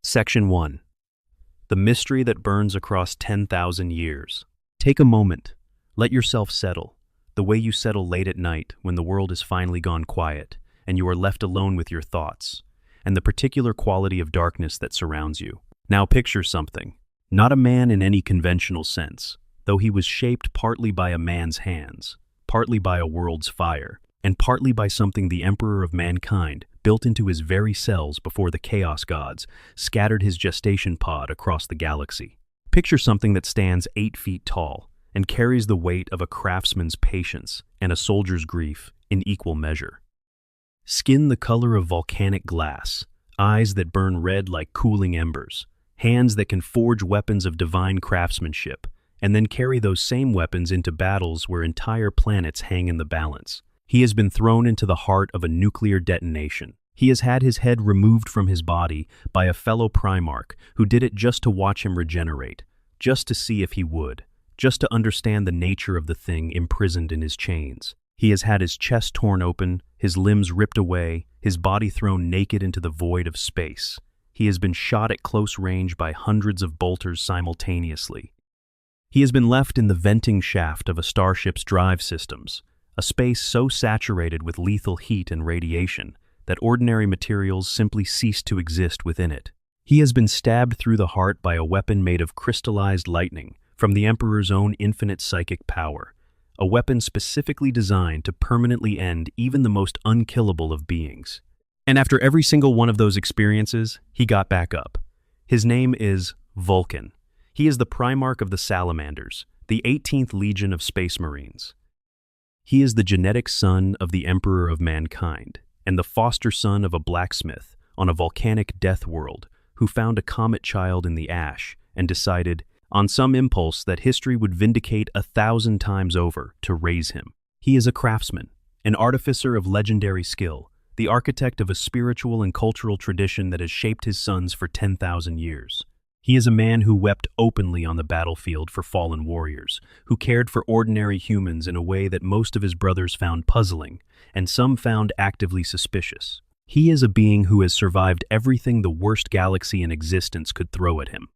Section 1. The mystery that burns across 10,000 years. Take a moment. Let yourself settle, the way you settle late at night when the world has finally gone quiet and you are left alone with your thoughts, and the particular quality of darkness that surrounds you. Now picture something. Not a man in any conventional sense, though he was shaped partly by a man's hands, partly by a world's fire, and partly by something the emperor of mankind built into his very cells before the chaos gods scattered his gestation pod across the galaxy. Picture something that stands 8 feet tall and carries the weight of a craftsman's patience and a soldier's grief in equal measure. Skin the color of volcanic glass, eyes that burn red like cooling embers, hands that can forge weapons of divine craftsmanship, and then carry those same weapons into battles where entire planets hang in the balance. He has been thrown into the heart of a nuclear detonation. He has had his head removed from his body by a fellow Primarch who did it just to watch him regenerate, just to see if he would, just to understand the nature of the thing imprisoned in his chains. He has had his chest torn open, his limbs ripped away, his body thrown naked into the void of space. He has been shot at close range by hundreds of bolters simultaneously. He has been left in the venting shaft of a starship's drive systems, a space so saturated with lethal heat and radiation that ordinary materials simply cease to exist within it. He has been stabbed through the heart by a weapon made of crystallized lightning from the Emperor's own infinite psychic power, a weapon specifically designed to permanently end even the most unkillable of beings. And after every single one of those experiences, he got back up. His name is Vulcan. He is the Primarch of the Salamanders, the 18th Legion of Space Marines. He is the genetic son of the Emperor of Mankind, and the foster son of a blacksmith on a volcanic death world who found a comet child in the ash and decided, on some impulse, that history would vindicate 1,000 times over to raise him. He is a craftsman, an artificer of legendary skill, the architect of a spiritual and cultural tradition that has shaped his sons for 10,000 years. He is a man who wept openly on the battlefield for fallen warriors, who cared for ordinary humans in a way that most of his brothers found puzzling, and some found actively suspicious. He is a being who has survived everything the worst galaxy in existence could throw at him.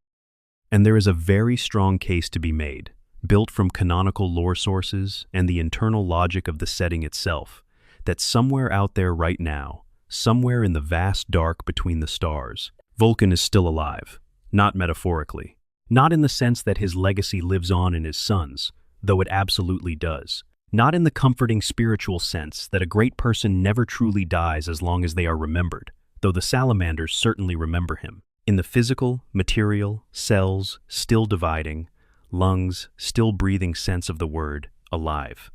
And there is a very strong case to be made, built from canonical lore sources and the internal logic of the setting itself, that somewhere out there right now, somewhere in the vast dark between the stars, Vulcan is still alive. Not metaphorically. Not in the sense that his legacy lives on in his sons, though it absolutely does. Not in the comforting spiritual sense that a great person never truly dies as long as they are remembered, though the salamanders certainly remember him. In the physical, material, cells, still dividing, lungs, still breathing sense of the word, alive.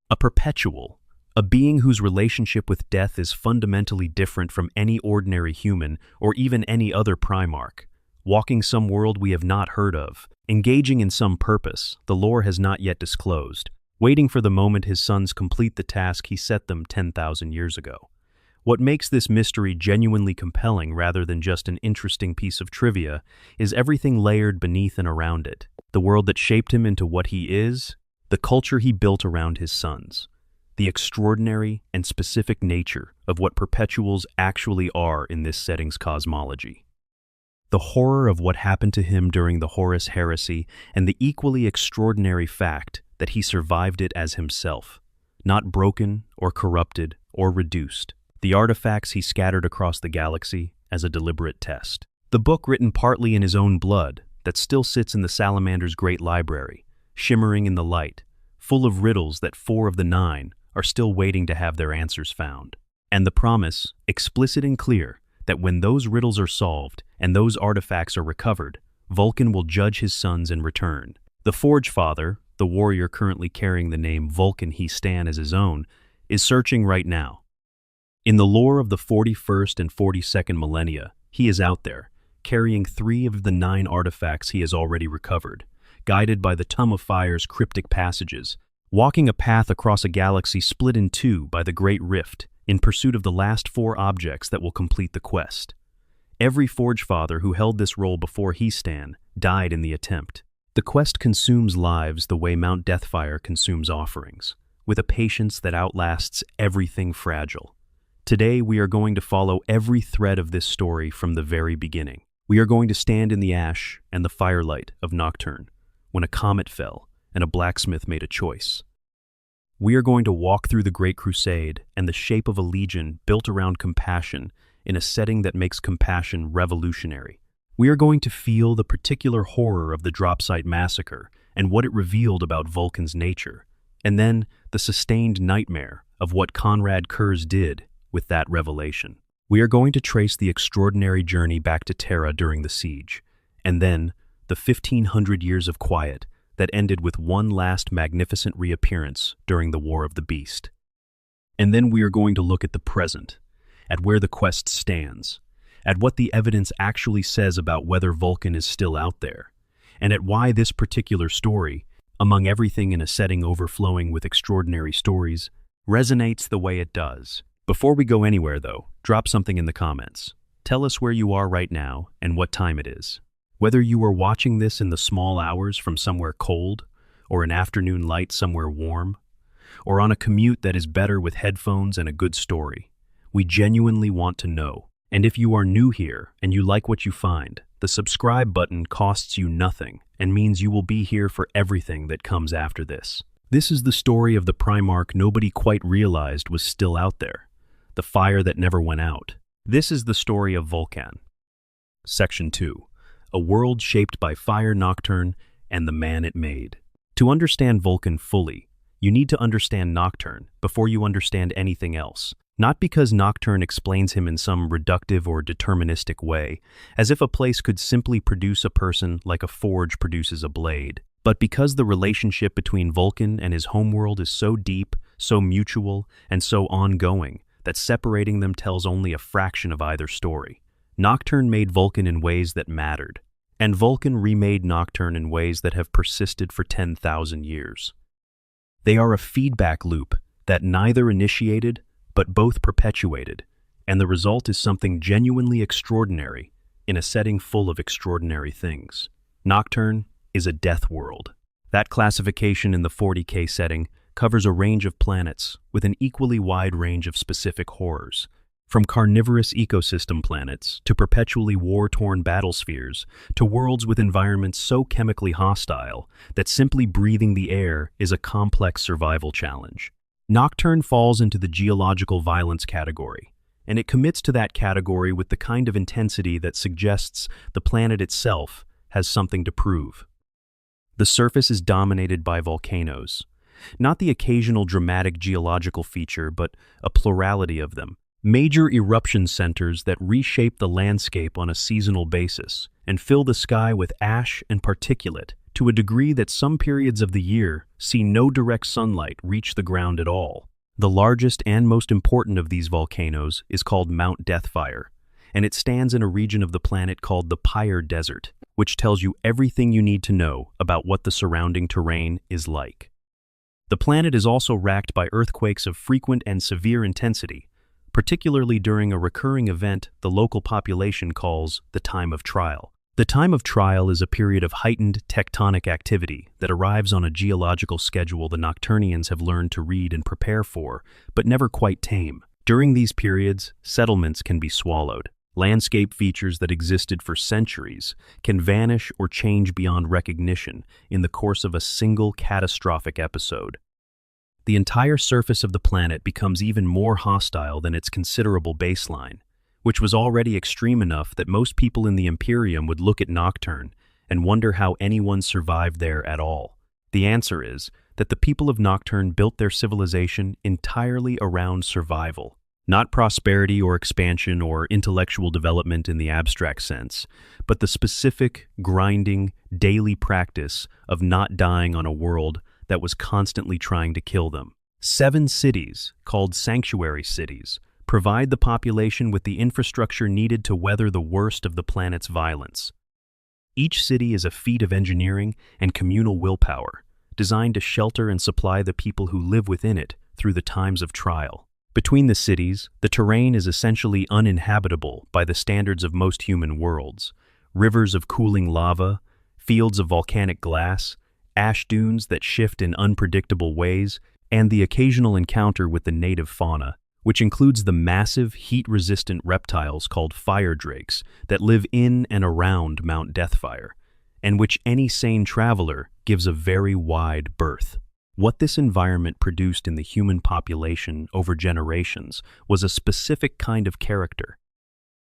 A perpetual, a being whose relationship with death is fundamentally different from any ordinary human or even any other Primarch. Walking some world we have not heard of, engaging in some purpose the lore has not yet disclosed, waiting for the moment his sons complete the task he set them 10,000 years ago. What makes this mystery genuinely compelling rather than just an interesting piece of trivia is everything layered beneath and around it. The world that shaped him into what he is, the culture he built around his sons, the extraordinary and specific nature of what perpetuals actually are in this setting's cosmology. The horror of what happened to him during the Horus Heresy, and the equally extraordinary fact that he survived it as himself, not broken or corrupted or reduced. The artifacts he scattered across the galaxy as a deliberate test. The book written partly in his own blood that still sits in the Salamander's great library, shimmering in the light, full of riddles that 4 of the 9 are still waiting to have their answers found. And the promise, explicit and clear, that when those riddles are solved and those artifacts are recovered, Vulcan will judge his sons in return. The Forge Father, the warrior currently carrying the name Vulcan he Stan as his own, is searching right now. In the lore of the 41st and 42nd millennia, he is out there, carrying 3 of the 9 artifacts he has already recovered, guided by the Tum of Fire's cryptic passages, walking a path across a galaxy split in 2 by the Great Rift, in pursuit of the last 4 objects that will complete the quest. Every Forge Father who held this role before he Stan died in the attempt. The quest consumes lives the way Mount Deathfire consumes offerings, with a patience that outlasts everything fragile. Today we are going to follow every thread of this story from the very beginning. We are going to stand in the ash and the firelight of Nocturne, when a comet fell and a blacksmith made a choice. We are going to walk through the Great Crusade and the shape of a legion built around compassion in a setting that makes compassion revolutionary. We are going to feel the particular horror of the Dropsite massacre and what it revealed about Vulcan's nature, and then the sustained nightmare of what Conrad Kurz did with that revelation. We are going to trace the extraordinary journey back to Terra during the siege, and then the 1500 years of quiet that ended with one last magnificent reappearance during the War of the Beast. And then we are going to look at the present, at where the quest stands, at what the evidence actually says about whether Vulcan is still out there, and at why this particular story, among everything in a setting overflowing with extraordinary stories, resonates the way it does. Before we go anywhere, though, drop something in the comments. Tell us where you are right now and what time it is. Whether you are watching this in the small hours from somewhere cold, or an afternoon light somewhere warm, or on a commute that is better with headphones and a good story, we genuinely want to know. And if you are new here and you like what you find, the subscribe button costs you nothing and means you will be here for everything that comes after this. This is the story of the Primarch nobody quite realized was still out there, the fire that never went out. This is the story of Vulcan. Section 2. A world shaped by fire, Nocturne, and the man it made. To understand Vulcan fully, you need to understand Nocturne before you understand anything else. Not because Nocturne explains him in some reductive or deterministic way, as if a place could simply produce a person like a forge produces a blade, but because the relationship between Vulcan and his homeworld is so deep, so mutual, and so ongoing that separating them tells only a fraction of either story. Nocturne made Vulcan in ways that mattered, and Vulcan remade Nocturne in ways that have persisted for 10,000 years. They are a feedback loop that neither initiated but both perpetuated, and the result is something genuinely extraordinary in a setting full of extraordinary things. Nocturne is a death world. That classification in the 40K setting covers a range of planets with an equally wide range of specific horrors, from carnivorous ecosystem planets to perpetually war-torn battlespheres to worlds with environments so chemically hostile that simply breathing the air is a complex survival challenge. Nocturne falls into the geological violence category, and it commits to that category with the kind of intensity that suggests the planet itself has something to prove. The surface is dominated by volcanoes, not the occasional dramatic geological feature, but a plurality of them. Major eruption centers that reshape the landscape on a seasonal basis and fill the sky with ash and particulate to a degree that some periods of the year see no direct sunlight reach the ground at all. The largest and most important of these volcanoes is called Mount Deathfire, and it stands in a region of the planet called the Pyre Desert, which tells you everything you need to know about what the surrounding terrain is like. The planet is also racked by earthquakes of frequent and severe intensity, particularly during a recurring event the local population calls the Time of Trial. The Time of Trial is a period of heightened tectonic activity that arrives on a geological schedule the Nocturnians have learned to read and prepare for, but never quite tame. During these periods, settlements can be swallowed. Landscape features that existed for centuries can vanish or change beyond recognition in the course of a single catastrophic episode. The entire surface of the planet becomes even more hostile than its considerable baseline, which was already extreme enough that most people in the Imperium would look at Nocturne and wonder how anyone survived there at all. The answer is that the people of Nocturne built their civilization entirely around survival, not prosperity or expansion or intellectual development in the abstract sense, but the specific, grinding, daily practice of not dying on a world that was constantly trying to kill them. 7 cities, called sanctuary cities, provide the population with the infrastructure needed to weather the worst of the planet's violence. Each city is a feat of engineering and communal willpower, designed to shelter and supply the people who live within it through the times of trial. Between the cities, the terrain is essentially uninhabitable by the standards of most human worlds. Rivers of cooling lava, fields of volcanic glass, ash dunes that shift in unpredictable ways, and the occasional encounter with the native fauna, which includes the massive, heat-resistant reptiles called fire drakes that live in and around Mount Deathfire, and which any sane traveler gives a very wide berth. What this environment produced in the human population over generations was a specific kind of character.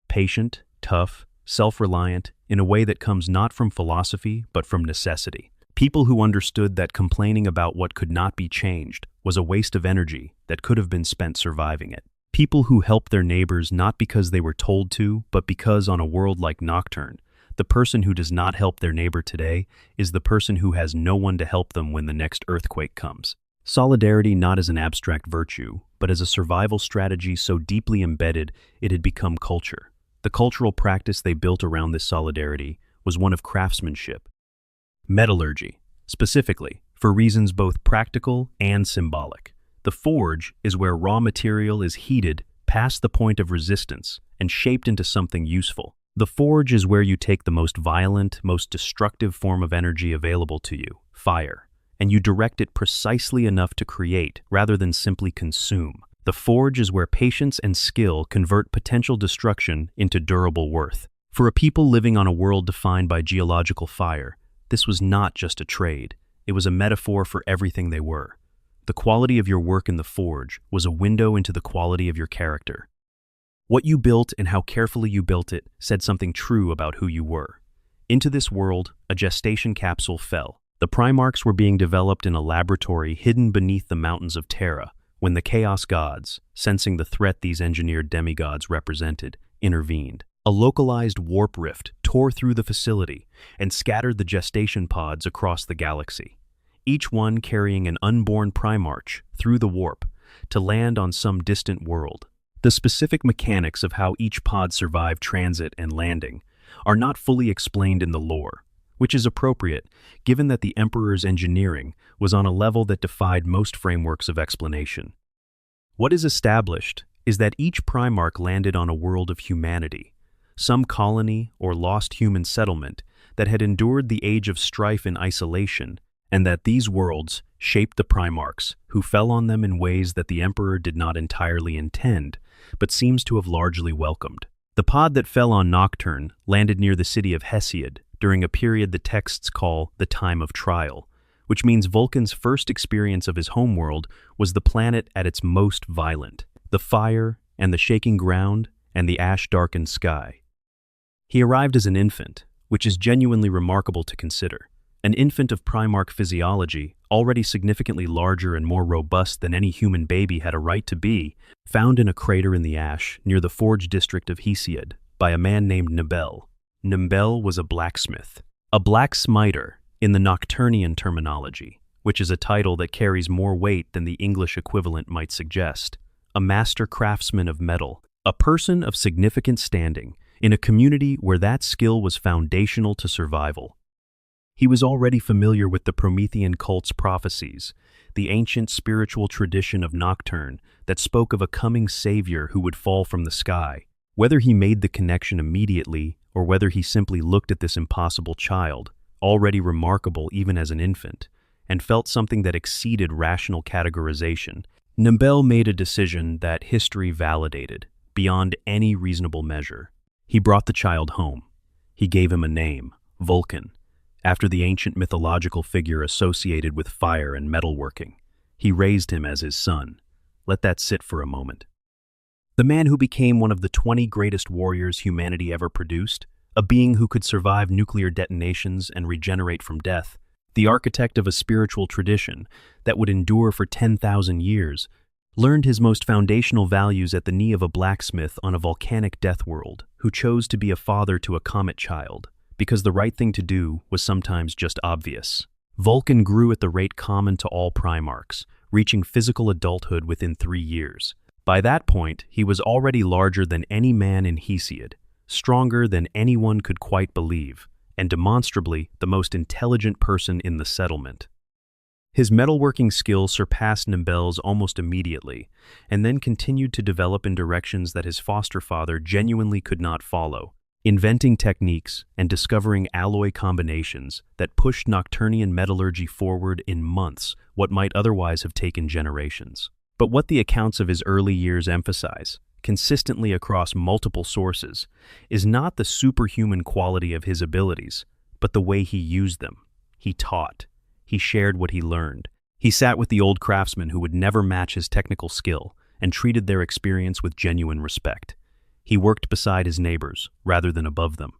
Patient, tough, self-reliant, in a way that comes not from philosophy but from necessity. People who understood that complaining about what could not be changed was a waste of energy that could have been spent surviving it. People who helped their neighbors not because they were told to, but because on a world like Nocturne, the person who does not help their neighbor today is the person who has no one to help them when the next earthquake comes. Solidarity not as an abstract virtue, but as a survival strategy so deeply embedded it had become culture. The cultural practice they built around this solidarity was one of craftsmanship. Metallurgy, specifically, for reasons both practical and symbolic. The forge is where raw material is heated past the point of resistance and shaped into something useful. The forge is where you take the most violent, most destructive form of energy available to you, fire, and you direct it precisely enough to create rather than simply consume. The forge is where patience and skill convert potential destruction into durable worth. For a people living on a world defined by geological fire, this was not just a trade, it was a metaphor for everything they were. The quality of your work in the forge was a window into the quality of your character. What you built and how carefully you built it said something true about who you were. Into this world, a gestation capsule fell. The Primarchs were being developed in a laboratory hidden beneath the mountains of Terra when the Chaos Gods, sensing the threat these engineered demigods represented, intervened. A localized warp rift tore through the facility and scattered the gestation pods across the galaxy, each one carrying an unborn Primarch through the warp to land on some distant world. The specific mechanics of how each pod survived transit and landing are not fully explained in the lore, which is appropriate given that the Emperor's engineering was on a level that defied most frameworks of explanation. What is established is that each Primarch landed on a world of humanity, some colony or lost human settlement that had endured the age of strife in isolation, and that these worlds shaped the Primarchs, who fell on them in ways that the Emperor did not entirely intend, but seems to have largely welcomed. The pod that fell on Nocturne landed near the city of Hesiod during a period the texts call the Time of Trial, which means Vulcan's first experience of his homeworld was the planet at its most violent, the fire and the shaking ground and the ash-darkened sky. He arrived as an infant, which is genuinely remarkable to consider. An infant of Primarch physiology, already significantly larger and more robust than any human baby had a right to be, found in a crater in the ash near the forge district of Hesiod by a man named Nibel. Nibel was a blacksmith, a blacksmiter in the Nocturnian terminology, which is a title that carries more weight than the English equivalent might suggest. A master craftsman of metal, a person of significant standing in a community where that skill was foundational to survival. He was already familiar with the Promethean cult's prophecies, the ancient spiritual tradition of Nocturne that spoke of a coming savior who would fall from the sky. Whether he made the connection immediately or whether he simply looked at this impossible child, already remarkable even as an infant, and felt something that exceeded rational categorization, Nibel made a decision that history validated beyond any reasonable measure. He brought the child home. He gave him a name, Vulcan, after the ancient mythological figure associated with fire and metalworking. He raised him as his son. Let that sit for a moment. The man who became one of the 20 greatest warriors humanity ever produced, a being who could survive nuclear detonations and regenerate from death, the architect of a spiritual tradition that would endure for 10,000 years, learned his most foundational values at the knee of a blacksmith on a volcanic death world who chose to be a father to a comet child, because the right thing to do was sometimes just obvious. Vulcan grew at the rate common to all Primarchs, reaching physical adulthood within 3 years. By that point, he was already larger than any man in Hesiod, stronger than anyone could quite believe, and demonstrably the most intelligent person in the settlement. His metalworking skill surpassed Nibel's almost immediately, and then continued to develop in directions that his foster father genuinely could not follow, inventing techniques and discovering alloy combinations that pushed Nocturnian metallurgy forward in months, what might otherwise have taken generations. But what the accounts of his early years emphasize, consistently across multiple sources, is not the superhuman quality of his abilities, but the way he used them. He taught. He shared what he learned. He sat with the old craftsmen who would never match his technical skill and treated their experience with genuine respect. He worked beside his neighbors, rather than above them.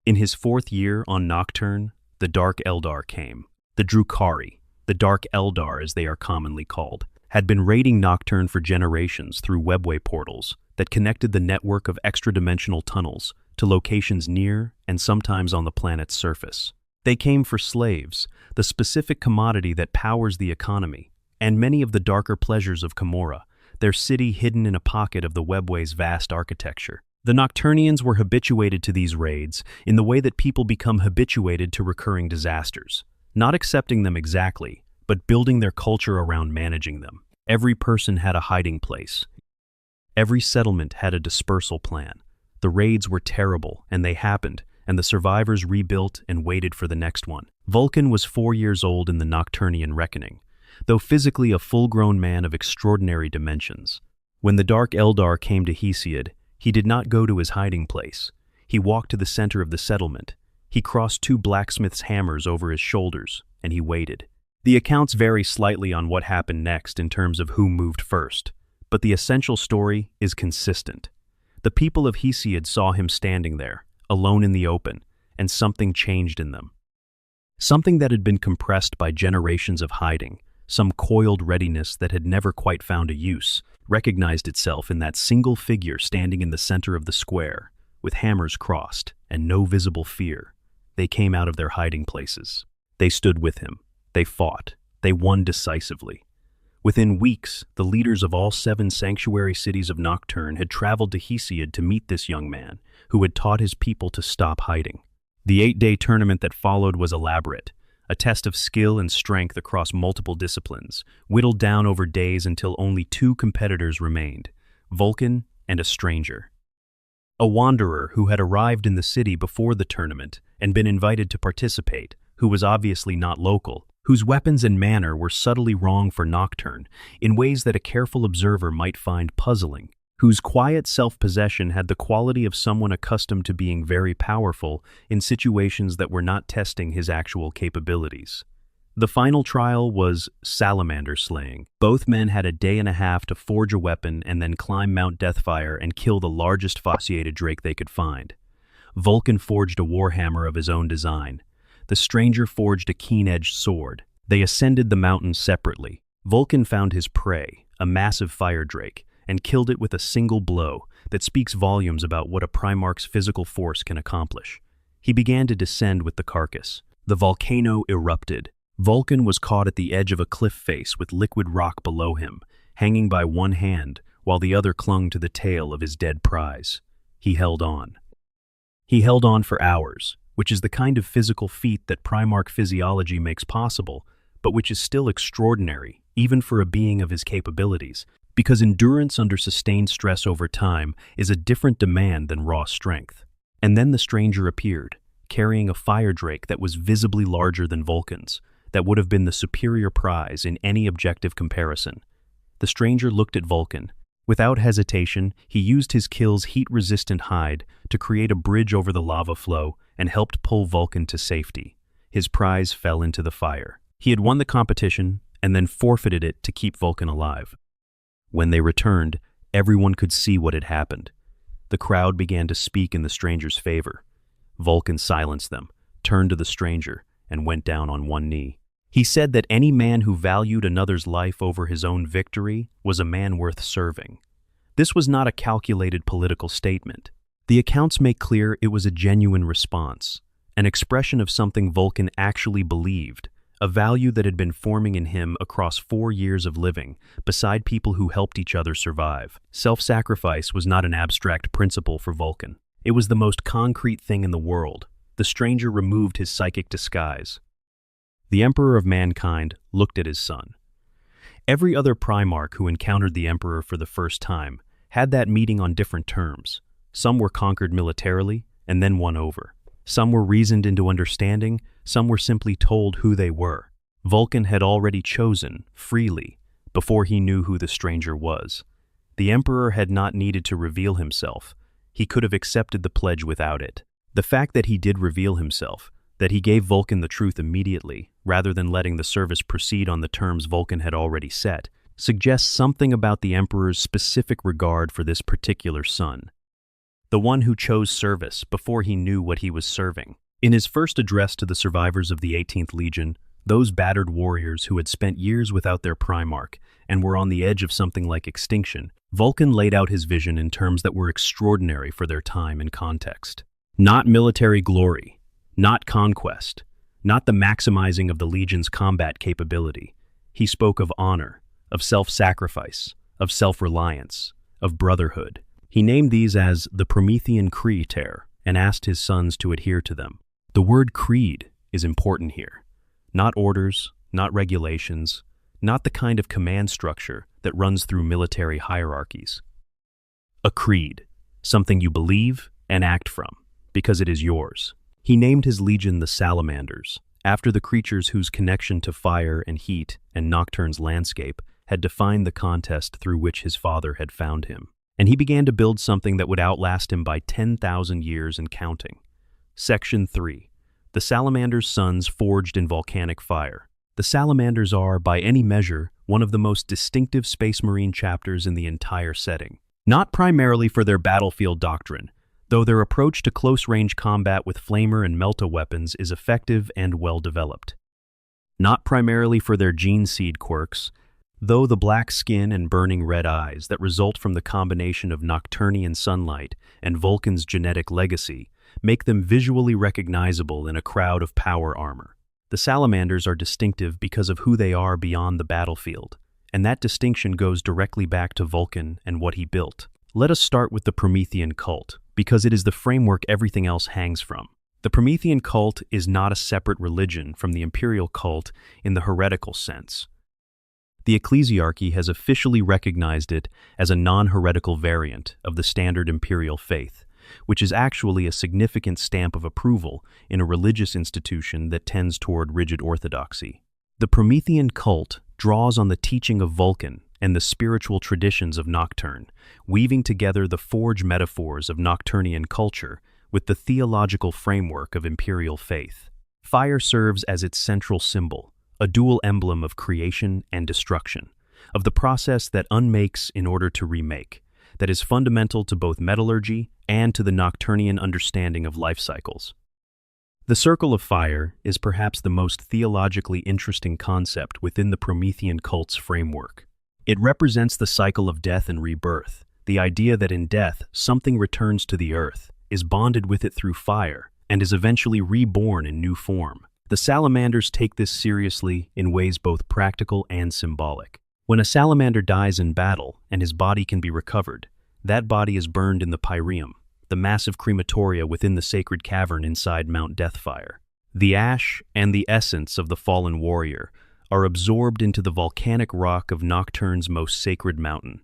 In his 4th year on Nocturne, the Dark Eldar came. The Drukhari, the Dark Eldar as they are commonly called, had been raiding Nocturne for generations through webway portals that connected the network of extra-dimensional tunnels to locations near and sometimes on the planet's surface. They came for slaves, the specific commodity that powers the economy, and many of the darker pleasures of Camorra, their city hidden in a pocket of the webway's vast architecture. The Nocturnians were habituated to these raids in the way that people become habituated to recurring disasters, not accepting them exactly, but building their culture around managing them. Every person had a hiding place. Every settlement had a dispersal plan. The raids were terrible, and they happened, and the survivors rebuilt and waited for the next one. Vulcan was 4 years old in the Nocturnian reckoning, though physically a full-grown man of extraordinary dimensions. When the Dark Eldar came to Hesiod, he did not go to his hiding place. He walked to the center of the settlement. He crossed 2 blacksmith's hammers over his shoulders, and he waited. The accounts vary slightly on what happened next in terms of who moved first, but the essential story is consistent. The people of Hesiod saw him standing there, alone in the open, and something changed in them. Something that had been compressed by generations of hiding, some coiled readiness that had never quite found a use, recognized itself in that single figure standing in the center of the square, with hammers crossed and no visible fear. They came out of their hiding places. They stood with him. They fought. They won decisively. Within weeks, the leaders of all 7 sanctuary cities of Nocturne had traveled to Hesiod to meet this young man, who had taught his people to stop hiding. The 8-day tournament that followed was elaborate, a test of skill and strength across multiple disciplines, whittled down over days until only 2 competitors remained, Vulcan and a stranger. A wanderer who had arrived in the city before the tournament and been invited to participate, who was obviously not local, whose weapons and manner were subtly wrong for Nocturne in ways that a careful observer might find puzzling, whose quiet self-possession had the quality of someone accustomed to being very powerful in situations that were not testing his actual capabilities. The final trial was salamander slaying. Both men had a day and a half to forge a weapon and then climb Mount Deathfire and kill the largest fauciated drake they could find. Vulcan forged a warhammer of his own design. The stranger forged a keen-edged sword. They ascended the mountain separately. Vulcan found his prey, a massive fire drake, and killed it with a single blow that speaks volumes about what a Primarch's physical force can accomplish. He began to descend with the carcass. The volcano erupted. Vulcan was caught at the edge of a cliff face with liquid rock below him, hanging by one hand, while the other clung to the tail of his dead prize. He held on. He held on for hours, which is the kind of physical feat that Primarch physiology makes possible, but which is still extraordinary, even for a being of his capabilities, because endurance under sustained stress over time is a different demand than raw strength. And then the stranger appeared, carrying a fire drake that was visibly larger than Vulcan's, that would have been the superior prize in any objective comparison. The stranger looked at Vulcan. Without hesitation, he used his kill's heat-resistant hide to create a bridge over the lava flow and helped pull Vulcan to safety. His prize fell into the fire. He had won the competition and then forfeited it to keep Vulcan alive. When they returned, everyone could see what had happened. The crowd began to speak in the stranger's favor. Vulcan silenced them, turned to the stranger, and went down on one knee. He said that any man who valued another's life over his own victory was a man worth serving. This was not a calculated political statement. The accounts make clear it was a genuine response, an expression of something Vulcan actually believed, a value that had been forming in him across 4 years of living, beside people who helped each other survive. Self-sacrifice was not an abstract principle for Vulcan. It was the most concrete thing in the world. The stranger removed his psychic disguise. The Emperor of Mankind looked at his son. Every other Primarch who encountered the Emperor for the first time had that meeting on different terms. Some were conquered militarily and then won over. Some were reasoned into understanding, some were simply told who they were. Vulcan had already chosen, freely, before he knew who the stranger was. The Emperor had not needed to reveal himself. He could have accepted the pledge without it. The fact that he did reveal himself, that he gave Vulcan the truth immediately, rather than letting the service proceed on the terms Vulcan had already set, suggests something about the Emperor's specific regard for this particular son. The one who chose service before he knew what he was serving. In his first address to the survivors of the 18th Legion, those battered warriors who had spent years without their Primarch and were on the edge of something like extinction, Vulcan laid out his vision in terms that were extraordinary for their time and context. Not military glory, not conquest, not the maximizing of the Legion's combat capability. He spoke of honor, of self-sacrifice, of self-reliance, of brotherhood. He named these as the Promethean Creed and asked his sons to adhere to them. The word creed is important here. Not orders, not regulations, not the kind of command structure that runs through military hierarchies. A creed, something you believe and act from, because it is yours. He named his legion the Salamanders, after the creatures whose connection to fire and heat and Nocturne's landscape had defined the contest through which his father had found him. And he began to build something that would outlast him by 10,000 years and counting. Section 3. The Salamander's Sons Forged in Volcanic Fire. The Salamanders are, by any measure, one of the most distinctive Space Marine chapters in the entire setting. Not primarily for their battlefield doctrine, though their approach to close-range combat with flamer and melta weapons is effective and well-developed. Not primarily for their gene seed quirks, though the black skin and burning red eyes that result from the combination of Nocturnian sunlight and Vulcan's genetic legacy make them visually recognizable in a crowd of power armor. The Salamanders are distinctive because of who they are beyond the battlefield, and that distinction goes directly back to Vulcan and what he built. Let us start with the Promethean cult, because it is the framework everything else hangs from. The Promethean cult is not a separate religion from the Imperial cult in the heretical sense. The ecclesiarchy has officially recognized it as a non-heretical variant of the standard imperial faith, which is actually a significant stamp of approval in a religious institution that tends toward rigid orthodoxy. The Promethean cult draws on the teaching of Vulcan and the spiritual traditions of Nocturne, weaving together the forge metaphors of Nocturnian culture with the theological framework of imperial faith. Fire serves as its central symbol, a dual emblem of creation and destruction, of the process that unmakes in order to remake, that is fundamental to both metallurgy and to the Nocturnian understanding of life cycles. The Circle of Fire is perhaps the most theologically interesting concept within the Promethean cult's framework. It represents the cycle of death and rebirth, the idea that in death something returns to the earth, is bonded with it through fire, and is eventually reborn in new form. The Salamanders take this seriously in ways both practical and symbolic. When a salamander dies in battle and his body can be recovered, that body is burned in the Imperium, the massive crematoria within the sacred cavern inside Mount Deathfire. The ash and the essence of the fallen warrior are absorbed into the volcanic rock of Nocturne's most sacred mountain.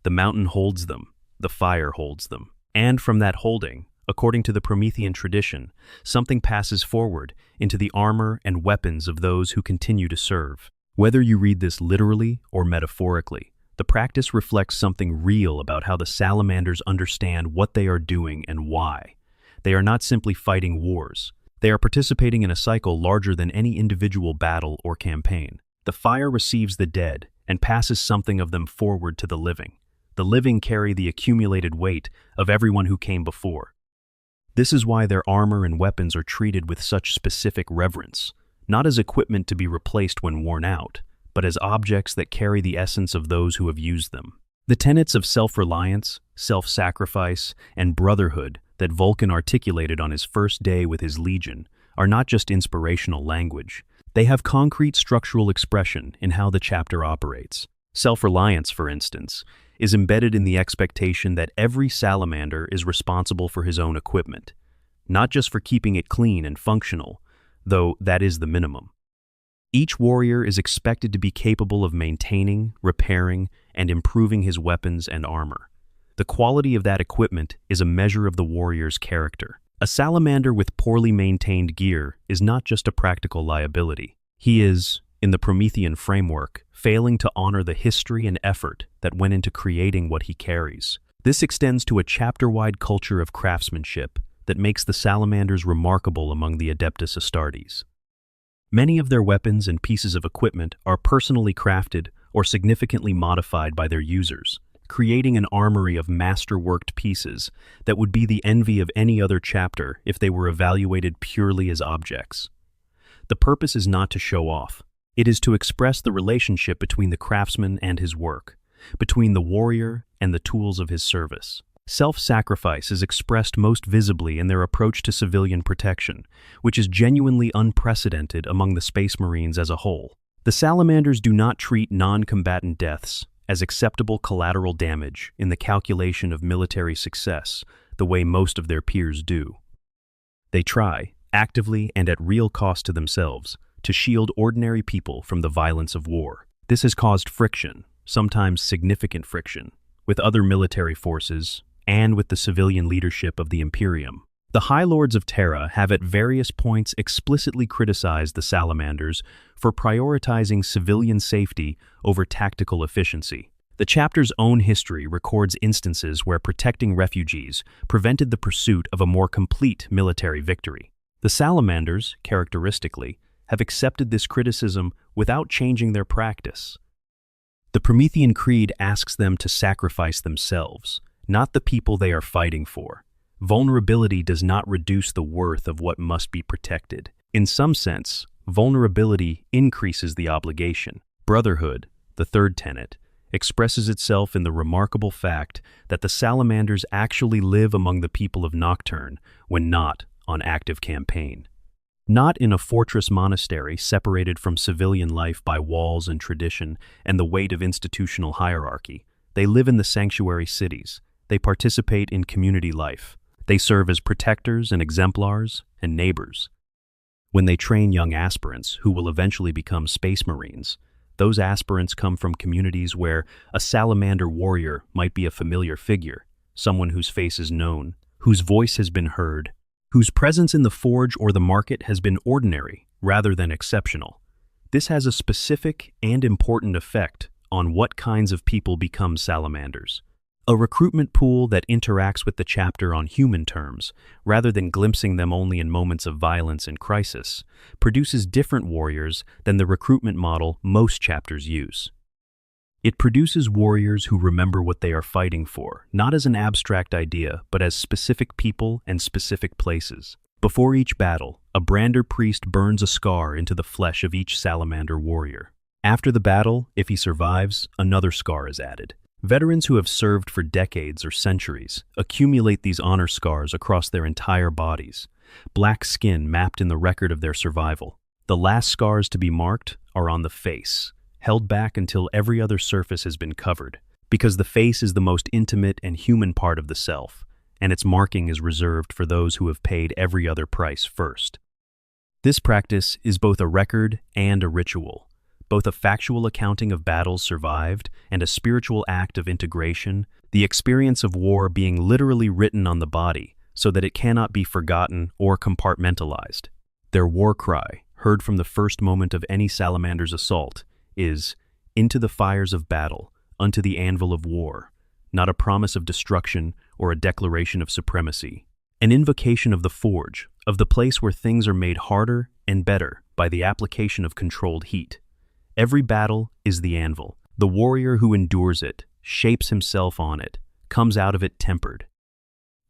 The mountain holds them, the fire holds them. And from that holding, according to the Promethean tradition, something passes forward into the armor and weapons of those who continue to serve. Whether you read this literally or metaphorically, the practice reflects something real about how the Salamanders understand what they are doing and why. They are not simply fighting wars. They are participating in a cycle larger than any individual battle or campaign. The fire receives the dead and passes something of them forward to the living. The living carry the accumulated weight of everyone who came before. This is why their armor and weapons are treated with such specific reverence, not as equipment to be replaced when worn out, but as objects that carry the essence of those who have used them. The tenets of self-reliance, self-sacrifice, and brotherhood that Vulcan articulated on his first day with his legion are not just inspirational language. They have concrete structural expression in how the chapter operates. Self-reliance, for instance, is embedded in the expectation that every salamander is responsible for his own equipment, not just for keeping it clean and functional, though that is the minimum. Each warrior is expected to be capable of maintaining, repairing, and improving his weapons and armor. The quality of that equipment is a measure of the warrior's character. A salamander with poorly maintained gear is not just a practical liability. He is, in the Promethean framework, failing to honor the history and effort that went into creating what he carries. This extends to a chapter-wide culture of craftsmanship that makes the salamanders remarkable among the Adeptus Astartes. Many of their weapons and pieces of equipment are personally crafted or significantly modified by their users, creating an armory of master-worked pieces that would be the envy of any other chapter if they were evaluated purely as objects. The purpose is not to show off. It is to express the relationship between the craftsman and his work, between the warrior and the tools of his service. Self-sacrifice is expressed most visibly in their approach to civilian protection, which is genuinely unprecedented among the Space Marines as a whole. The salamanders do not treat non-combatant deaths as acceptable collateral damage in the calculation of military success the way most of their peers do. They try, actively and at real cost to themselves, to shield ordinary people from the violence of war. This has caused friction, sometimes significant friction, with other military forces and with the civilian leadership of the Imperium. The High Lords of Terra have at various points explicitly criticized the salamanders for prioritizing civilian safety over tactical efficiency. The chapter's own history records instances where protecting refugees prevented the pursuit of a more complete military victory. The salamanders, characteristically, have accepted this criticism without changing their practice. The Promethean Creed asks them to sacrifice themselves, not the people they are fighting for. Vulnerability does not reduce the worth of what must be protected. In some sense, vulnerability increases the obligation. Brotherhood, the third tenet, expresses itself in the remarkable fact that the salamanders actually live among the people of Nocturne when not on active campaign. Not in a fortress monastery separated from civilian life by walls and tradition and the weight of institutional hierarchy. They live in the sanctuary cities. They participate in community life. They serve as protectors and exemplars and neighbors. When they train young aspirants who will eventually become Space Marines, those aspirants come from communities where a salamander warrior might be a familiar figure, someone whose face is known, whose voice has been heard, whose presence in the forge or the market has been ordinary rather than exceptional. This has a specific and important effect on what kinds of people become salamanders. A recruitment pool that interacts with the chapter on human terms, rather than glimpsing them only in moments of violence and crisis, produces different warriors than the recruitment model most chapters use. It produces warriors who remember what they are fighting for, not as an abstract idea, but as specific people and specific places. Before each battle, a brander priest burns a scar into the flesh of each salamander warrior. After the battle, if he survives, another scar is added. Veterans who have served for decades or centuries accumulate these honor scars across their entire bodies, black skin mapped in the record of their survival. The last scars to be marked are on the face, held back until every other surface has been covered, because the face is the most intimate and human part of the self, and its marking is reserved for those who have paid every other price first. This practice is both a record and a ritual, both a factual accounting of battles survived and a spiritual act of integration, the experience of war being literally written on the body so that it cannot be forgotten or compartmentalized. Their war cry, heard from the first moment of any salamander's assault, is, "Into the fires of battle, unto the anvil of war," not a promise of destruction or a declaration of supremacy. An invocation of the forge, of the place where things are made harder and better by the application of controlled heat. Every battle is the anvil. The warrior who endures it, shapes himself on it, comes out of it tempered.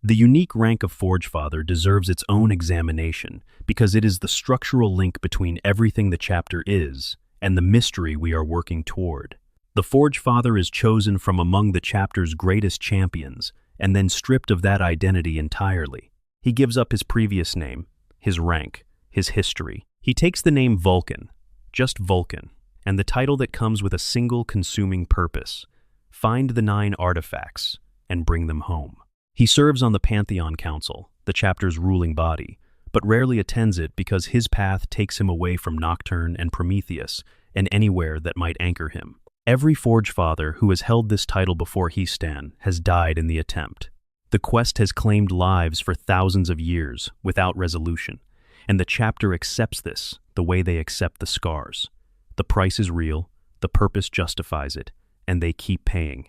The unique rank of Forge Father deserves its own examination because it is the structural link between everything the chapter is and the mystery we are working toward. The Forge Father is chosen from among the chapter's greatest champions and then stripped of that identity entirely. He gives up his previous name, his rank, his history. He takes the name Vulcan, just Vulcan, and the title that comes with a single consuming purpose: find the 9 artifacts and bring them home. He serves on the Pantheon Council, the chapter's ruling body, but rarely attends it because his path takes him away from Nocturne and Prometheus and anywhere that might anchor him. Every Forge Father who has held this title before Heastan has died in the attempt. The quest has claimed lives for thousands of years without resolution, and the chapter accepts this the way they accept the scars. The price is real, the purpose justifies it, and they keep paying.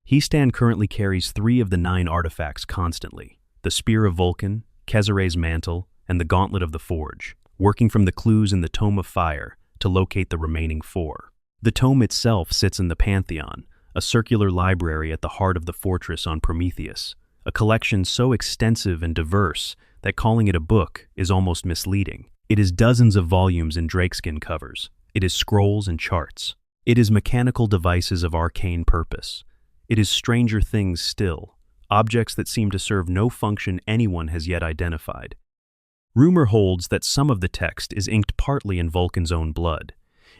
Histan currently carries 3 of the 9 artifacts constantly: the Spear of Vulcan, Kezere's Mantle, and the Gauntlet of the Forge, working from the clues in the Tome of Fire to locate the remaining 4. The tome itself sits in the Pantheon, a circular library at the heart of the fortress on Prometheus, a collection so extensive and diverse that calling it a book is almost misleading. It is dozens of volumes in drakeskin covers. It is scrolls and charts. It is mechanical devices of arcane purpose. It is stranger things still, objects that seem to serve no function anyone has yet identified. Rumor holds that some of the text is inked partly in Vulcan's own blood,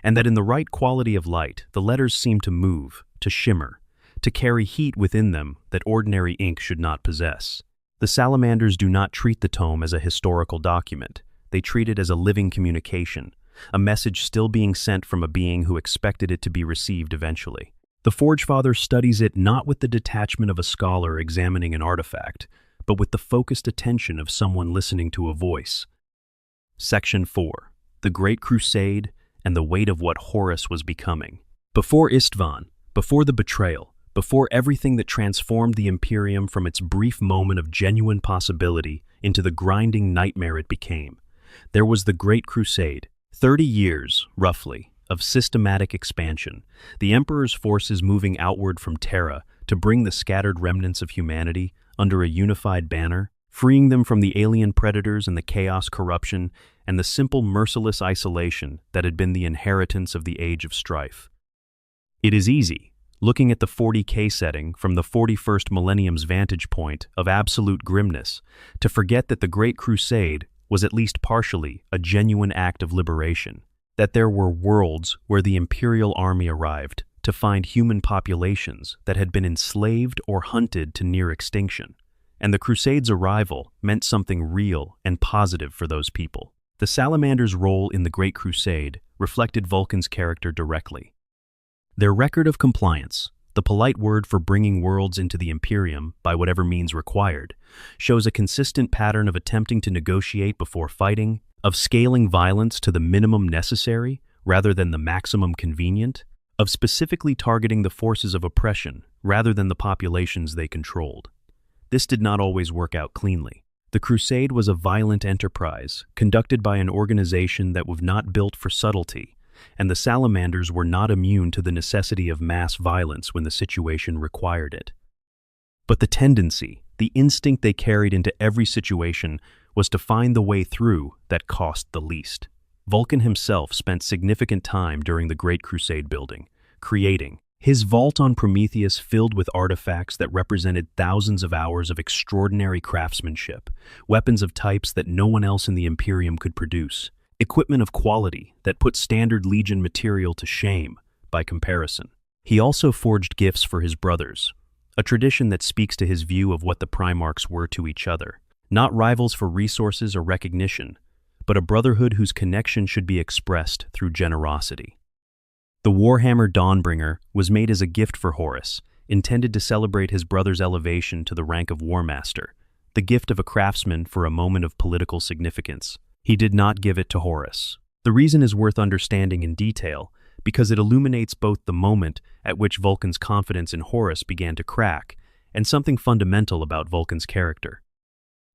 and that in the right quality of light, the letters seem to move, to shimmer, to carry heat within them that ordinary ink should not possess. The salamanders do not treat the tome as a historical document. They treat it as a living communication, a message still being sent from a being who expected it to be received eventually. The Forgefather studies it not with the detachment of a scholar examining an artifact, but with the focused attention of someone listening to a voice. Section 4. The Great Crusade and the Weight of What Horus Was Becoming. Before Istvan, before the betrayal, before everything that transformed the Imperium from its brief moment of genuine possibility into the grinding nightmare it became, there was the Great Crusade. 30 years, roughly, of systematic expansion, the Emperor's forces moving outward from Terra to bring the scattered remnants of humanity under a unified banner, freeing them from the alien predators and the chaos corruption and the simple merciless isolation that had been the inheritance of the Age of Strife. It is easy, looking at the 40K setting from the 41st millennium's vantage point of absolute grimness, to forget that the Great Crusade was at least partially a genuine act of liberation, that there were worlds where the Imperial army arrived to find human populations that had been enslaved or hunted to near extinction, and the Crusade's arrival meant something real and positive for those people. The Salamander's role in the Great Crusade reflected Vulcan's character directly. Their record of compliance, the polite word for bringing worlds into the Imperium by whatever means required, shows a consistent pattern of attempting to negotiate before fighting, of scaling violence to the minimum necessary rather than the maximum convenient, of specifically targeting the forces of oppression rather than the populations they controlled. This did not always work out cleanly. The Crusade was a violent enterprise conducted by an organization that was not built for subtlety, and the Salamanders were not immune to the necessity of mass violence when the situation required it. But the tendency, the instinct they carried into every situation was to find the way through that cost the least. Vulcan himself spent significant time during the Great Crusade building, creating his vault on Prometheus filled with artifacts that represented thousands of hours of extraordinary craftsmanship, weapons of types that no one else in the Imperium could produce, equipment of quality that put standard Legion material to shame by comparison. He also forged gifts for his brothers, a tradition that speaks to his view of what the Primarchs were to each other, not rivals for resources or recognition, but a brotherhood whose connection should be expressed through generosity. The Warhammer Dawnbringer was made as a gift for Horus, intended to celebrate his brother's elevation to the rank of War Master, the gift of a craftsman for a moment of political significance. He did not give it to Horus. The reason is worth understanding in detail because it illuminates both the moment at which Vulcan's confidence in Horus began to crack and something fundamental about Vulcan's character.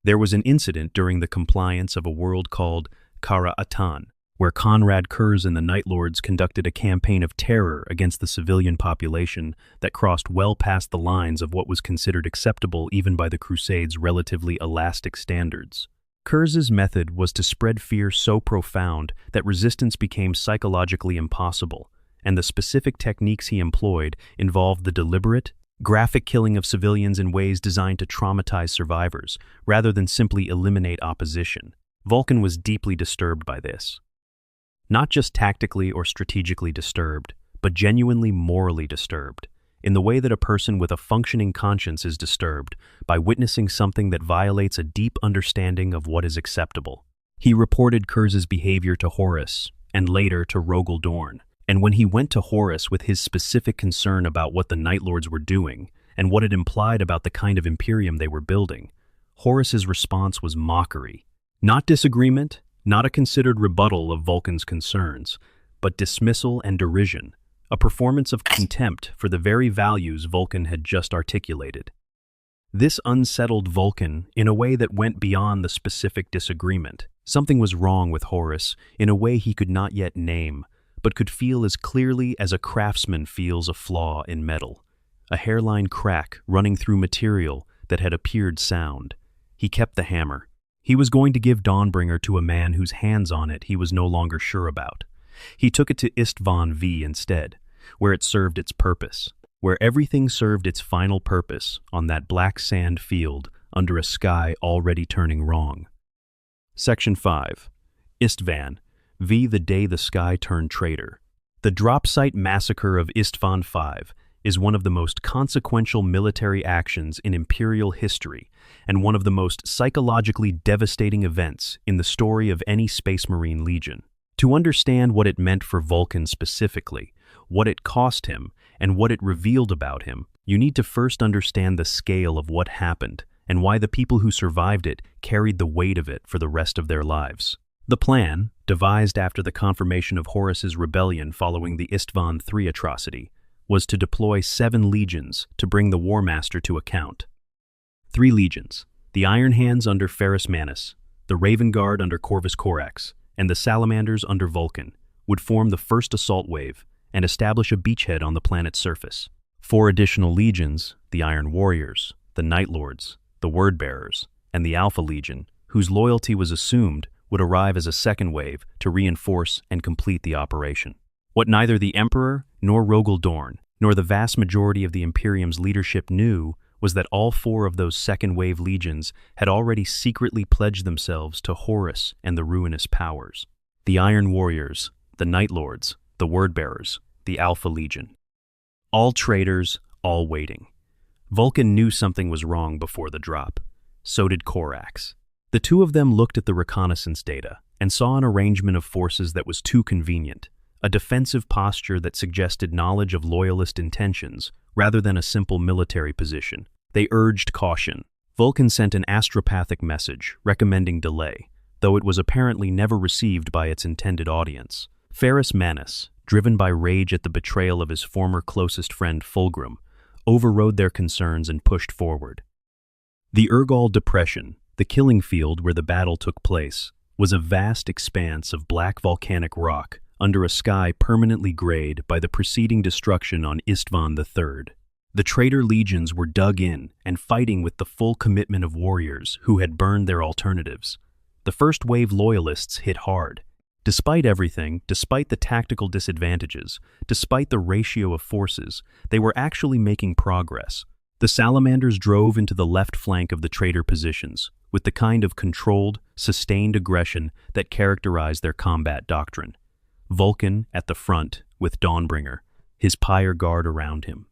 There was an incident during the compliance of a world called Kara Atan, where Conrad Kurz and the Night Lords conducted a campaign of terror against the civilian population that crossed well past the lines of what was considered acceptable even by the Crusade's relatively elastic standards. Kurz's method was to spread fear so profound that resistance became psychologically impossible, and the specific techniques he employed involved the deliberate, graphic killing of civilians in ways designed to traumatize survivors, rather than simply eliminate opposition. Vulcan was deeply disturbed by this. Not just tactically or strategically disturbed, but genuinely morally disturbed, in the way that a person with a functioning conscience is disturbed by witnessing something that violates a deep understanding of what is acceptable. He reported Kurz's behavior to Horus, and later to Rogel Dorn, and when he went to Horus with his specific concern about what the Night Lords were doing and what it implied about the kind of Imperium they were building, Horus's response was mockery. Not disagreement, not a considered rebuttal of Vulcan's concerns, but dismissal and derision, a performance of contempt for the very values Vulcan had just articulated. This unsettled Vulcan in a way that went beyond the specific disagreement. Something was wrong with Horus in a way he could not yet name, but could feel as clearly as a craftsman feels a flaw in metal, a hairline crack running through material that had appeared sound. He kept the hammer. He was going to give Dawnbringer to a man whose hands on it he was no longer sure about. He took it to Istvan V instead, where it served its purpose, where everything served its final purpose on that black sand field under a sky already turning wrong. Section 5. Istvan V, the day the sky turned traitor. The drop site massacre of Istvan V is one of the most consequential military actions in Imperial history and one of the most psychologically devastating events in the story of any Space Marine Legion. To understand what it meant for Vulcan specifically, what it cost him, and what it revealed about him, you need to first understand the scale of what happened and why the people who survived it carried the weight of it for the rest of their lives. The plan, devised after the confirmation of Horus's rebellion following the Istvan III atrocity, was to deploy 7 legions to bring the War Master to account. 3 legions, the Iron Hands under Ferrus Manus, the Raven Guard under Corvus Corax, and the Salamanders under Vulcan, would form the first assault wave and establish a beachhead on the planet's surface. 4 additional legions, the Iron Warriors, the Night Lords, the Word Bearers, and the Alpha Legion, whose loyalty was assumed, would arrive as a second wave to reinforce and complete the operation. What neither the Emperor, nor Rogel Dorn, nor the vast majority of the Imperium's leadership knew was that all 4 of those second-wave legions had already secretly pledged themselves to Horus and the ruinous powers. The Iron Warriors, the Night Lords, the Word Bearers, the Alpha Legion. All traitors, all waiting. Vulcan knew something was wrong before the drop. So did Corax. The two of them looked at the reconnaissance data and saw an arrangement of forces that was too convenient, a defensive posture that suggested knowledge of loyalist intentions rather than a simple military position. They urged caution. Vulcan sent an astropathic message recommending delay, though it was apparently never received by its intended audience. Ferrus Manus, driven by rage at the betrayal of his former closest friend Fulgrim, overrode their concerns and pushed forward. The Urgal Depression, the killing field where the battle took place, was a vast expanse of black volcanic rock under a sky permanently grayed by the preceding destruction on Istvan III. The traitor legions were dug in and fighting with the full commitment of warriors who had burned their alternatives. The first-wave loyalists hit hard. Despite everything, despite the tactical disadvantages, despite the ratio of forces, they were actually making progress. The Salamanders drove into the left flank of the traitor positions, with the kind of controlled, sustained aggression that characterized their combat doctrine. Vulcan at the front, with Dawnbringer, his pyre guard around him.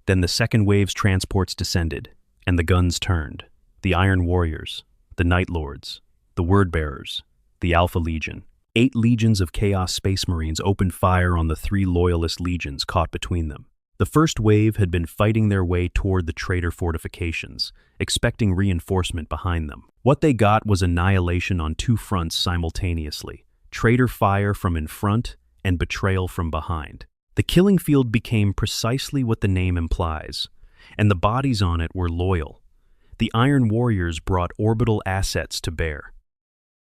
Then the second wave's transports descended, and the guns turned. The Iron Warriors, the Night Lords, the Word Bearers, the Alpha Legion. 8 legions of Chaos Space Marines opened fire on the 3 Loyalist legions caught between them. The first wave had been fighting their way toward the traitor fortifications, expecting reinforcement behind them. What they got was annihilation on 2 fronts simultaneously, traitor fire from in front and betrayal from behind. The killing field became precisely what the name implies, and the bodies on it were loyal. The Iron Warriors brought orbital assets to bear.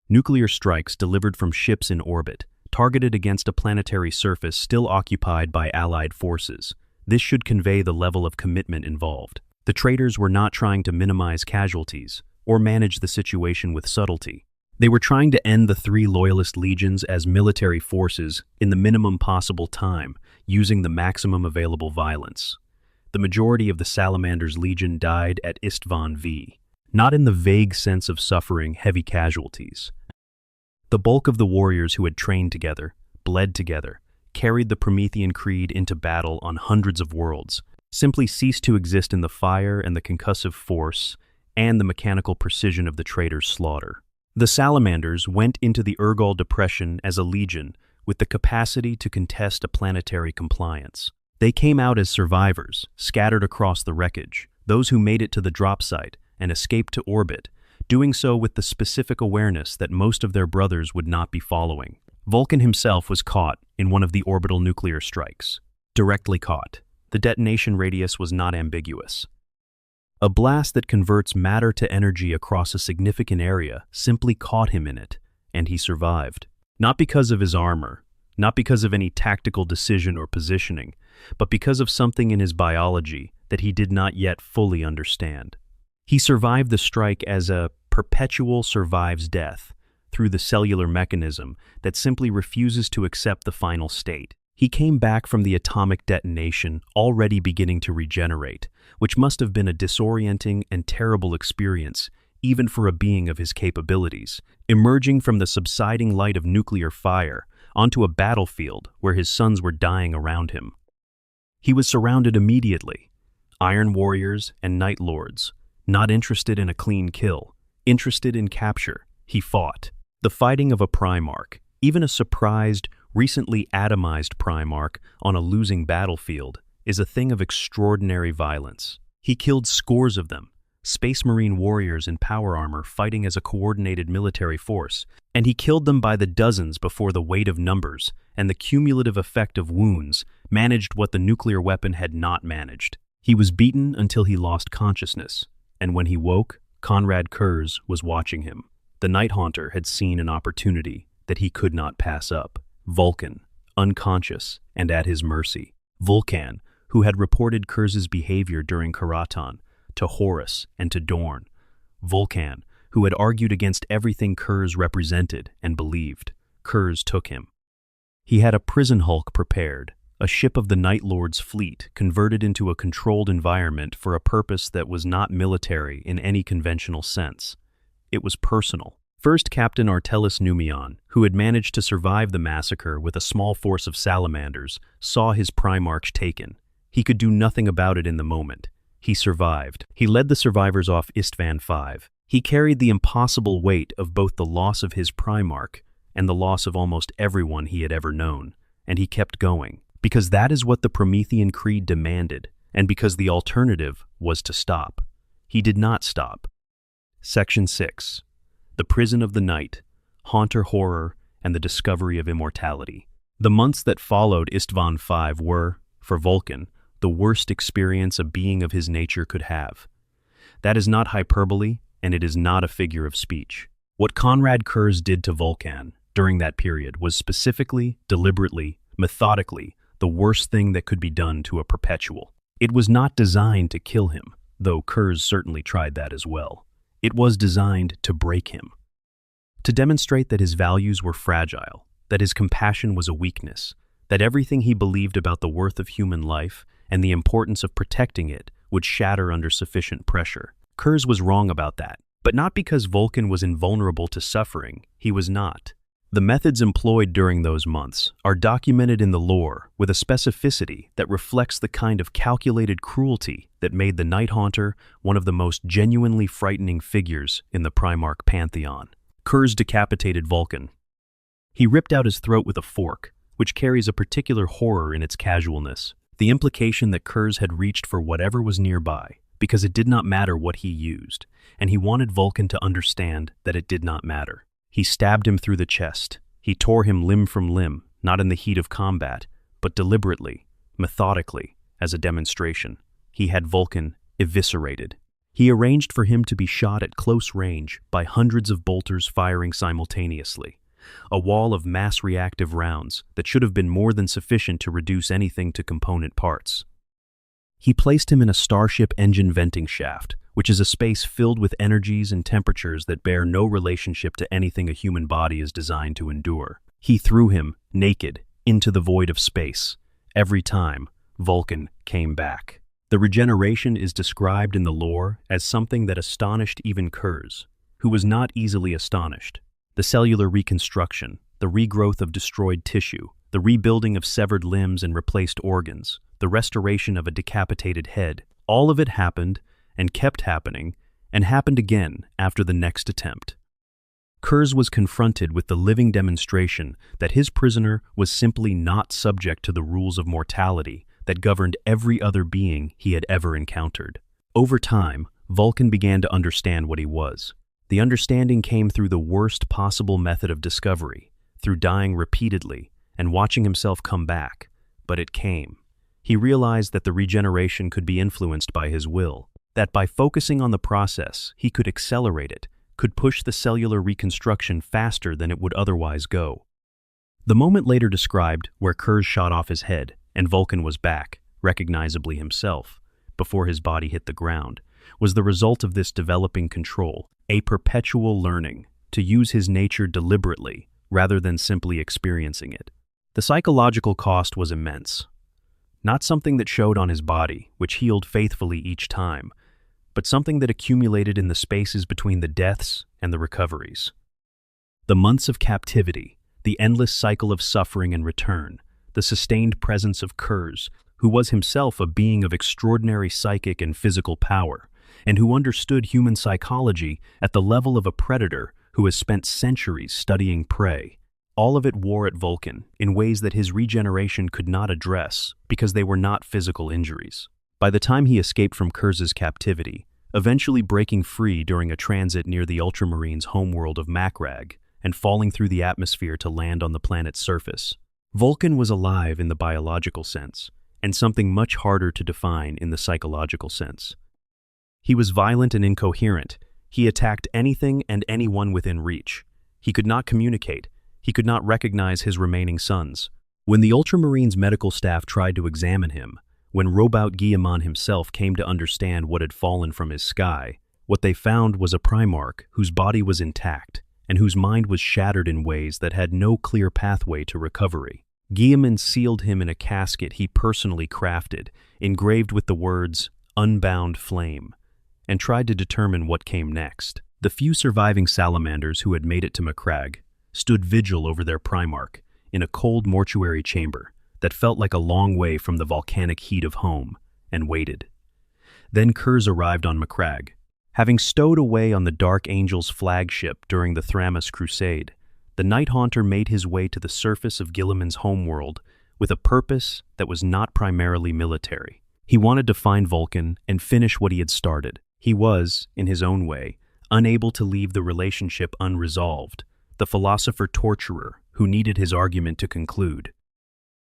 Nuclear strikes delivered from ships in orbit, targeted against a planetary surface still occupied by Allied forces. This should convey the level of commitment involved. The traitors were not trying to minimize casualties or manage the situation with subtlety. They were trying to end the 3 Loyalist legions as military forces in the minimum possible time, using the maximum available violence. The majority of the Salamander's legion died at Istvan V, not in the vague sense of suffering heavy casualties. The bulk of the warriors who had trained together, bled together, carried the Promethean creed into battle on hundreds of worlds, simply ceased to exist in the fire and the concussive force and the mechanical precision of the traitor's slaughter. The Salamanders went into the Urgal Depression as a legion with the capacity to contest a planetary compliance. They came out as survivors, scattered across the wreckage, those who made it to the drop site and escaped to orbit, doing so with the specific awareness that most of their brothers would not be following. Vulcan himself was caught in one of the orbital nuclear strikes. Directly caught. The detonation radius was not ambiguous. A blast that converts matter to energy across a significant area simply caught him in it, and he survived. Not because of his armor, not because of any tactical decision or positioning, but because of something in his biology that he did not yet fully understand. He survived the strike as a perpetual survives death through the cellular mechanism that simply refuses to accept the final state. He came back from the atomic detonation already beginning to regenerate, which must have been a disorienting and terrible experience, even for a being of his capabilities, emerging from the subsiding light of nuclear fire onto a battlefield where his sons were dying around him. He was surrounded immediately. Iron warriors and night lords, not interested in a clean kill, interested in capture. He fought. The fighting of a Primarch, even a surprised, recently atomized Primarch on a losing battlefield, is a thing of extraordinary violence. He killed scores of them, Space Marine warriors in power armor fighting as a coordinated military force, and he killed them by the dozens before the weight of numbers and the cumulative effect of wounds managed what the nuclear weapon had not managed. He was beaten until he lost consciousness, and when he woke, Conrad Kurz was watching him. The Night Haunter had seen an opportunity that he could not pass up. Vulcan, unconscious and at his mercy. Vulcan, who had reported Kurz's behavior during Karaton to Horus and to Dorn. Vulcan, who had argued against everything Kurz represented and believed. Kurz took him. He had a prison hulk prepared, a ship of the Night Lord's fleet converted into a controlled environment for a purpose that was not military in any conventional sense. It was personal. First Captain Artellus Numion, who had managed to survive the massacre with a small force of salamanders, saw his Primarch taken. He could do nothing about it in the moment. He survived. He led the survivors off Istvan V. He carried the impossible weight of both the loss of his Primarch and the loss of almost everyone he had ever known, and he kept going, because that is what the Promethean Creed demanded, and because the alternative was to stop. He did not stop. Section 6. The Prison of the Night, Haunter Horror, and the Discovery of Immortality. The months that followed Istvan V were, for Vulcan, the worst experience a being of his nature could have. That is not hyperbole, and it is not a figure of speech. What Conrad Kurz did to Vulcan during that period was specifically, deliberately, methodically, the worst thing that could be done to a perpetual. It was not designed to kill him, though Kurz certainly tried that as well. It was designed to break him. To demonstrate that his values were fragile, that his compassion was a weakness, that everything he believed about the worth of human life and the importance of protecting it would shatter under sufficient pressure. Kurz was wrong about that, but not because Vulcan was invulnerable to suffering. He was not. The methods employed during those months are documented in the lore with a specificity that reflects the kind of calculated cruelty that made the Night Haunter one of the most genuinely frightening figures in the Primarch pantheon. Kurz decapitated Vulcan. He ripped out his throat with a fork, which carries a particular horror in its casualness. The implication that Kurz had reached for whatever was nearby, because it did not matter what he used, and he wanted Vulcan to understand that it did not matter. He stabbed him through the chest. He tore him limb from limb, not in the heat of combat, but deliberately, methodically, as a demonstration. He had Vulcan eviscerated. He arranged for him to be shot at close range by hundreds of bolters firing simultaneously, a wall of mass reactive rounds that should have been more than sufficient to reduce anything to component parts. He placed him in a starship engine venting shaft, which is a space filled with energies and temperatures that bear no relationship to anything a human body is designed to endure. He threw him, naked, into the void of space. Every time, Vulcan came back. The regeneration is described in the lore as something that astonished even Kurz, who was not easily astonished. The cellular reconstruction, the regrowth of destroyed tissue, the rebuilding of severed limbs and replaced organs, the restoration of a decapitated head, all of it happened and kept happening, and happened again after the next attempt. Kurz was confronted with the living demonstration that his prisoner was simply not subject to the rules of mortality that governed every other being he had ever encountered. Over time, Vulcan began to understand what he was. The understanding came through the worst possible method of discovery, through dying repeatedly and watching himself come back, but it came. He realized that the regeneration could be influenced by his will, that by focusing on the process, he could accelerate it, could push the cellular reconstruction faster than it would otherwise go. The moment later described, where Kurz shot off his head and Vulcan was back, recognizably himself, before his body hit the ground, was the result of this developing control, a perpetual learning to use his nature deliberately rather than simply experiencing it. The psychological cost was immense. Not something that showed on his body, which healed faithfully each time, but something that accumulated in the spaces between the deaths and the recoveries. The months of captivity, the endless cycle of suffering and return, the sustained presence of Kurz, who was himself a being of extraordinary psychic and physical power, and who understood human psychology at the level of a predator who has spent centuries studying prey. All of it wore at Vulcan in ways that his regeneration could not address because they were not physical injuries. By the time he escaped from Kurz's captivity, eventually breaking free during a transit near the Ultramarines' homeworld of Macragge and falling through the atmosphere to land on the planet's surface, Vulcan was alive in the biological sense, and something much harder to define in the psychological sense. He was violent and incoherent. He attacked anything and anyone within reach. He could not communicate. He could not recognize his remaining sons. When the Ultramarines' medical staff tried to examine him, when Robout Guillemot himself came to understand what had fallen from his sky, what they found was a Primarch whose body was intact and whose mind was shattered in ways that had no clear pathway to recovery. Guillemot sealed him in a casket he personally crafted, engraved with the words, "Unbound Flame," and tried to determine what came next. The few surviving salamanders who had made it to Macragge stood vigil over their Primarch in a cold mortuary chamber that felt like a long way from the volcanic heat of home, and waited. Then Kurz arrived on Macragge. Having stowed away on the Dark Angel's flagship during the Thramas Crusade, the Night Haunter made his way to the surface of Guillemot's homeworld with a purpose that was not primarily military. He wanted to find Vulcan and finish what he had started. He was, in his own way, unable to leave the relationship unresolved, the philosopher-torturer who needed his argument to conclude.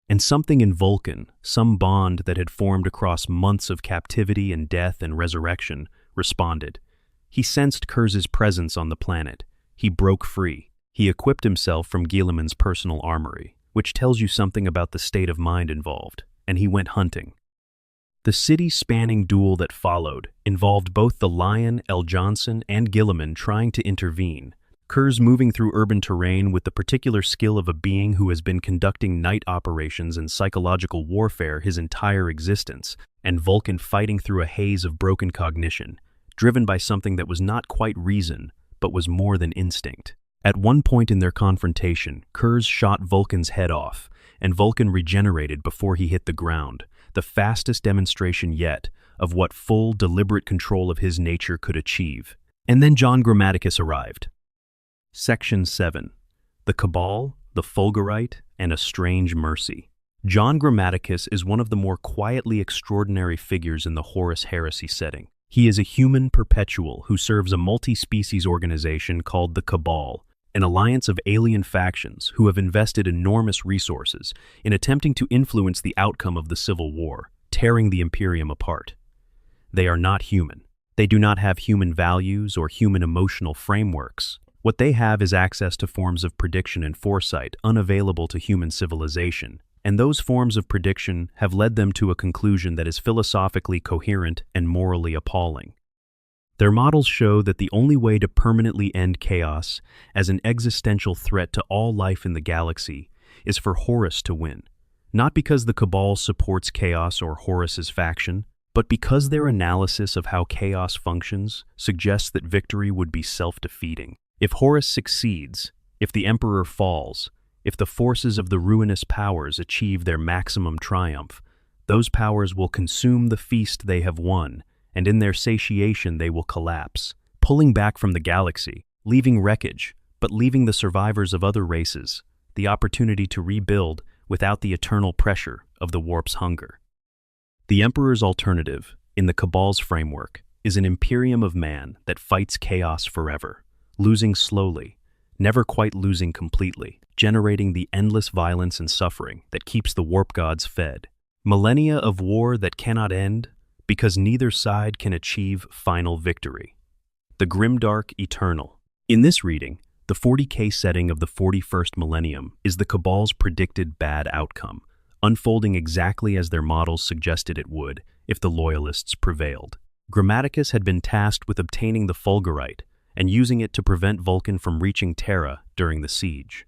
And something in Vulcan, some bond that had formed across months of captivity and death and resurrection, responded. He sensed Kurz's presence on the planet. He broke free. He equipped himself from Guillemot's personal armory, which tells you something about the state of mind involved, and he went hunting. The city-spanning duel that followed involved both the Lion, L. Johnson, and Guillemot trying to intervene, Kurz moving through urban terrain with the particular skill of a being who has been conducting night operations and psychological warfare his entire existence, and Vulcan fighting through a haze of broken cognition, driven by something that was not quite reason, but was more than instinct. At one point in their confrontation, Kurz shot Vulcan's head off, and Vulcan regenerated before he hit the ground, the fastest demonstration yet of what full, deliberate control of his nature could achieve. And then John Grammaticus arrived. Section 7. The Cabal, the Fulgurite, and a Strange Mercy. John Grammaticus is one of the more quietly extraordinary figures in the Horus Heresy setting. He is a human perpetual who serves a multi-species organization called the Cabal, an alliance of alien factions who have invested enormous resources in attempting to influence the outcome of the Civil War, tearing the Imperium apart. They are not human. They do not have human values or human emotional frameworks. What they have is access to forms of prediction and foresight unavailable to human civilization, and those forms of prediction have led them to a conclusion that is philosophically coherent and morally appalling. Their models show that the only way to permanently end chaos as an existential threat to all life in the galaxy is for Horus to win, not because the Cabal supports chaos or Horus's faction, but because their analysis of how chaos functions suggests that victory would be self-defeating. If Horus succeeds, if the Emperor falls, if the forces of the ruinous powers achieve their maximum triumph, those powers will consume the feast they have won, and in their satiation they will collapse, pulling back from the galaxy, leaving wreckage, but leaving the survivors of other races the opportunity to rebuild without the eternal pressure of the warp's hunger. The Emperor's alternative, in the Cabal's framework, is an Imperium of man that fights chaos forever, losing slowly, never quite losing completely, generating the endless violence and suffering that keeps the warp gods fed. Millennia of war that cannot end because neither side can achieve final victory. The Grimdark Eternal. In this reading, the 40K setting of the 41st millennium is the Cabal's predicted bad outcome, unfolding exactly as their models suggested it would if the Loyalists prevailed. Grammaticus had been tasked with obtaining the Fulgurite and using it to prevent Vulcan from reaching Terra during the siege.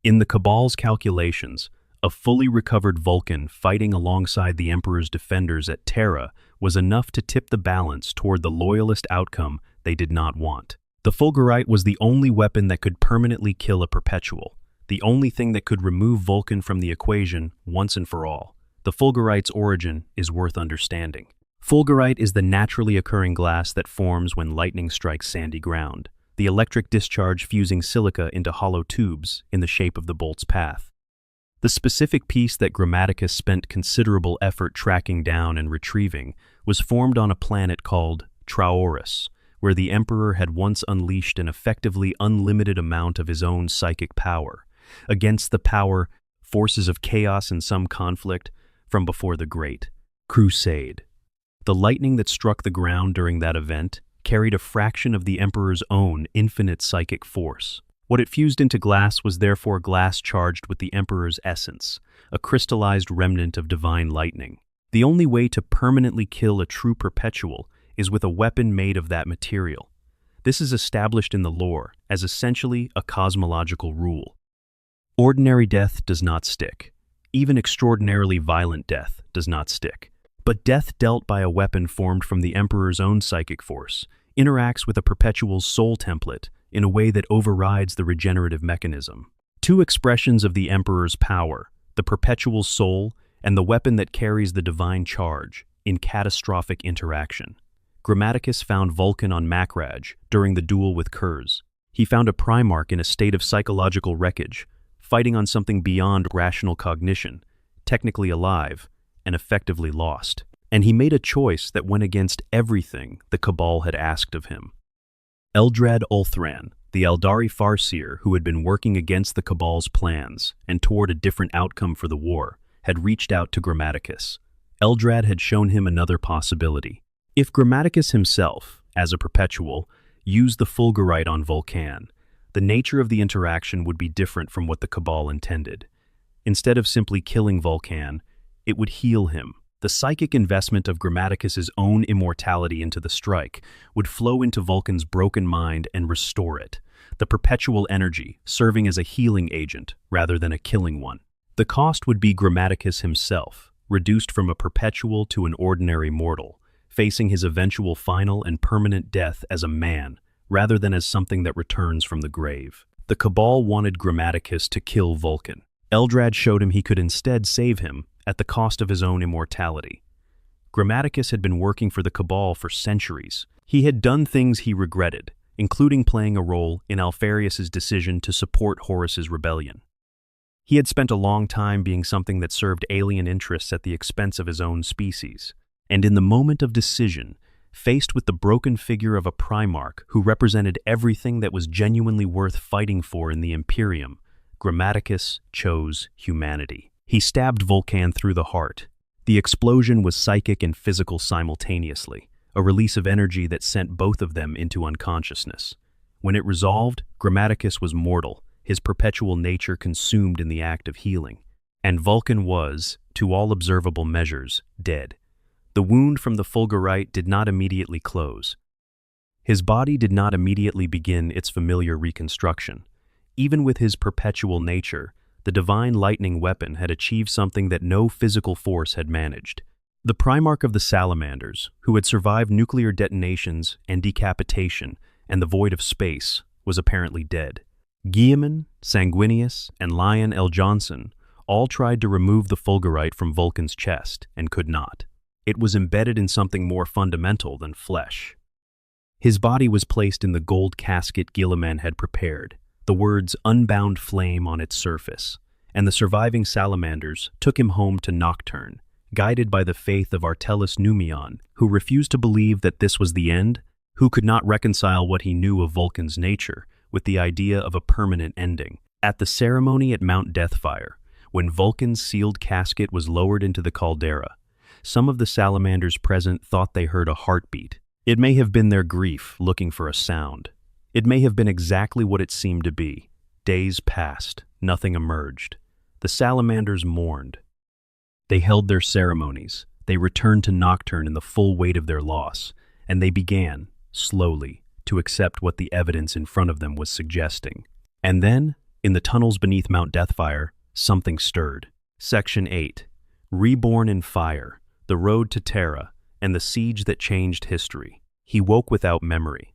In the Cabal's calculations, a fully recovered Vulcan fighting alongside the Emperor's defenders at Terra was enough to tip the balance toward the Loyalist outcome they did not want. The Fulgurite was the only weapon that could permanently kill a Perpetual, the only thing that could remove Vulcan from the equation once and for all. The Fulgurite's origin is worth understanding. Fulgurite is the naturally occurring glass that forms when lightning strikes sandy ground, the electric discharge fusing silica into hollow tubes in the shape of the bolt's path. The specific piece that Grammaticus spent considerable effort tracking down and retrieving was formed on a planet called Traoris, where the Emperor had once unleashed an effectively unlimited amount of his own psychic power, against the forces of chaos and some conflict from before the Great Crusade. The lightning that struck the ground during that event carried a fraction of the Emperor's own infinite psychic force. What it fused into glass was therefore glass charged with the Emperor's essence, a crystallized remnant of divine lightning. The only way to permanently kill a true Perpetual is with a weapon made of that material. This is established in the lore as essentially a cosmological rule. Ordinary death does not stick. Even extraordinarily violent death does not stick. But death dealt by a weapon formed from the Emperor's own psychic force interacts with a Perpetual's soul template in a way that overrides the regenerative mechanism. Two expressions of the Emperor's power, the Perpetual's soul and the weapon that carries the divine charge, in catastrophic interaction. Grammaticus found Vulcan on Macraj during the duel with Kurz. He found a Primarch in a state of psychological wreckage, fighting on something beyond rational cognition, technically alive, and effectively lost. And he made a choice that went against everything the Cabal had asked of him. Eldrad Ulthran, the Eldari Farseer who had been working against the Cabal's plans and toward a different outcome for the war, had reached out to Grammaticus. Eldrad had shown him another possibility. If Grammaticus himself, as a Perpetual, used the Fulgurite on Vulcan, the nature of the interaction would be different from what the Cabal intended. Instead of simply killing Vulcan, it would heal him. The psychic investment of Grammaticus's own immortality into the strike would flow into Vulcan's broken mind and restore it, the Perpetual energy serving as a healing agent rather than a killing one. The cost would be Grammaticus himself, reduced from a Perpetual to an ordinary mortal, facing his eventual final and permanent death as a man rather than as something that returns from the grave. The Cabal wanted Grammaticus to kill Vulcan. Eldrad showed him he could instead save him at the cost of his own immortality. Grammaticus had been working for the Cabal for centuries. He had done things he regretted, including playing a role in Alpharius's decision to support Horus's rebellion. He had spent a long time being something that served alien interests at the expense of his own species, and in the moment of decision, faced with the broken figure of a Primarch who represented everything that was genuinely worth fighting for in the Imperium, Grammaticus chose humanity. He stabbed Vulcan through the heart. The explosion was psychic and physical simultaneously, a release of energy that sent both of them into unconsciousness. When it resolved, Grammaticus was mortal, his perpetual nature consumed in the act of healing. And Vulcan was, to all observable measures, dead. The wound from the Fulgurite did not immediately close. His body did not immediately begin its familiar reconstruction. Even with his perpetual nature, the divine lightning weapon had achieved something that no physical force had managed. The Primarch of the Salamanders, who had survived nuclear detonations and decapitation and the void of space, was apparently dead. Guilliman, Sanguinius, and Lion L. Johnson all tried to remove the Fulgurite from Vulcan's chest and could not. It was embedded in something more fundamental than flesh. His body was placed in the gold casket Guilliman had prepared, the words "Unbound Flame" on its surface, and the surviving salamanders took him home to Nocturne, guided by the faith of Artellus Numion, who refused to believe that this was the end, who could not reconcile what he knew of Vulcan's nature with the idea of a permanent ending. At the ceremony at Mount Deathfire, when Vulcan's sealed casket was lowered into the caldera, some of the salamanders present thought they heard a heartbeat. It may have been their grief looking for a sound. It may have been exactly what it seemed to be. Days passed, nothing emerged. The salamanders mourned. They held their ceremonies. They returned to Nocturne in the full weight of their loss, and they began, slowly, to accept what the evidence in front of them was suggesting. And then, in the tunnels beneath Mount Deathfire, something stirred. Section 8. Reborn in Fire, the Road to Terra, and the Siege that Changed History. He woke without memory.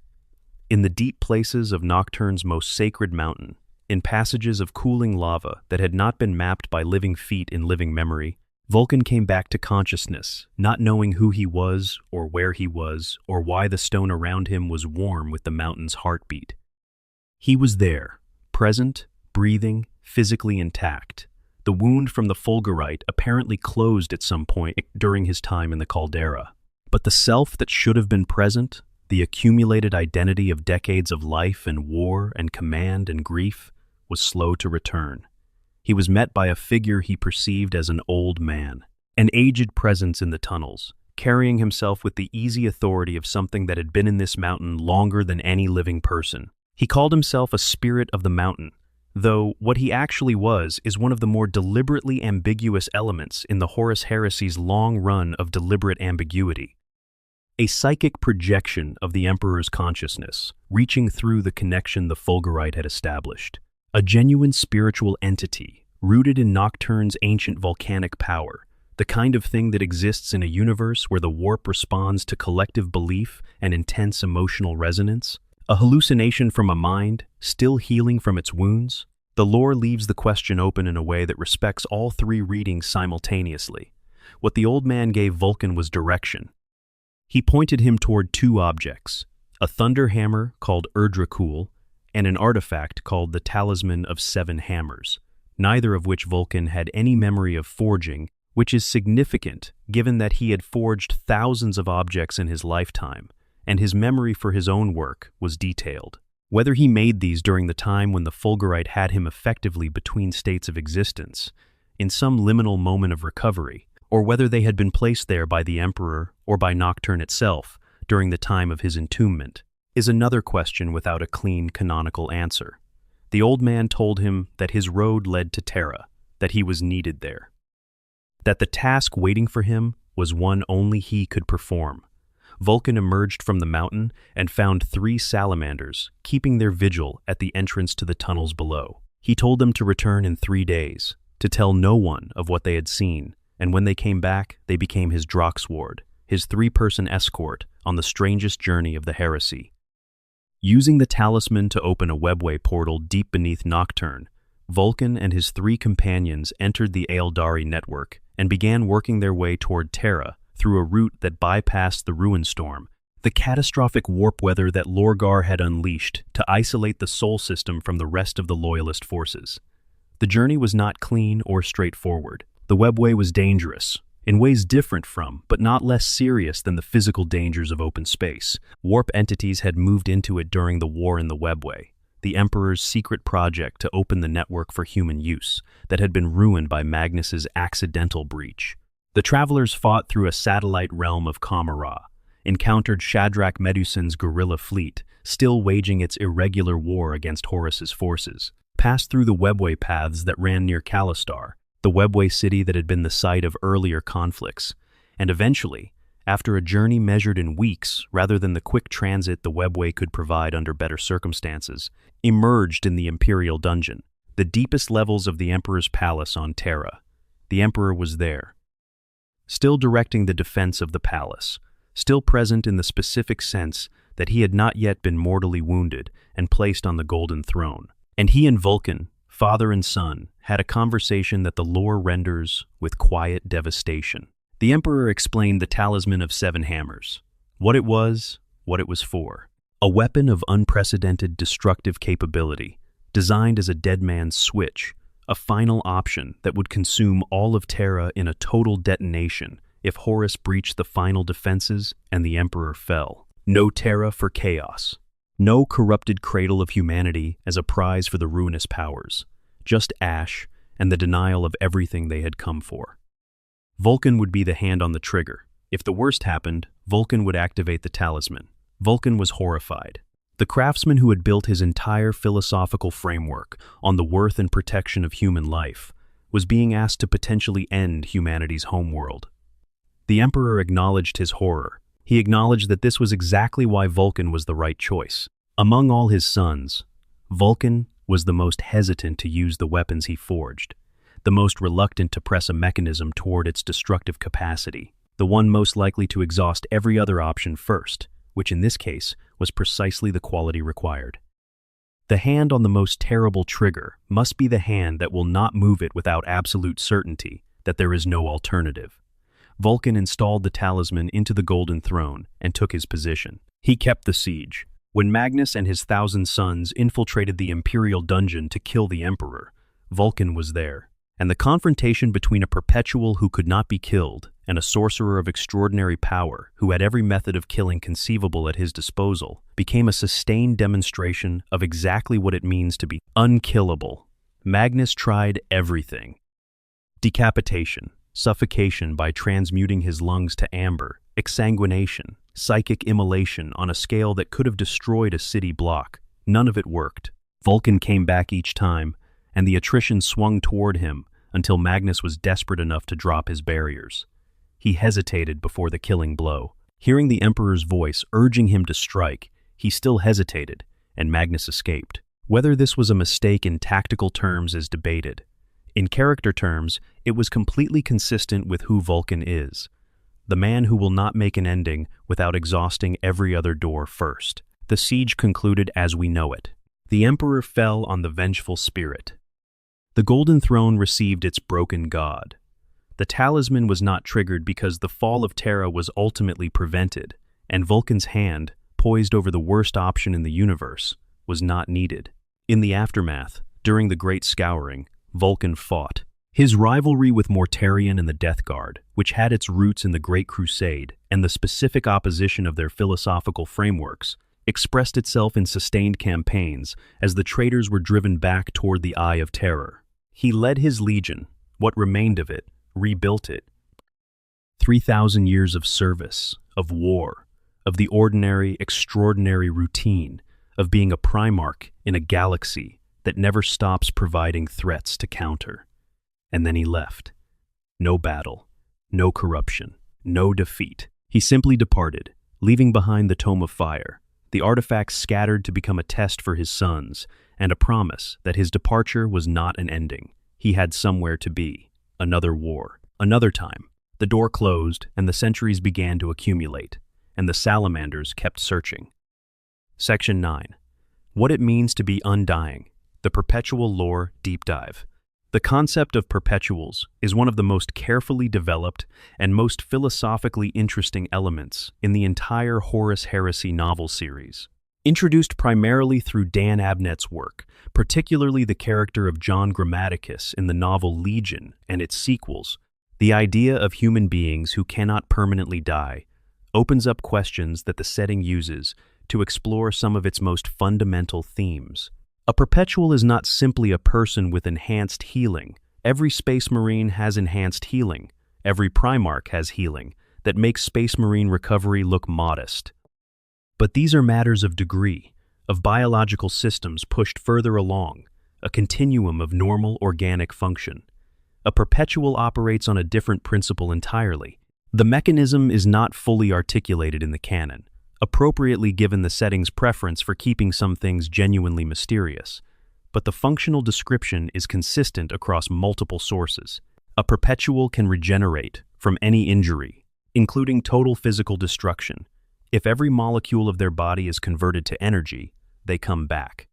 In the deep places of Nocturne's most sacred mountain, in passages of cooling lava that had not been mapped by living feet in living memory, Vulcan came back to consciousness, not knowing who he was, or where he was, or why the stone around him was warm with the mountain's heartbeat. He was there, present, breathing, physically intact. The wound from the fulgurite apparently closed at some point during his time in the caldera. But the self that should have been present, the accumulated identity of decades of life and war and command and grief, was slow to return. He was met by a figure he perceived as an old man, an aged presence in the tunnels, carrying himself with the easy authority of something that had been in this mountain longer than any living person. He called himself a spirit of the mountain, though what he actually was is one of the more deliberately ambiguous elements in the Horus Heresy's long run of deliberate ambiguity. A psychic projection of the Emperor's consciousness, reaching through the connection the fulgurite had established. A genuine spiritual entity, rooted in Nocturne's ancient volcanic power, the kind of thing that exists in a universe where the warp responds to collective belief and intense emotional resonance. A hallucination from a mind, still healing from its wounds? The lore leaves the question open in a way that respects all three readings simultaneously. What the old man gave Vulcan was direction. He pointed him toward two objects, a thunder hammer called Urdrakul, and an artifact called the Talisman of Seven Hammers, neither of which Vulcan had any memory of forging, which is significant given that he had forged thousands of objects in his lifetime, and his memory for his own work was detailed. Whether he made these during the time when the fulgurite had him effectively between states of existence, in some liminal moment of recovery, or whether they had been placed there by the Emperor or by Nocturne itself during the time of his entombment, is another question without a clean canonical answer. The old man told him that his road led to Terra, that he was needed there, that the task waiting for him was one only he could perform. Vulcan emerged from the mountain and found three salamanders keeping their vigil at the entrance to the tunnels below. He told them to return in 3 days, to tell no one of what they had seen, and when they came back, they became his Droxward, his 3-person escort on the strangest journey of the heresy. Using the talisman to open a webway portal deep beneath Nocturne, Vulcan and his 3 companions entered the Aeldari network and began working their way toward Terra through a route that bypassed the ruin storm, the catastrophic warp weather that Lorgar had unleashed to isolate the Sol system from the rest of the Loyalist forces. The journey was not clean or straightforward. The webway was dangerous, in ways different from, but not less serious than the physical dangers of open space. Warp entities had moved into it during the war in the webway, the Emperor's secret project to open the network for human use that had been ruined by Magnus's accidental breach. The travelers fought through a satellite realm of Kamara, encountered Shadrach Medusan's guerrilla fleet, still waging its irregular war against Horus's forces, passed through the webway paths that ran near Kalistar, the webway city that had been the site of earlier conflicts, and eventually, after a journey measured in weeks rather than the quick transit the webway could provide under better circumstances, emerged in the Imperial dungeon, the deepest levels of the Emperor's palace on Terra. The Emperor was there, still directing the defense of the palace, still present in the specific sense that he had not yet been mortally wounded and placed on the golden throne. And he and Vulcan, father and son, had a conversation that the lore renders with quiet devastation. The Emperor explained the Talisman of Seven Hammers, what it was for. A weapon of unprecedented destructive capability, designed as a dead man's switch, a final option that would consume all of Terra in a total detonation if Horus breached the final defenses and the Emperor fell. No Terra for chaos. No corrupted cradle of humanity as a prize for the ruinous powers, just ash and the denial of everything they had come for. Vulcan would be the hand on the trigger. If the worst happened, Vulcan would activate the talisman. Vulcan was horrified. The craftsman who had built his entire philosophical framework on the worth and protection of human life was being asked to potentially end humanity's homeworld. The Emperor acknowledged his horror. He acknowledged that this was exactly why Vulcan was the right choice. Among all his sons, Vulcan was the most hesitant to use the weapons he forged, the most reluctant to press a mechanism toward its destructive capacity, the one most likely to exhaust every other option first, which in this case was precisely the quality required. The hand on the most terrible trigger must be the hand that will not move it without absolute certainty that there is no alternative. Vulcan installed the talisman into the Golden Throne and took his position. He kept the siege. When Magnus and his 1,000 sons infiltrated the Imperial dungeon to kill the Emperor, Vulcan was there. And the confrontation between a perpetual who could not be killed and a sorcerer of extraordinary power who had every method of killing conceivable at his disposal became a sustained demonstration of exactly what it means to be unkillable. Magnus tried everything. Decapitation, suffocation by transmuting his lungs to amber, exsanguination, psychic immolation on a scale that could have destroyed a city block. None of it worked. Vulcan came back each time, and the attrition swung toward him until Magnus was desperate enough to drop his barriers. He hesitated before the killing blow. Hearing the Emperor's voice urging him to strike, he still hesitated, and Magnus escaped. Whether this was a mistake in tactical terms is debated. In character terms, it was completely consistent with who Vulcan is. The man who will not make an ending without exhausting every other door first. The siege concluded as we know it. The Emperor fell on the vengeful spirit. The Golden Throne received its broken god. The talisman was not triggered because the fall of Terra was ultimately prevented, and Vulcan's hand, poised over the worst option in the universe, was not needed. In the aftermath, during the Great Scouring, Vulcan fought. His rivalry with Mortarion and the Death Guard, which had its roots in the Great Crusade and the specific opposition of their philosophical frameworks, expressed itself in sustained campaigns as the traitors were driven back toward the Eye of Terror. He led his legion, what remained of it, rebuilt it. 3,000 years of service, of war, of the ordinary, extraordinary routine, of being a Primarch in a galaxy that never stops providing threats to counter. And then he left. No battle, no corruption, no defeat. He simply departed, leaving behind the Tome of Fire, the artifacts scattered to become a test for his sons, and a promise that his departure was not an ending. He had somewhere to be. Another war. Another time. The door closed, and the centuries began to accumulate, and the salamanders kept searching. Section 9. What it means to be undying. The Perpetual Lore Deep Dive. The concept of perpetuals is one of the most carefully developed and most philosophically interesting elements in the entire Horus Heresy novel series. Introduced primarily through Dan Abnett's work, particularly the character of John Grammaticus in the novel Legion and its sequels, the idea of human beings who cannot permanently die opens up questions that the setting uses to explore some of its most fundamental themes. A perpetual is not simply a person with enhanced healing. Every Space Marine has enhanced healing. Every Primarch has healing that makes Space Marine recovery look modest. But these are matters of degree, of biological systems pushed further along, a continuum of normal organic function. A perpetual operates on a different principle entirely. The mechanism is not fully articulated in the canon, appropriately given the setting's preference for keeping some things genuinely mysterious, but the functional description is consistent across multiple sources. A perpetual can regenerate from any injury, including total physical destruction. If every molecule of their body is converted to energy, they come back.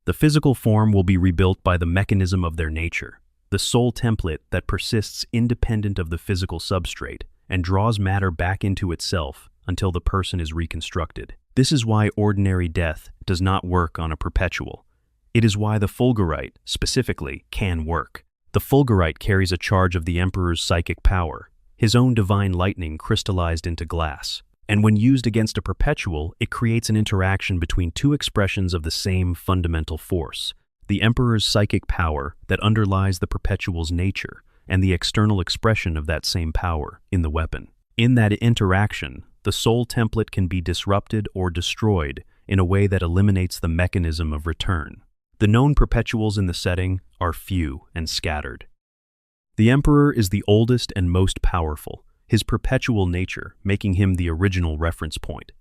The physical form will be rebuilt by the mechanism of their nature, the soul template that persists independent of the physical substrate and draws matter back into itself until the person is reconstructed. This is why ordinary death does not work on a perpetual. It is why the Fulgurite, specifically, can work. The Fulgurite carries a charge of the Emperor's psychic power, his own divine lightning crystallized into glass. And when used against a perpetual, it creates an interaction between two expressions of the same fundamental force: the Emperor's psychic power that underlies the perpetual's nature, and the external expression of that same power in the weapon. In that interaction, the soul template can be disrupted or destroyed in a way that eliminates the mechanism of return. The known perpetuals in the setting are few and scattered. The Emperor is the oldest and most powerful, his perpetual nature making him the original reference point.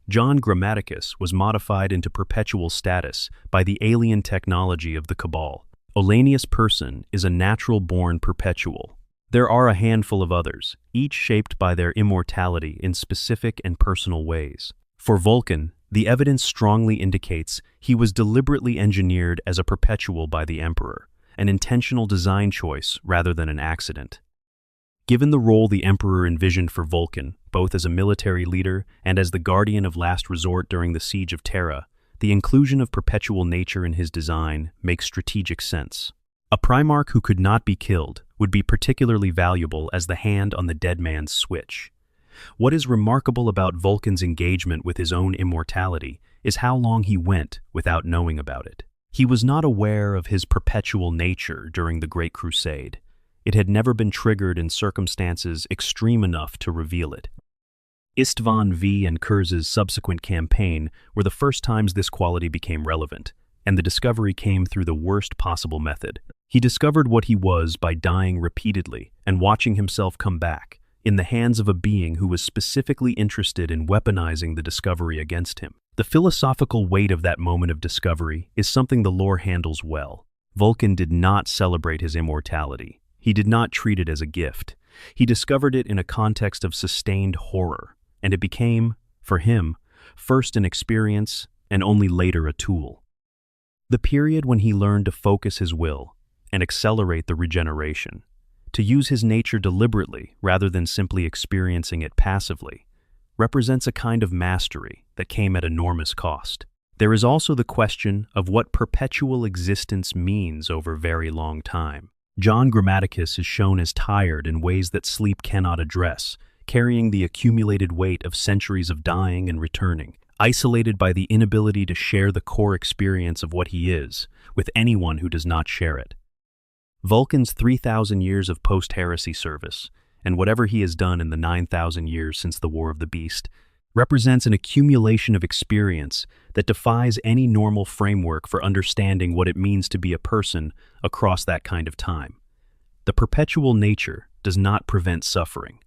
John Grammaticus was modified into perpetual status by the alien technology of the Cabal. Olanius Person is a natural-born perpetual. There are a handful of others, each shaped by their immortality in specific and personal ways. For Vulcan, the evidence strongly indicates he was deliberately engineered as a perpetual by the Emperor, an intentional design choice rather than an accident. Given the role the Emperor envisioned for Vulcan, both as a military leader and as the guardian of last resort during the Siege of Terra, the inclusion of perpetual nature in his design makes strategic sense. A Primarch who could not be killed would be particularly valuable as the hand on the dead man's switch. What is remarkable about Vulcan's engagement with his own immortality is how long he went without knowing about it. He was not aware of his perpetual nature during the Great Crusade. It had never been triggered in circumstances extreme enough to reveal it. Istvan V and Kurz's subsequent campaign were the first times this quality became relevant, and the discovery came through the worst possible method. He discovered what he was by dying repeatedly and watching himself come back, in the hands of a being who was specifically interested in weaponizing the discovery against him. The philosophical weight of that moment of discovery is something the lore handles well. Vulcan did not celebrate his immortality. He did not treat it as a gift. He discovered it in a context of sustained horror, and it became, for him, first an experience and only later a tool. The period when he learned to focus his will and accelerate the regeneration, to use his nature deliberately rather than simply experiencing it passively, represents a kind of mastery that came at enormous cost. There is also the question of what perpetual existence means over very long time. John Grammaticus is shown as tired in ways that sleep cannot address, carrying the accumulated weight of centuries of dying and returning, isolated by the inability to share the core experience of what he is with anyone who does not share it. Vulcan's 3,000 years of post-heresy service, and whatever he has done in the 9,000 years since the War of the Beast, represents an accumulation of experience that defies any normal framework for understanding what it means to be a person across that kind of time. The perpetual nature does not prevent suffering.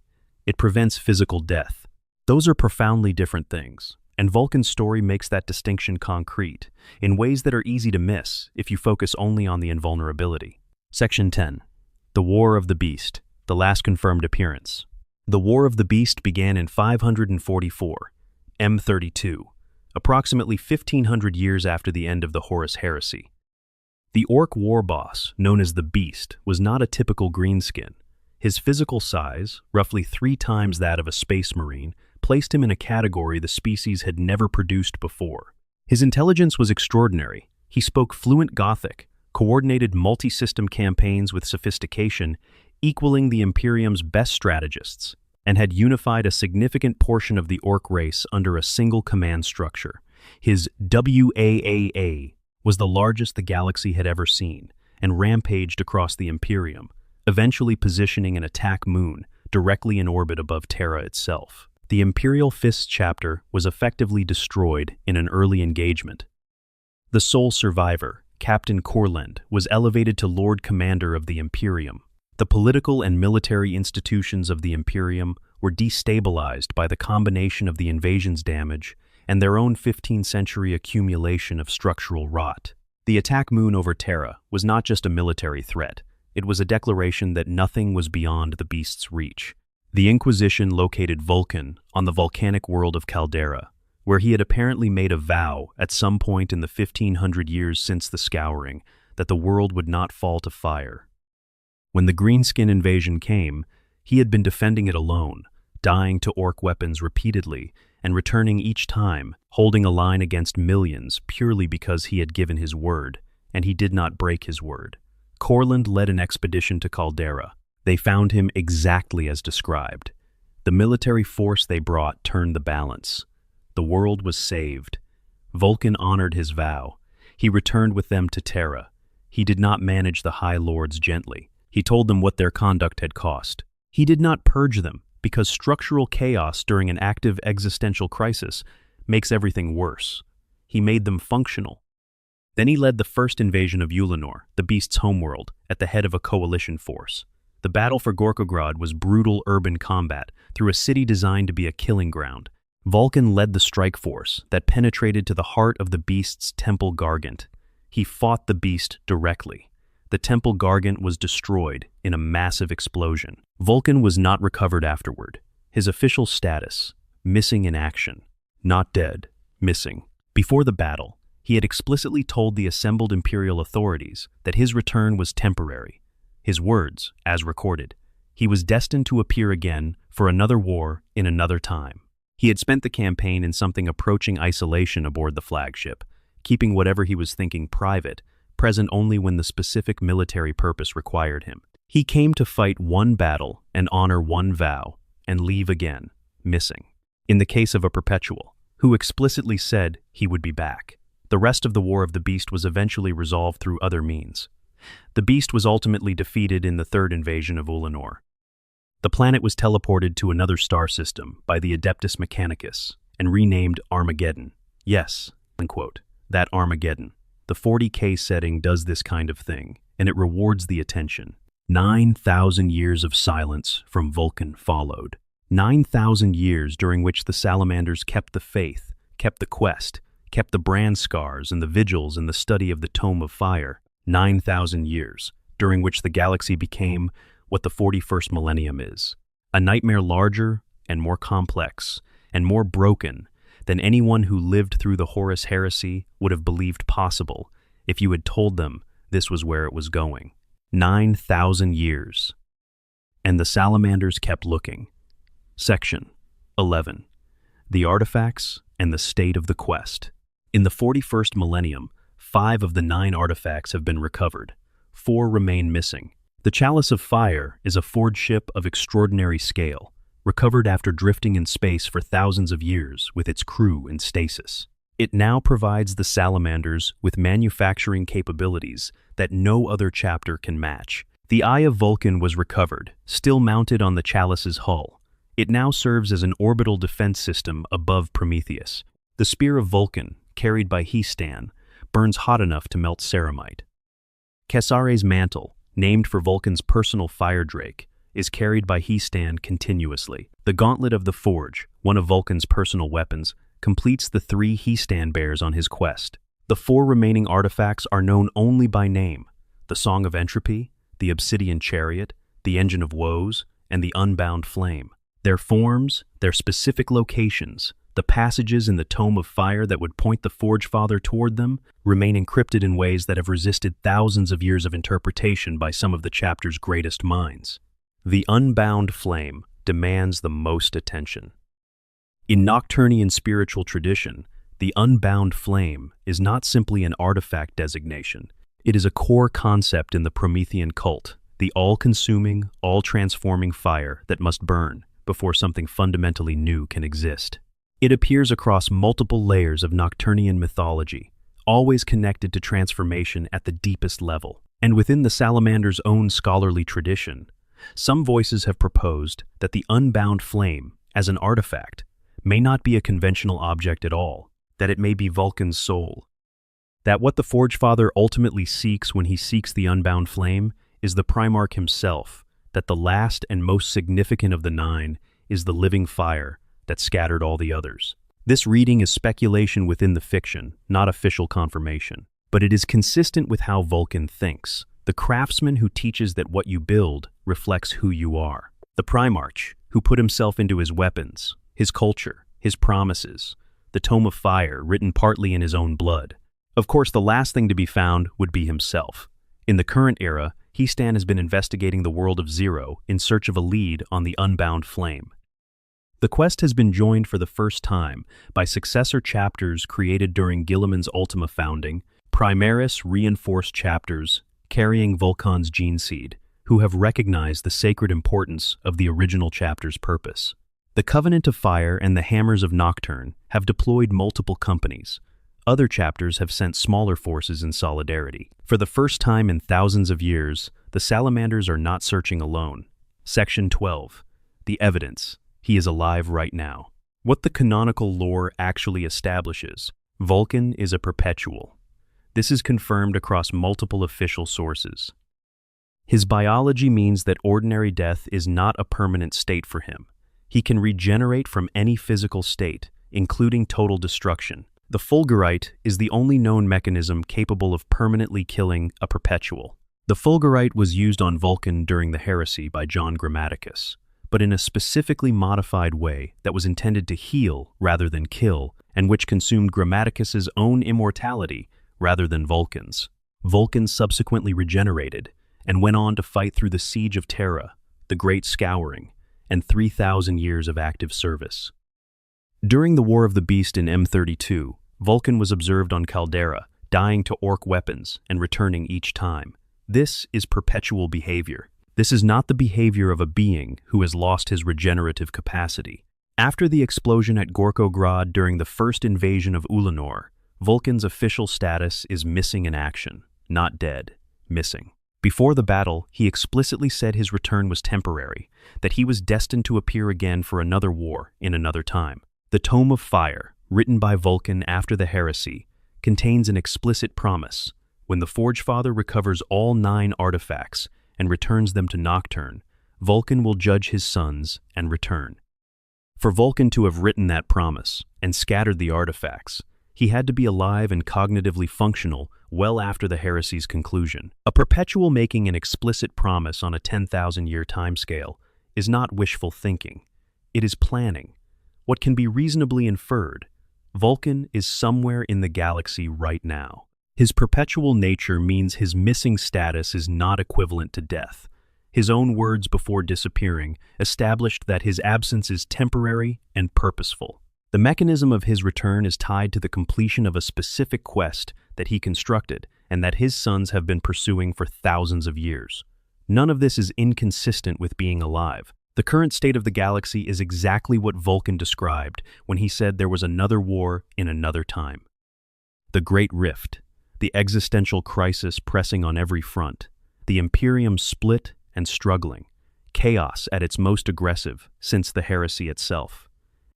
It prevents physical death. Those are profoundly different things, and Vulcan's story makes that distinction concrete, in ways that are easy to miss if you focus only on the invulnerability. Section 10. The War of the Beast, the last confirmed appearance. The War of the Beast began in 544, M32, approximately 1,500 years after the end of the Horus Heresy. The Orc war boss, known as the Beast, was not a typical greenskin. His physical size, roughly 3 times that of a space marine, placed him in a category the species had never produced before. His intelligence was extraordinary. He spoke fluent Gothic, coordinated multi-system campaigns with sophistication, equaling the Imperium's best strategists, and had unified a significant portion of the Orc race under a single command structure. His WAAA was the largest the galaxy had ever seen, and rampaged across the Imperium, eventually positioning an attack moon directly in orbit above Terra itself. The Imperial Fists chapter was effectively destroyed in an early engagement. The sole survivor, Captain Corland, was elevated to Lord Commander of the Imperium. The political and military institutions of the Imperium were destabilized by the combination of the invasion's damage and their own 15th century accumulation of structural rot. The attack moon over Terra was not just a military threat, it was a declaration that nothing was beyond the beast's reach. The Inquisition located Vulcan on the volcanic world of Caldera, where he had apparently made a vow at some point in the 1,500 years since the Scouring that the world would not fall to fire. When the Greenskin invasion came, he had been defending it alone, dying to Orc weapons repeatedly and returning each time, holding a line against millions purely because he had given his word, and he did not break his word. Corland led an expedition to Caldera. They found him exactly as described. The military force they brought turned the balance. The world was saved. Vulcan honored his vow. He returned with them to Terra. He did not manage the High Lords gently. He told them what their conduct had cost. He did not purge them, because structural chaos during an active existential crisis makes everything worse. He made them functional. Then he led the first invasion of Ulanor, the beast's homeworld, at the head of a coalition force. The battle for Gorkograd was brutal urban combat through a city designed to be a killing ground. Vulcan led the strike force that penetrated to the heart of the beast's temple Gargant. He fought the beast directly. The temple Gargant was destroyed in a massive explosion. Vulcan was not recovered afterward. His official status: missing in action. Not dead, missing. Before the battle, he had explicitly told the assembled Imperial authorities that his return was temporary. His words, as recorded: he was destined to appear again for another war in another time. He had spent the campaign in something approaching isolation aboard the flagship, keeping whatever he was thinking private, present only when the specific military purpose required him. He came to fight one battle and honor one vow, and leave again, missing. In the case of a perpetual, who explicitly said he would be back. The rest of the War of the Beast was eventually resolved through other means. The Beast was ultimately defeated in the third invasion of Ulanor. The planet was teleported to another star system by the Adeptus Mechanicus and renamed Armageddon. Yes, unquote, that Armageddon. The 40K setting does this kind of thing, and it rewards the attention. 9,000 years of silence from Vulcan followed. 9,000 years during which the salamanders kept the faith, kept the quest, kept the brand scars and the vigils and the study of the Tome of Fire. 9,000 years during which the galaxy became what the 41st millennium is. A nightmare larger and more complex and more broken than anyone who lived through the Horus heresy would have believed possible if you had told them this was where it was going. 9,000 years. And the salamanders kept looking. Section 11. The Artifacts and the State of the Quest. In the 41st millennium, 5 of the 9 artifacts have been recovered. 4 remain missing. The Chalice of Fire is a forged ship of extraordinary scale, recovered after drifting in space for thousands of years with its crew in stasis. It now provides the salamanders with manufacturing capabilities that no other chapter can match. The Eye of Vulcan was recovered, still mounted on the Chalice's hull. It now serves as an orbital defense system above Prometheus. The Spear of Vulcan, carried by Histan, burns hot enough to melt ceramite. Kesare's mantle, named for Vulcan's personal fire drake, is carried by Histan continuously. The Gauntlet of the Forge, one of Vulcan's personal weapons, completes the 3 Histan bears on his quest. The 4 remaining artifacts are known only by name: the Song of Entropy, the Obsidian Chariot, the Engine of Woes, and the Unbound Flame. Their forms, their specific locations, the passages in the Tome of Fire that would point the Forge Father toward them, remain encrypted in ways that have resisted thousands of years of interpretation by some of the chapter's greatest minds. The Unbound Flame demands the most attention. In Nocturnian spiritual tradition, the Unbound Flame is not simply an artifact designation. It is a core concept in the Promethean cult, the all-consuming, all-transforming fire that must burn before something fundamentally new can exist. It appears across multiple layers of Nocturnian mythology, always connected to transformation at the deepest level. And within the salamander's own scholarly tradition, some voices have proposed that the Unbound Flame, as an artifact, may not be a conventional object at all, that it may be Vulcan's soul. That what the Forge Father ultimately seeks when he seeks the Unbound Flame is the Primarch himself, that the last and most significant of the 9 is the living fire that scattered all the others. This reading is speculation within the fiction, not official confirmation, but it is consistent with how Vulcan thinks, the craftsman who teaches that what you build reflects who you are. The Primarch, who put himself into his weapons, his culture, his promises, the Tome of Fire written partly in his own blood. Of course, the last thing to be found would be himself. In the current era, Histan has been investigating the world of Zero in search of a lead on the Unbound Flame. The quest has been joined for the first time by successor chapters created during Guilliman's Ultima founding, Primaris reinforced chapters carrying Vulcan's gene seed, who have recognized the sacred importance of the original chapter's purpose. The Covenant of Fire and the Hammers of Nocturne have deployed multiple companies. Other chapters have sent smaller forces in solidarity. For the first time in thousands of years, the Salamanders are not searching alone. Section 12. The Evidence. He is alive right now. What the canonical lore actually establishes. Vulcan is a perpetual. This is confirmed across multiple official sources. His biology means that ordinary death is not a permanent state for him. He can regenerate from any physical state, including total destruction. The fulgurite is the only known mechanism capable of permanently killing a perpetual. The fulgurite was used on Vulcan during the heresy by John Grammaticus, but in a specifically modified way that was intended to heal rather than kill, and which consumed Grammaticus's own immortality rather than Vulcan's. Vulcan subsequently regenerated and went on to fight through the Siege of Terra, the Great Scouring, and 3,000 years of active service. During the War of the Beast in M32, Vulcan was observed on Caldera, dying to orc weapons and returning each time. This is perpetual behavior. This is not the behavior of a being who has lost his regenerative capacity. After the explosion at Gorkograd during the first invasion of Ulanor, Vulcan's official status is missing in action, not dead, missing. Before the battle, he explicitly said his return was temporary, that he was destined to appear again for another war in another time. The Tome of Fire, written by Vulcan after the heresy, contains an explicit promise. When the Forgefather recovers all 9 artifacts and returns them to Nocturne, Vulcan will judge his sons and return. For Vulcan to have written that promise and scattered the artifacts, he had to be alive and cognitively functional well after the heresy's conclusion. A perpetual making an explicit promise on a 10,000-year timescale is not wishful thinking. It is planning. What can be reasonably inferred? Vulcan is somewhere in the galaxy right now. His perpetual nature means his missing status is not equivalent to death. His own words before disappearing established that his absence is temporary and purposeful. The mechanism of his return is tied to the completion of a specific quest that he constructed and that his sons have been pursuing for thousands of years. None of this is inconsistent with being alive. The current state of the galaxy is exactly what Vulcan described when he said there was another war in another time. The Great Rift, the existential crisis pressing on every front, the Imperium split and struggling, chaos at its most aggressive since the heresy itself.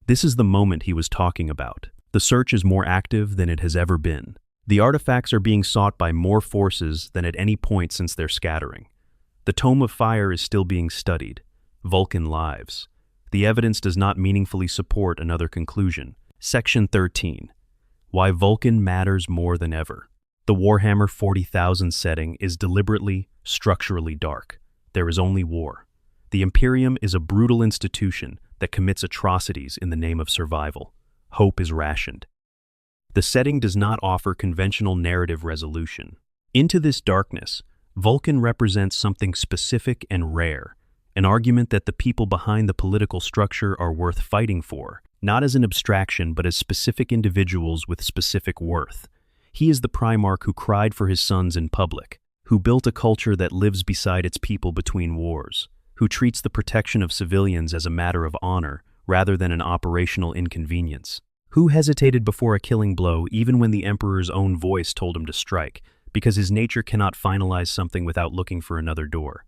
This is the moment he was talking about. The search is more active than it has ever been. The artifacts are being sought by more forces than at any point since their scattering. The Tome of Fire is still being studied. Vulcan lives. The evidence does not meaningfully support another conclusion. Section 13. Why Vulcan matters more than ever. The Warhammer 40,000 setting is deliberately, structurally dark. There is only war. The Imperium is a brutal institution that commits atrocities in the name of survival. Hope is rationed. The setting does not offer conventional narrative resolution. Into this darkness, Vulcan represents something specific and rare, an argument that the people behind the political structure are worth fighting for, not as an abstraction but as specific individuals with specific worth. He is the Primarch who cried for his sons in public, who built a culture that lives beside its people between wars, who treats the protection of civilians as a matter of honor rather than an operational inconvenience, who hesitated before a killing blow even when the Emperor's own voice told him to strike, because his nature cannot finalize something without looking for another door.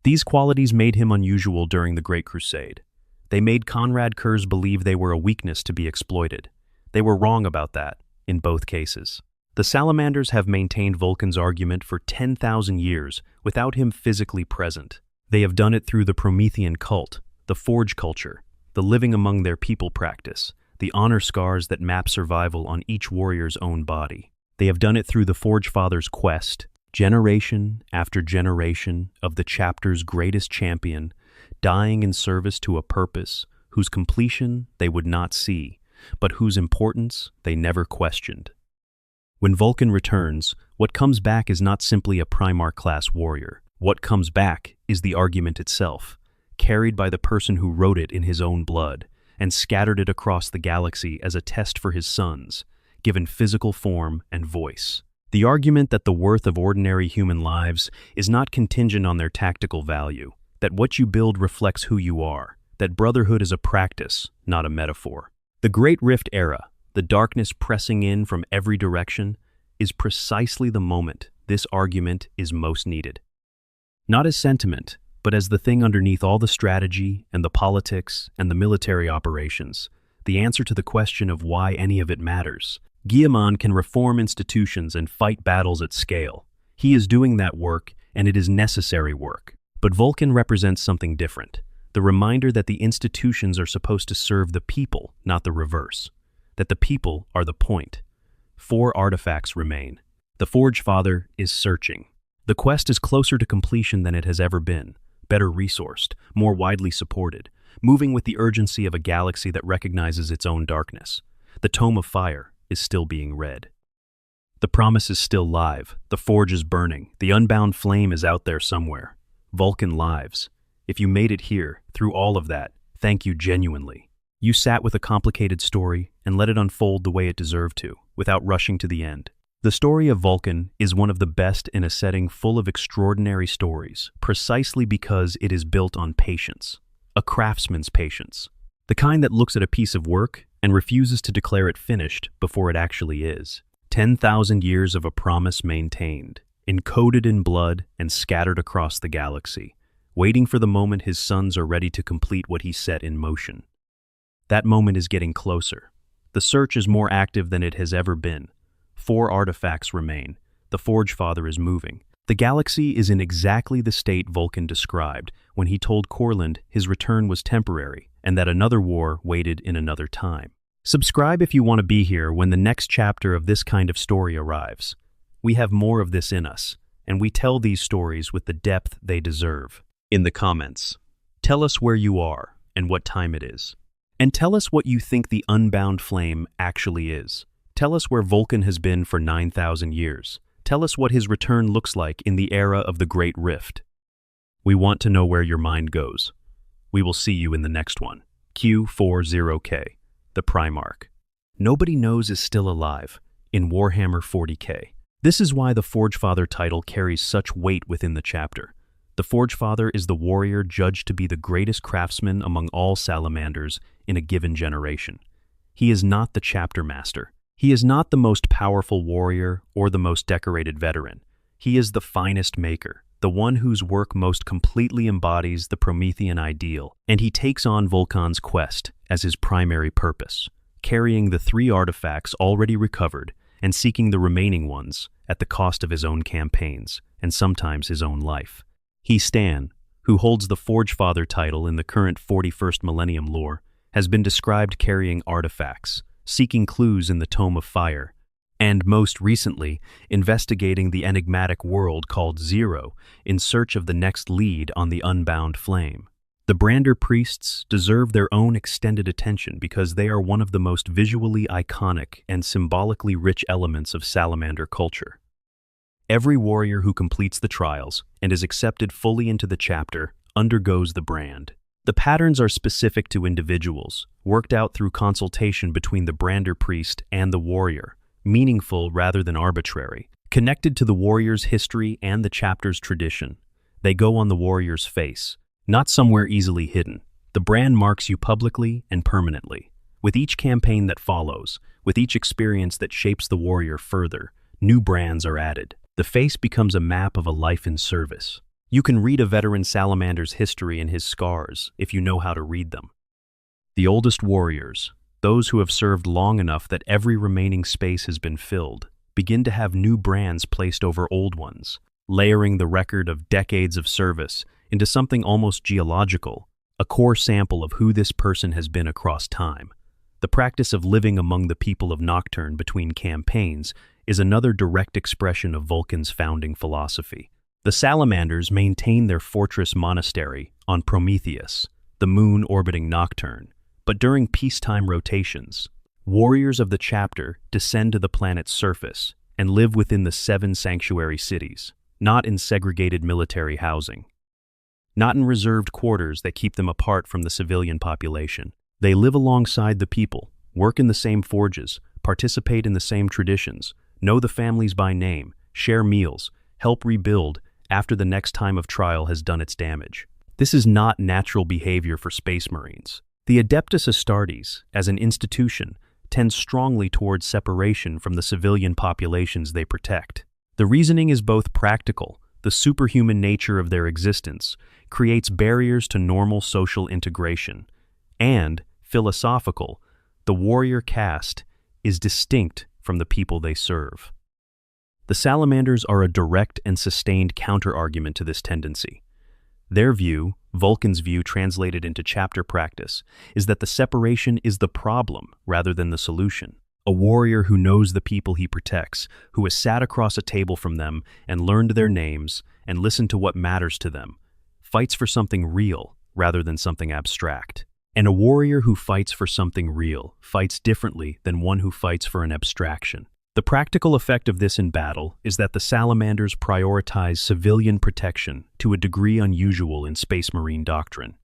These qualities made him unusual during the Great Crusade. They made Conrad Kurz believe they were a weakness to be exploited. They were wrong about that, in both cases. The Salamanders have maintained Vulcan's argument for 10,000 years without him physically present. They have done it through the Promethean cult, the Forge culture, the living among their people practice, the honor scars that map survival on each warrior's own body. They have done it through the Forgefather's quest, generation after generation of the chapter's greatest champion, dying in service to a purpose whose completion they would not see, but whose importance they never questioned. When Vulcan returns, what comes back is not simply a Primarch-class warrior. What comes back is the argument itself, carried by the person who wrote it in his own blood and scattered it across the galaxy as a test for his sons, given physical form and voice. The argument that the worth of ordinary human lives is not contingent on their tactical value, that what you build reflects who you are, that brotherhood is a practice, not a metaphor. The Great Rift era, the darkness pressing in from every direction, is precisely the moment this argument is most needed. Not as sentiment, but as the thing underneath all the strategy and the politics and the military operations, the answer to the question of why any of it matters. Guillemot can reform institutions and fight battles at scale. He is doing that work, and it is necessary work. But Vulcan represents something different, the reminder that the institutions are supposed to serve the people, not the reverse, that the people are the point. 4 artifacts remain. The Forge Father is searching. The quest is closer to completion than it has ever been, better resourced, more widely supported, moving with the urgency of a galaxy that recognizes its own darkness. The Tome of Fire is still being read. The promise is still live, the forge is burning, the unbound flame is out there somewhere. Vulcan lives. If you made it here, through all of that, thank you genuinely. You sat with a complicated story and let it unfold the way it deserved to, without rushing to the end. The story of Vulcan is one of the best in a setting full of extraordinary stories, precisely because it is built on patience, a craftsman's patience, the kind that looks at a piece of work and refuses to declare it finished before it actually is. 10,000 years of a promise maintained, encoded in blood and scattered across the galaxy, waiting for the moment his sons are ready to complete what he set in motion. That moment is getting closer. The search is more active than it has ever been. 4 artifacts remain. The Forge Father is moving. The galaxy is in exactly the state Vulcan described when he told Corland his return was temporary and that another war waited in another time. Subscribe if you want to be here when the next chapter of this kind of story arrives. We have more of this in us, and we tell these stories with the depth they deserve. In the comments, tell us where you are and what time it is. And tell us what you think the unbound flame actually is. Tell us where Vulcan has been for 9,000 years. Tell us what his return looks like in the era of the Great Rift. We want to know where your mind goes. We will see you in the next one. Q40K, the Primarch. Nobody knows is still alive in Warhammer 40K. This is why the Forge Father title carries such weight within the chapter. The Forge Father is the warrior judged to be the greatest craftsman among all salamanders in a given generation. He is not the chapter master. He is not the most powerful warrior or the most decorated veteran. He is the finest maker, the one whose work most completely embodies the Promethean ideal, and he takes on Vulcan's quest as his primary purpose, carrying the 3 artifacts already recovered and seeking the remaining ones at the cost of his own campaigns and sometimes his own life. He, Stan, who holds the Forge Father title in the current 41st Millennium lore, has been described carrying artifacts, seeking clues in the Tome of Fire, and most recently, investigating the enigmatic world called Zero in search of the next lead on the unbound flame. The Brander priests deserve their own extended attention because they are one of the most visually iconic and symbolically rich elements of salamander culture. Every warrior who completes the trials and is accepted fully into the chapter undergoes the brand. The patterns are specific to individuals, worked out through consultation between the Brander priest and the warrior, meaningful rather than arbitrary, connected to the warrior's history and the chapter's tradition. They go on the warrior's face, not somewhere easily hidden. The brand marks you publicly and permanently. With each campaign that follows, with each experience that shapes the warrior further, new brands are added. The face becomes a map of a life in service. You can read a veteran salamander's history in his scars if you know how to read them. The oldest warriors, those who have served long enough that every remaining space has been filled, begin to have new brands placed over old ones, layering the record of decades of service into something almost geological, a core sample of who this person has been across time. The practice of living among the people of Nocturne between campaigns is another direct expression of Vulcan's founding philosophy. The Salamanders maintain their fortress monastery on Prometheus, the moon orbiting Nocturne, but during peacetime rotations, warriors of the chapter descend to the planet's surface and live within the 7 sanctuary cities, not in segregated military housing, not in reserved quarters that keep them apart from the civilian population. They live alongside the people, work in the same forges, participate in the same traditions, know the families by name, share meals, help rebuild after the next time of trial has done its damage. This is not natural behavior for Space Marines. The Adeptus Astartes, as an institution, tends strongly towards separation from the civilian populations they protect. The reasoning is both practical. The superhuman nature of their existence creates barriers to normal social integration, and philosophical. The warrior caste is distinct from the people they serve. The Salamanders are a direct and sustained counter-argument to this tendency. Their view, Vulcan's view translated into chapter practice, is that the separation is the problem rather than the solution. A warrior who knows the people he protects, who has sat across a table from them and learned their names and listened to what matters to them, fights for something real rather than something abstract. And a warrior who fights for something real fights differently than one who fights for an abstraction. The practical effect of this in battle is that the Salamanders prioritize civilian protection to a degree unusual in Space Marine doctrine.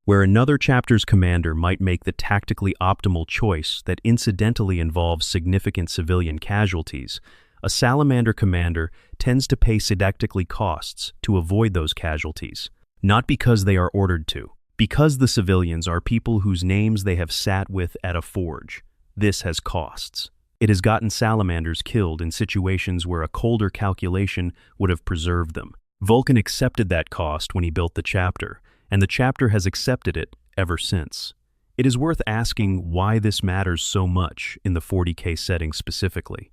Where another chapter's commander might make the tactically optimal choice that incidentally involves significant civilian casualties, a Salamander commander tends to pay sadistically costs to avoid those casualties, not because they are ordered to, because the civilians are people whose names they have sat with at a forge. This has costs. It has gotten Salamanders killed in situations where a colder calculation would have preserved them. Vulcan accepted that cost when he built the chapter, and the chapter has accepted it ever since. It is worth asking why this matters so much in the 40K setting specifically.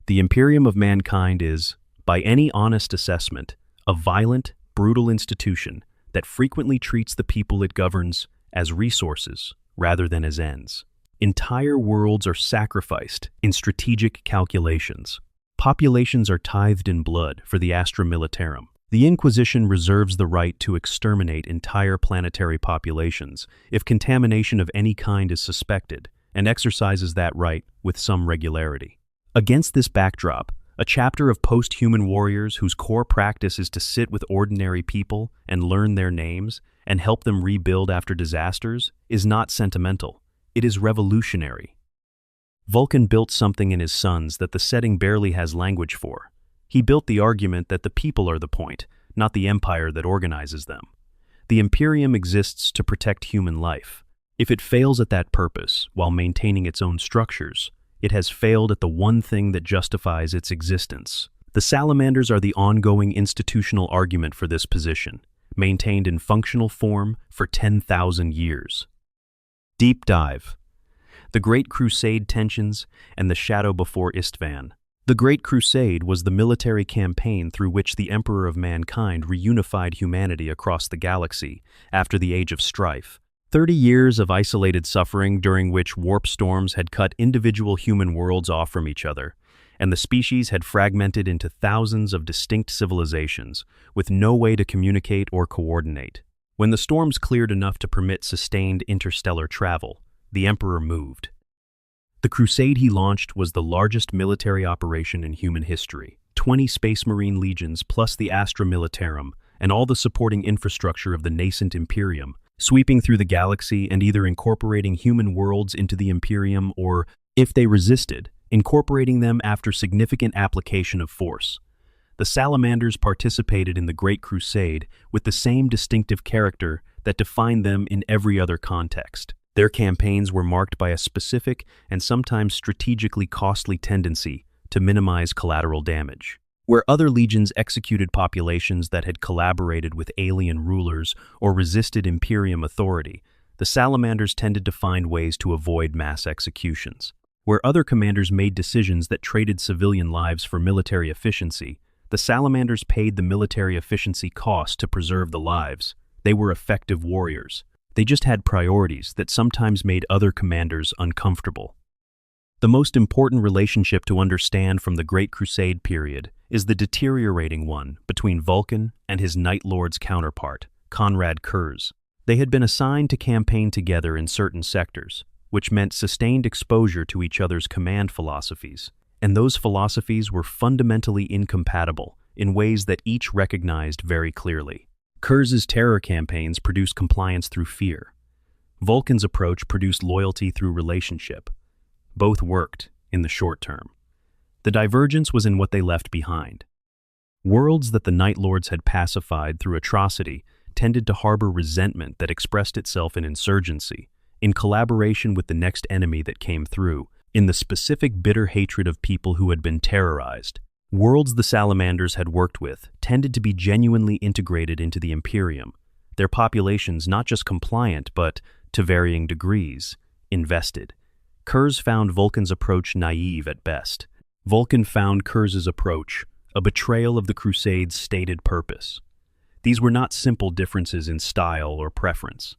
The Imperium of Mankind is, by any honest assessment, a violent, brutal institution that frequently treats the people it governs as resources rather than as ends. Entire worlds are sacrificed in strategic calculations. Populations are tithed in blood for the Astra Militarum. The Inquisition reserves the right to exterminate entire planetary populations if contamination of any kind is suspected, and exercises that right with some regularity. Against this backdrop, a chapter of post-human warriors whose core practice is to sit with ordinary people and learn their names and help them rebuild after disasters is not sentimental. It is revolutionary. Vulcan built something in his sons that the setting barely has language for. He built the argument that the people are the point, not the empire that organizes them. The Imperium exists to protect human life. If it fails at that purpose while maintaining its own structures, it has failed at the one thing that justifies its existence. The Salamanders are the ongoing institutional argument for this position, maintained in functional form for 10,000 years. Deep Dive. The Great Crusade tensions and the shadow before Istvan. The Great Crusade was the military campaign through which the Emperor of Mankind reunified humanity across the galaxy after the Age of Strife. 30 years of isolated suffering during which warp storms had cut individual human worlds off from each other, and the species had fragmented into thousands of distinct civilizations with no way to communicate or coordinate. When the storms cleared enough to permit sustained interstellar travel, the Emperor moved. The crusade he launched was the largest military operation in human history. 20 Space Marine legions plus the Astra Militarum and all the supporting infrastructure of the nascent Imperium, sweeping through the galaxy and either incorporating human worlds into the Imperium or, if they resisted, incorporating them after significant application of force. The Salamanders participated in the Great Crusade with the same distinctive character that defined them in every other context. Their campaigns were marked by a specific and sometimes strategically costly tendency to minimize collateral damage. Where other legions executed populations that had collaborated with alien rulers or resisted Imperium authority, the Salamanders tended to find ways to avoid mass executions. Where other commanders made decisions that traded civilian lives for military efficiency, the Salamanders paid the military efficiency cost to preserve the lives. They were effective warriors. They just had priorities that sometimes made other commanders uncomfortable. The most important relationship to understand from the Great Crusade period is the deteriorating one between Vulcan and his Night Lord's counterpart, Conrad Kurz. They had been assigned to campaign together in certain sectors, which meant sustained exposure to each other's command philosophies, and those philosophies were fundamentally incompatible in ways that each recognized very clearly. Kurz's terror campaigns produced compliance through fear. Vulcan's approach produced loyalty through relationship. Both worked in the short term. The divergence was in what they left behind. Worlds that the Night Lords had pacified through atrocity tended to harbor resentment that expressed itself in insurgency, in collaboration with the next enemy that came through, in the specific bitter hatred of people who had been terrorized. Worlds the salamanders had worked with tended to be genuinely integrated into the Imperium, their populations not just compliant but, to varying degrees, invested. Kurz found Vulcan's approach naive at best. Vulcan found Kurz's approach a betrayal of the Crusades' stated purpose. These were not simple differences in style or preference.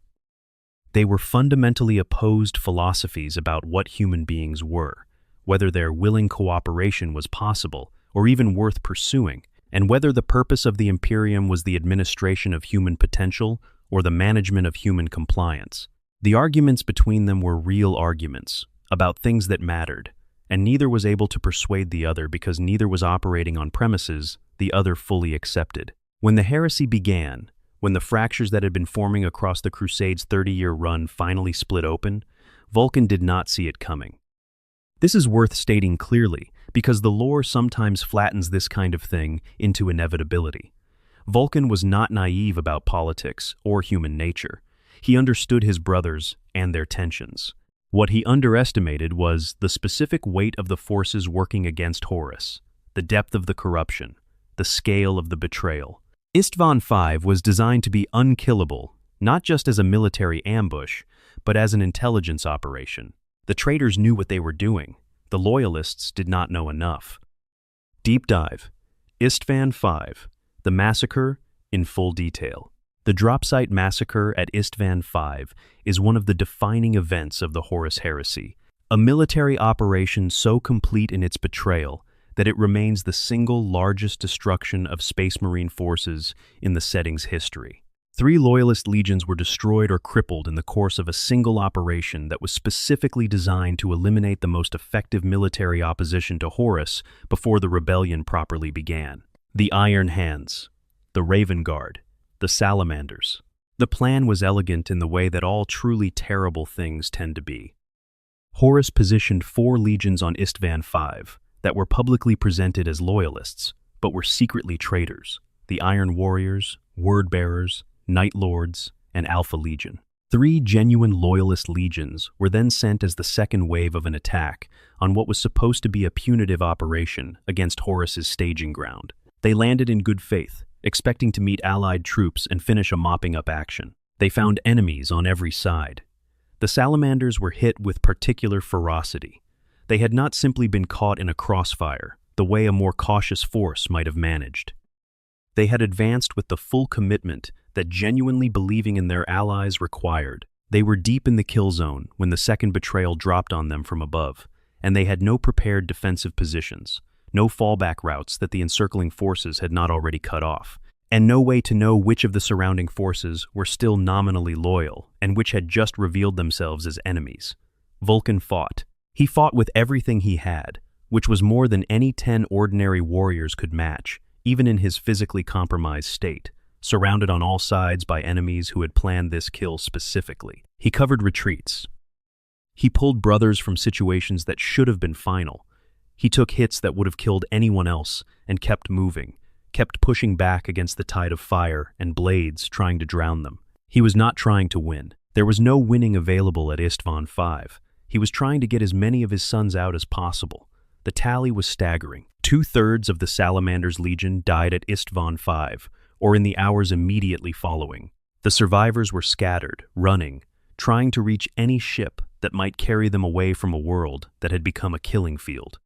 They were fundamentally opposed philosophies about what human beings were, whether their willing cooperation was possible or even worth pursuing, and whether the purpose of the Imperium was the administration of human potential or the management of human compliance. The arguments between them were real arguments, about things that mattered, and neither was able to persuade the other because neither was operating on premises the other fully accepted. When the heresy began, when the fractures that had been forming across the Crusades' 30-year run finally split open, Vulcan did not see it coming. This is worth stating clearly, because the lore sometimes flattens this kind of thing into inevitability. Vulcan was not naive about politics or human nature. He understood his brothers and their tensions. What he underestimated was the specific weight of the forces working against Horus, the depth of the corruption, the scale of the betrayal. Istvan V was designed to be unkillable, not just as a military ambush, but as an intelligence operation. The traitors knew what they were doing. The loyalists did not know enough. Deep dive. Istvan V. The massacre in full detail. The Dropsite massacre at Istvan V is one of the defining events of the Horus heresy, a military operation so complete in its betrayal that it remains the single largest destruction of Space Marine forces in the setting's history. 3 loyalist legions were destroyed or crippled in the course of a single operation that was specifically designed to eliminate the most effective military opposition to Horus before the rebellion properly began. The Iron Hands, the Raven Guard, the Salamanders. The plan was elegant in the way that all truly terrible things tend to be. Horus positioned 4 legions on Istvan V that were publicly presented as loyalists, but were secretly traitors: the Iron Warriors, Word-Bearers, Night Lords, and Alpha Legion. 3 genuine loyalist legions were then sent as the second wave of an attack on what was supposed to be a punitive operation against Horus's staging ground. They landed in good faith, expecting to meet allied troops and finish a mopping-up action. They found enemies on every side. The Salamanders were hit with particular ferocity. They had not simply been caught in a crossfire, the way a more cautious force might have managed. They had advanced with the full commitment that genuinely believing in their allies required. They were deep in the kill zone when the second betrayal dropped on them from above, and they had no prepared defensive positions, no fallback routes that the encircling forces had not already cut off, and no way to know which of the surrounding forces were still nominally loyal and which had just revealed themselves as enemies. Vulcan fought. He fought with everything he had, which was more than any 10 ordinary warriors could match, even in his physically compromised state, surrounded on all sides by enemies who had planned this kill specifically. He covered retreats. He pulled brothers from situations that should have been final. He took hits that would have killed anyone else and kept moving, kept pushing back against the tide of fire and blades trying to drown them. He was not trying to win. There was no winning available at Istvan V. He was trying to get as many of his sons out as possible. The tally was staggering. 2/3 of the Salamander's legion died at Istvan V, or in the hours immediately following. The survivors were scattered, running, trying to reach any ship that might carry them away from a world that had become a killing field.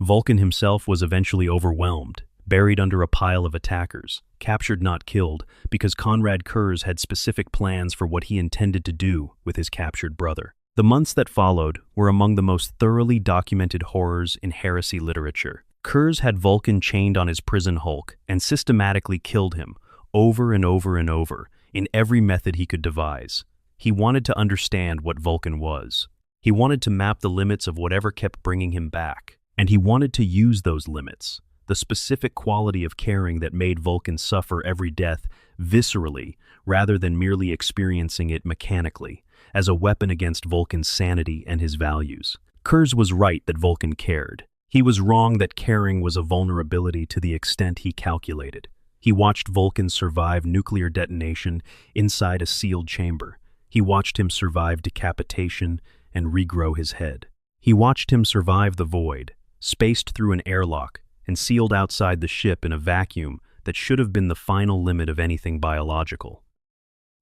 Vulcan himself was eventually overwhelmed, buried under a pile of attackers, captured not killed, because Conrad Kurz had specific plans for what he intended to do with his captured brother. The months that followed were among the most thoroughly documented horrors in heresy literature. Kurz had Vulcan chained on his prison hulk and systematically killed him, over and over and over, in every method he could devise. He wanted to understand what Vulcan was. He wanted to map the limits of whatever kept bringing him back, and he wanted to use those limits, the specific quality of caring that made Vulcan suffer every death viscerally rather than merely experiencing it mechanically, as a weapon against Vulcan's sanity and his values. Kurz was right that Vulcan cared. He was wrong that caring was a vulnerability to the extent he calculated. He watched Vulcan survive nuclear detonation inside a sealed chamber. He watched him survive decapitation and regrow his head. He watched him survive the void, spaced through an airlock, and sealed outside the ship in a vacuum that should have been the final limit of anything biological.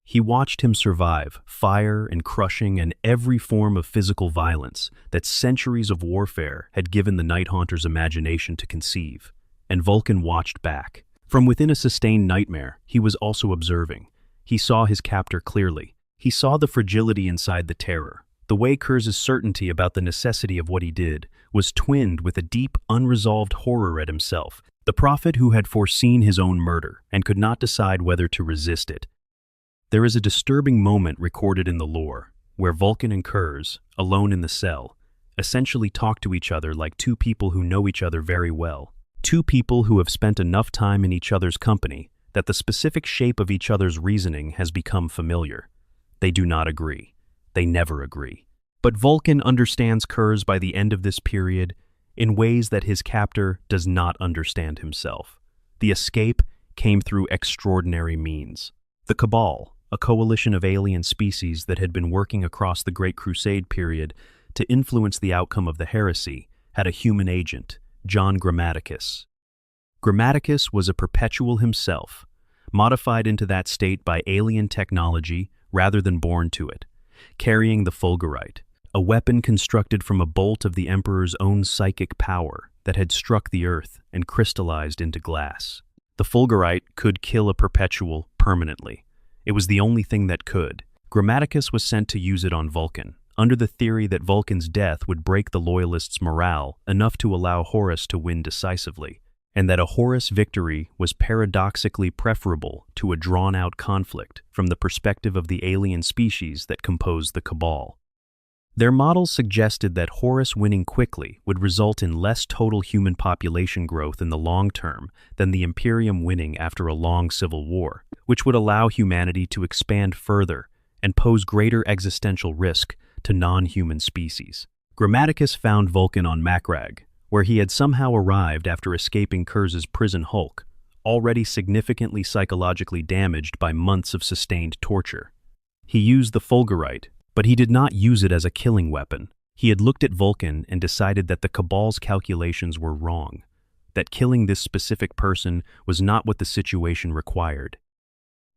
He watched him survive fire and crushing and every form of physical violence that centuries of warfare had given the Nighthaunters imagination to conceive, and Vulcan watched back. From within a sustained nightmare, he was also observing. He saw his captor clearly. He saw the fragility inside the terror. The way Kurz's certainty about the necessity of what he did was twinned with a deep, unresolved horror at himself, the prophet who had foreseen his own murder and could not decide whether to resist it. There is a disturbing moment recorded in the lore, where Vulcan and Kurz, alone in the cell, essentially talk to each other like two people who know each other very well. Two people who have spent enough time in each other's company that the specific shape of each other's reasoning has become familiar. They do not agree. They never agree. But Vulcan understands Kurz by the end of this period in ways that his captor does not understand himself. The escape came through extraordinary means. The Cabal, a coalition of alien species that had been working across the Great Crusade period to influence the outcome of the heresy, had a human agent, John Grammaticus. Grammaticus was a perpetual himself, modified into that state by alien technology rather than born to it, carrying the Fulgurite, a weapon constructed from a bolt of the Emperor's own psychic power that had struck the earth and crystallized into glass. The Fulgurite could kill a perpetual permanently. It was the only thing that could. Grammaticus was sent to use it on Vulcan, under the theory that Vulcan's death would break the Loyalists' morale enough to allow Horus to win decisively, and that a Horus victory was paradoxically preferable to a drawn-out conflict from the perspective of the alien species that composed the Cabal. Their models suggested that Horus winning quickly would result in less total human population growth in the long term than the Imperium winning after a long civil war, which would allow humanity to expand further and pose greater existential risk to non-human species. Grammaticus found Vulcan on Macragge, where he had somehow arrived after escaping Kurz's prison hulk, already significantly psychologically damaged by months of sustained torture. He used the Fulgurite, but he did not use it as a killing weapon. He had looked at Vulcan and decided that the Cabal's calculations were wrong, that killing this specific person was not what the situation required.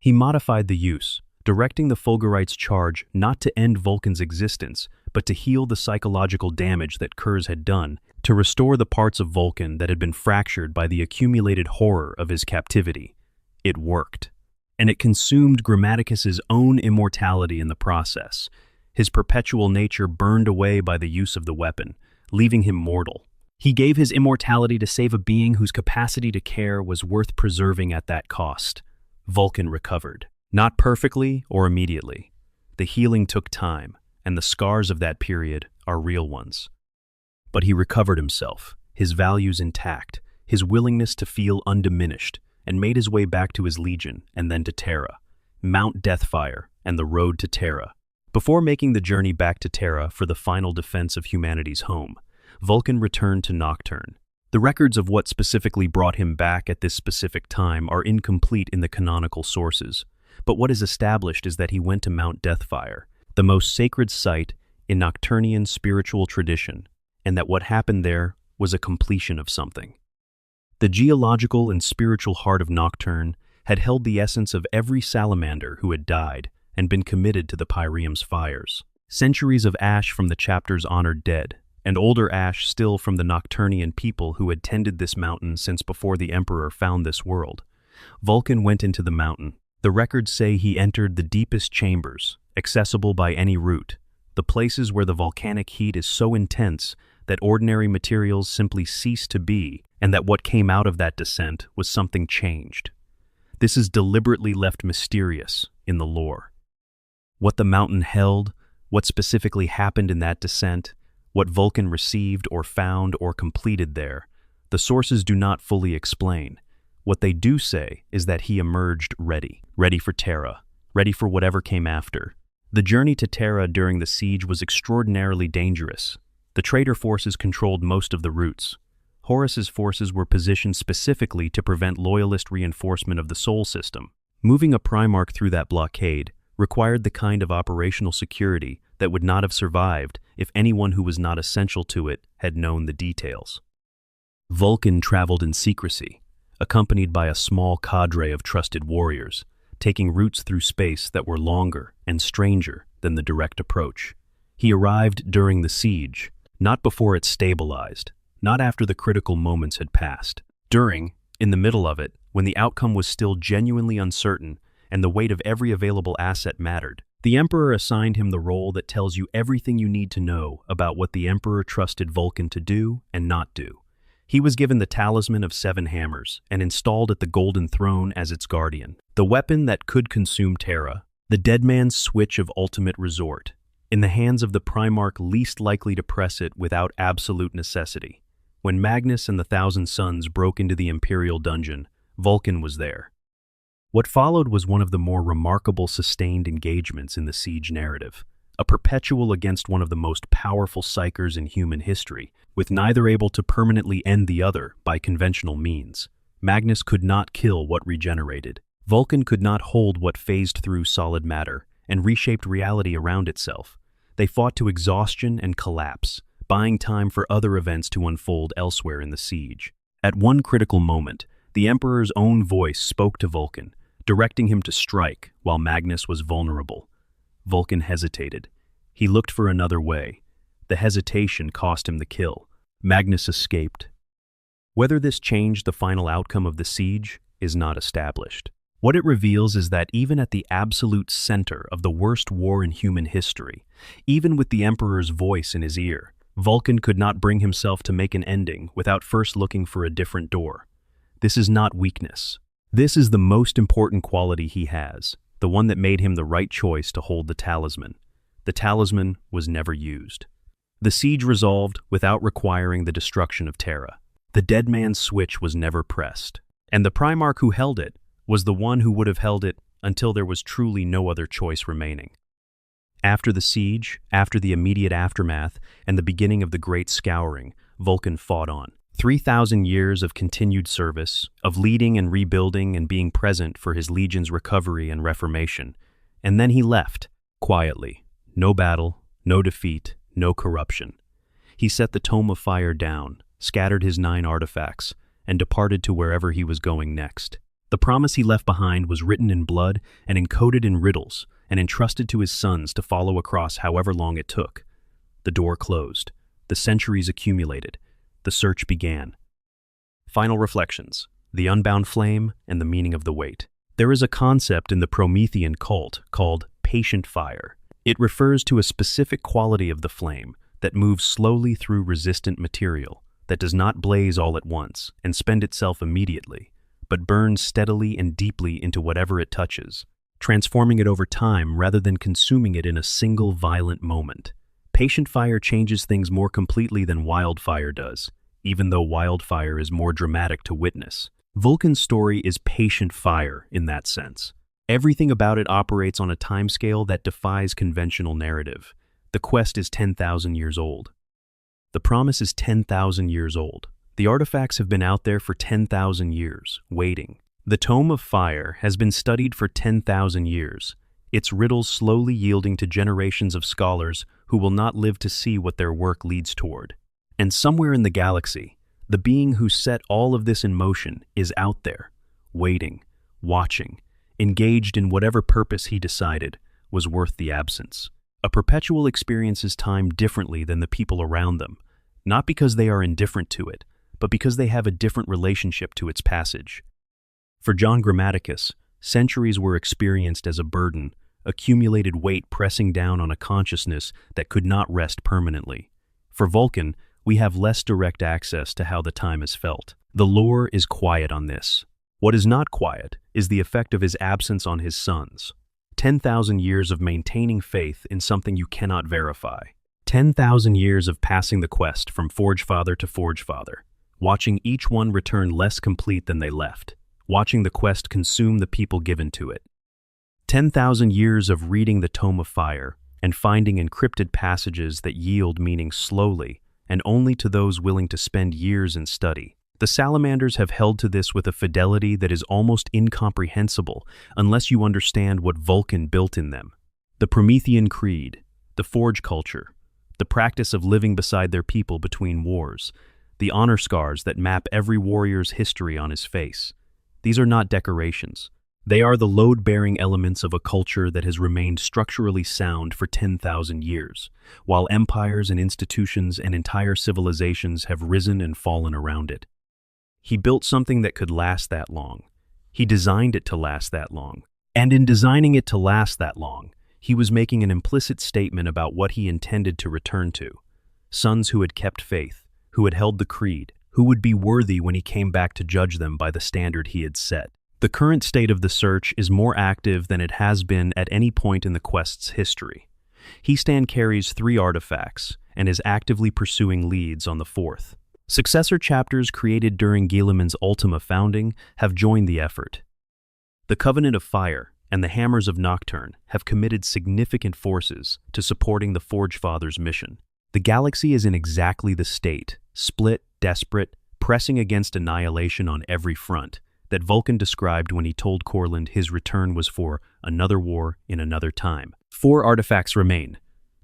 He modified the use, directing the Fulgurite's charge not to end Vulcan's existence, but to heal the psychological damage that Kurz had done, to restore the parts of Vulcan that had been fractured by the accumulated horror of his captivity. It worked. And it consumed Grammaticus's own immortality in the process. His perpetual nature burned away by the use of the weapon, leaving him mortal. He gave his immortality to save a being whose capacity to care was worth preserving at that cost. Vulcan recovered. Not perfectly or immediately. The healing took time, and the scars of that period are real ones. But he recovered himself, his values intact, his willingness to feel undiminished, and made his way back to his legion and then to Terra, Mount Deathfire, and the road to Terra. Before making the journey back to Terra for the final defense of humanity's home, Vulcan returned to Nocturne. The records of what specifically brought him back at this specific time are incomplete in the canonical sources, but what is established is that he went to Mount Deathfire, the most sacred site in Nocturnian spiritual tradition, and that what happened there was a completion of something. The geological and spiritual heart of Nocturne had held the essence of every salamander who had died and been committed to the Pyrium's fires. Centuries of ash from the chapter's honored dead, and older ash still from the Nocturnian people who had tended this mountain since before the Emperor found this world. Vulcan went into the mountain. The records say he entered the deepest chambers, accessible by any route, the places where the volcanic heat is so intense that ordinary materials simply cease to be, and that what came out of that descent was something changed. This is deliberately left mysterious in the lore. What the mountain held, what specifically happened in that descent, what Vulcan received or found or completed there, the sources do not fully explain. What they do say is that he emerged ready for Terra, ready for whatever came after. The journey to Terra during the siege was extraordinarily dangerous. The traitor forces controlled most of the routes. Horus's forces were positioned specifically to prevent loyalist reinforcement of the Sol system. Moving a Primarch through that blockade required the kind of operational security that would not have survived if anyone who was not essential to it had known the details. Vulcan traveled in secrecy, accompanied by a small cadre of trusted warriors, taking routes through space that were longer and stranger than the direct approach. He arrived during the siege, not before it stabilized, not after the critical moments had passed. In the middle of it, when the outcome was still genuinely uncertain and the weight of every available asset mattered, the Emperor assigned him the role that tells you everything you need to know about what the Emperor trusted Vulcan to do and not do. He was given the Talisman of 7 Hammers and installed at the Golden Throne as its guardian, the weapon that could consume Terra, the dead man's switch of ultimate resort, in the hands of the Primarch least likely to press it without absolute necessity. When Magnus and the Thousand Sons broke into the Imperial dungeon, Vulcan was there. What followed was one of the more remarkable sustained engagements in the siege narrative, a perpetual against one of the most powerful psychers in human history, with neither able to permanently end the other by conventional means. Magnus could not kill what regenerated. Vulcan could not hold what phased through solid matter and reshaped reality around itself. They fought to exhaustion and collapse, buying time for other events to unfold elsewhere in the siege. At one critical moment, the Emperor's own voice spoke to Vulcan, directing him to strike while Magnus was vulnerable. Vulcan hesitated. He looked for another way. The hesitation cost him the kill. Magnus escaped. Whether this changed the final outcome of the siege is not established. What it reveals is that even at the absolute center of the worst war in human history, even with the Emperor's voice in his ear, Vulcan could not bring himself to make an ending without first looking for a different door. This is not weakness. This is the most important quality he has, the one that made him the right choice to hold the talisman. The talisman was never used. The siege resolved without requiring the destruction of Terra. The dead man's switch was never pressed, and the Primarch who held it was the one who would have held it until there was truly no other choice remaining. After the siege, after the immediate aftermath, and the beginning of the Great Scouring, Vulcan fought on. 3,000 years of continued service, of leading and rebuilding and being present for his legion's recovery and reformation. And then he left, quietly. No battle, no defeat, no corruption. He set the Tome of Fire down, scattered his 9 artifacts, and departed to wherever he was going next. The promise he left behind was written in blood and encoded in riddles, and entrusted to his sons to follow across however long it took. The door closed. The centuries accumulated. The search began. Final reflections: the unbound flame and the meaning of the weight. There is a concept in the Promethean cult called patient fire. It refers to a specific quality of the flame that moves slowly through resistant material, that does not blaze all at once and spend itself immediately, but burns steadily and deeply into whatever it touches, transforming it over time rather than consuming it in a single violent moment. Patient fire changes things more completely than wildfire does, even though wildfire is more dramatic to witness. Vulcan's story is patient fire in that sense. Everything about it operates on a timescale that defies conventional narrative. The quest is 10,000 years old. The promise is 10,000 years old. The artifacts have been out there for 10,000 years, waiting. The Tome of Fire has been studied for 10,000 years, its riddles slowly yielding to generations of scholars who will not live to see what their work leads toward. And somewhere in the galaxy, the being who set all of this in motion is out there, waiting, watching, engaged in whatever purpose he decided was worth the absence. A perpetual experiences time differently than the people around them, not because they are indifferent to it, but because they have a different relationship to its passage. For John Grammaticus, centuries were experienced as a burden, accumulated weight pressing down on a consciousness that could not rest permanently. For Vulcan, we have less direct access to how the time is felt. The lore is quiet on this. What is not quiet is the effect of his absence on his sons. 10,000 years of maintaining faith in something you cannot verify. 10,000 years of passing the quest from Forge Father to Forge Father, watching each one return less complete than they left, watching the quest consume the people given to it. 10,000 years of reading the Tome of Fire and finding encrypted passages that yield meaning slowly, and only to those willing to spend years in study. The salamanders have held to this with a fidelity that is almost incomprehensible unless you understand what Vulcan built in them. The Promethean creed, the forge culture, the practice of living beside their people between wars, the honor scars that map every warrior's history on his face. These are not decorations. They are the load-bearing elements of a culture that has remained structurally sound for 10,000 years, while empires and institutions and entire civilizations have risen and fallen around it. He built something that could last that long. He designed it to last that long. And in designing it to last that long, he was making an implicit statement about what he intended to return to. Sons who had kept faith, who had held the creed, who would be worthy when he came back to judge them by the standard he had set. The current state of the search is more active than it has been at any point in the quest's history. Heastan carries 3 artifacts and is actively pursuing leads on the 4th. Successor chapters created during Guilliman's Ultima founding have joined the effort. The Covenant of Fire and the Hammers of Nocturne have committed significant forces to supporting the Forge Father's mission. The galaxy is in exactly the state, split, desperate, pressing against annihilation on every front, that Vulcan described when he told Corland his return was for another war in another time. 4 artifacts remain: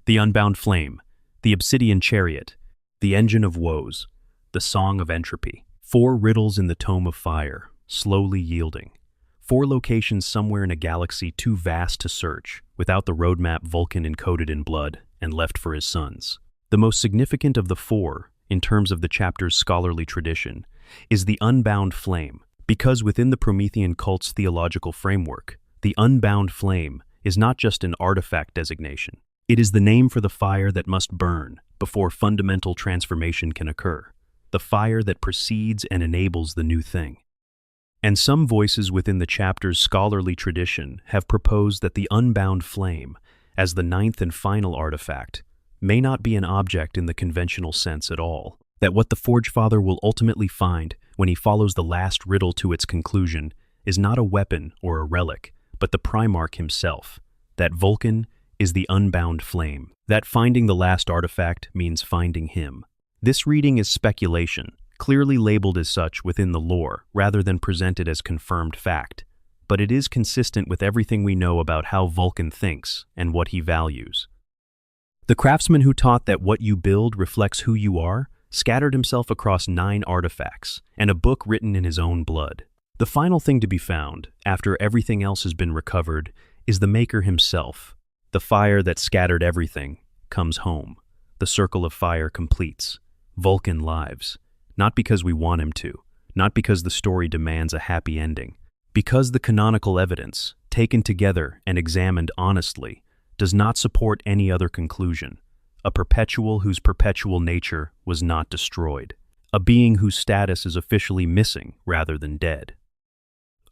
the Unbound Flame, the Obsidian Chariot, the Engine of Woes, the Song of Entropy. 4 riddles in the Tome of Fire, slowly yielding. 4 locations somewhere in a galaxy too vast to search, without the roadmap Vulcan encoded in blood and left for his sons. The most significant of the 4, in terms of the chapter's scholarly tradition, is the Unbound Flame, because within the Promethean cult's theological framework, the Unbound Flame is not just an artifact designation. It is the name for the fire that must burn before fundamental transformation can occur, the fire that precedes and enables the new thing. And some voices within the chapter's scholarly tradition have proposed that the Unbound Flame, as the 9th and final artifact, may not be an object in the conventional sense at all, that what the Forge Father will ultimately find when he follows the last riddle to its conclusion is not a weapon or a relic, but the Primarch himself, that Vulcan is the Unbound Flame, that finding the last artifact means finding him. This reading is speculation, clearly labeled as such within the lore rather than presented as confirmed fact, but it is consistent with everything we know about how Vulcan thinks and what he values. The craftsman who taught that what you build reflects who you are scattered himself across 9 artifacts and a book written in his own blood. The final thing to be found, after everything else has been recovered, is the Maker himself. The fire that scattered everything comes home. The circle of fire completes. Vulcan lives. Not because we want him to, not because the story demands a happy ending, because the canonical evidence, taken together and examined honestly, does not support any other conclusion. A perpetual whose perpetual nature was not destroyed. A being whose status is officially missing rather than dead.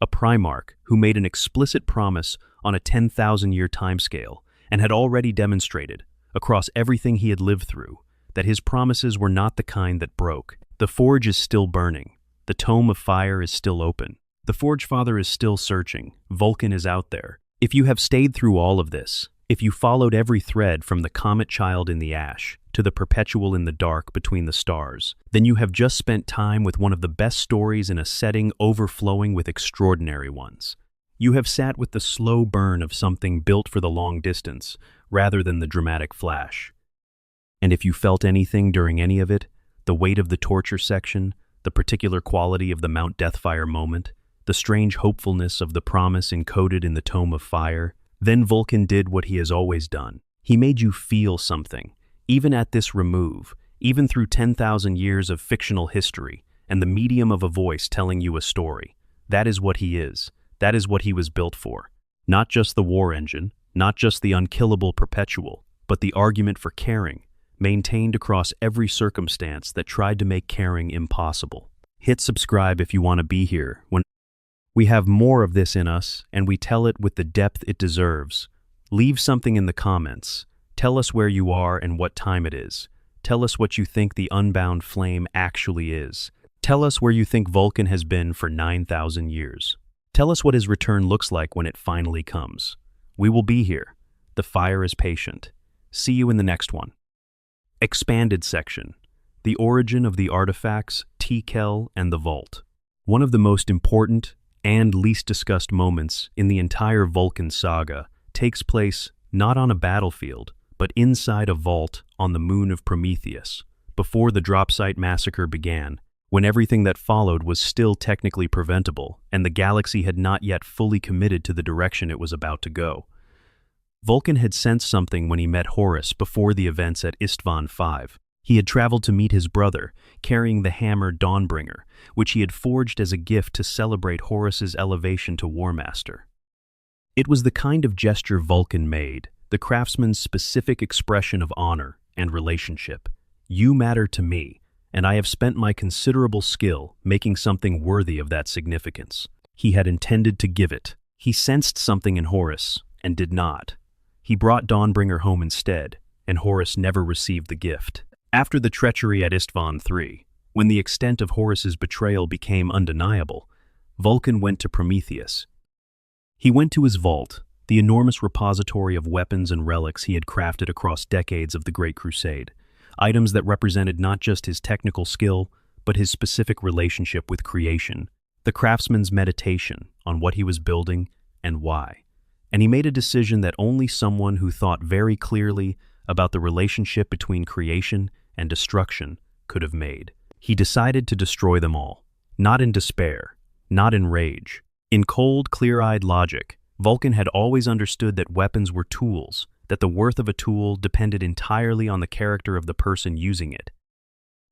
A Primarch who made an explicit promise on a 10,000-year timescale and had already demonstrated, across everything he had lived through, that his promises were not the kind that broke. The forge is still burning. The Tome of Fire is still open. The Forge Father is still searching. Vulcan is out there. If you have stayed through all of this, if you followed every thread from the Comet Child in the Ash to the Perpetual in the Dark between the stars, then you have just spent time with one of the best stories in a setting overflowing with extraordinary ones. You have sat with the slow burn of something built for the long distance, rather than the dramatic flash. And if you felt anything during any of it, the weight of the torture section, the particular quality of the Mount Deathfire moment, the strange hopefulness of the promise encoded in the Tome of Fire, then Vulcan did what he has always done. He made you feel something, even at this remove, even through 10,000 years of fictional history and the medium of a voice telling you a story. That is what he is. That is what he was built for. Not just the war engine, not just the unkillable perpetual, but the argument for caring, maintained across every circumstance that tried to make caring impossible. Hit subscribe if you want to be here when we have more of this in us, and we tell it with the depth it deserves. Leave something in the comments. Tell us where you are and what time it is. Tell us what you think the Unbound Flame actually is. Tell us where you think Vulcan has been for 9,000 years. Tell us what his return looks like when it finally comes. We will be here. The fire is patient. See you in the next one. Expanded section. the origin of the artifacts, Tekel, and the Vault. One of the most important and least discussed moments in the entire Vulcan saga takes place not on a battlefield, but inside a vault on the moon of Prometheus, before the Dropsite massacre began, when everything that followed was still technically preventable, and the galaxy had not yet fully committed to the direction it was about to go. Vulcan had sensed something when he met Horus before the events at Istvan V. He had traveled to meet his brother, carrying the hammer Dawnbringer, which he had forged as a gift to celebrate Horus's elevation to War Master. It was the kind of gesture Vulcan made, the craftsman's specific expression of honor and relationship. You matter to me, and I have spent my considerable skill making something worthy of that significance. He had intended to give it. He sensed something in Horus, and did not. He brought Dawnbringer home instead, and Horus never received the gift. After the treachery at Istvan III, when the extent of Horus's betrayal became undeniable, Vulcan went to Prometheus. He went to his vault, the enormous repository of weapons and relics he had crafted across decades of the Great Crusade, items that represented not just his technical skill, but his specific relationship with creation, the craftsman's meditation on what he was building and why. And he made a decision that only someone who thought very clearly about the relationship between creation and destruction could have made. He decided to destroy them all, not in despair, not in rage. In cold, clear-eyed logic, Vulcan had always understood that weapons were tools, that the worth of a tool depended entirely on the character of the person using it.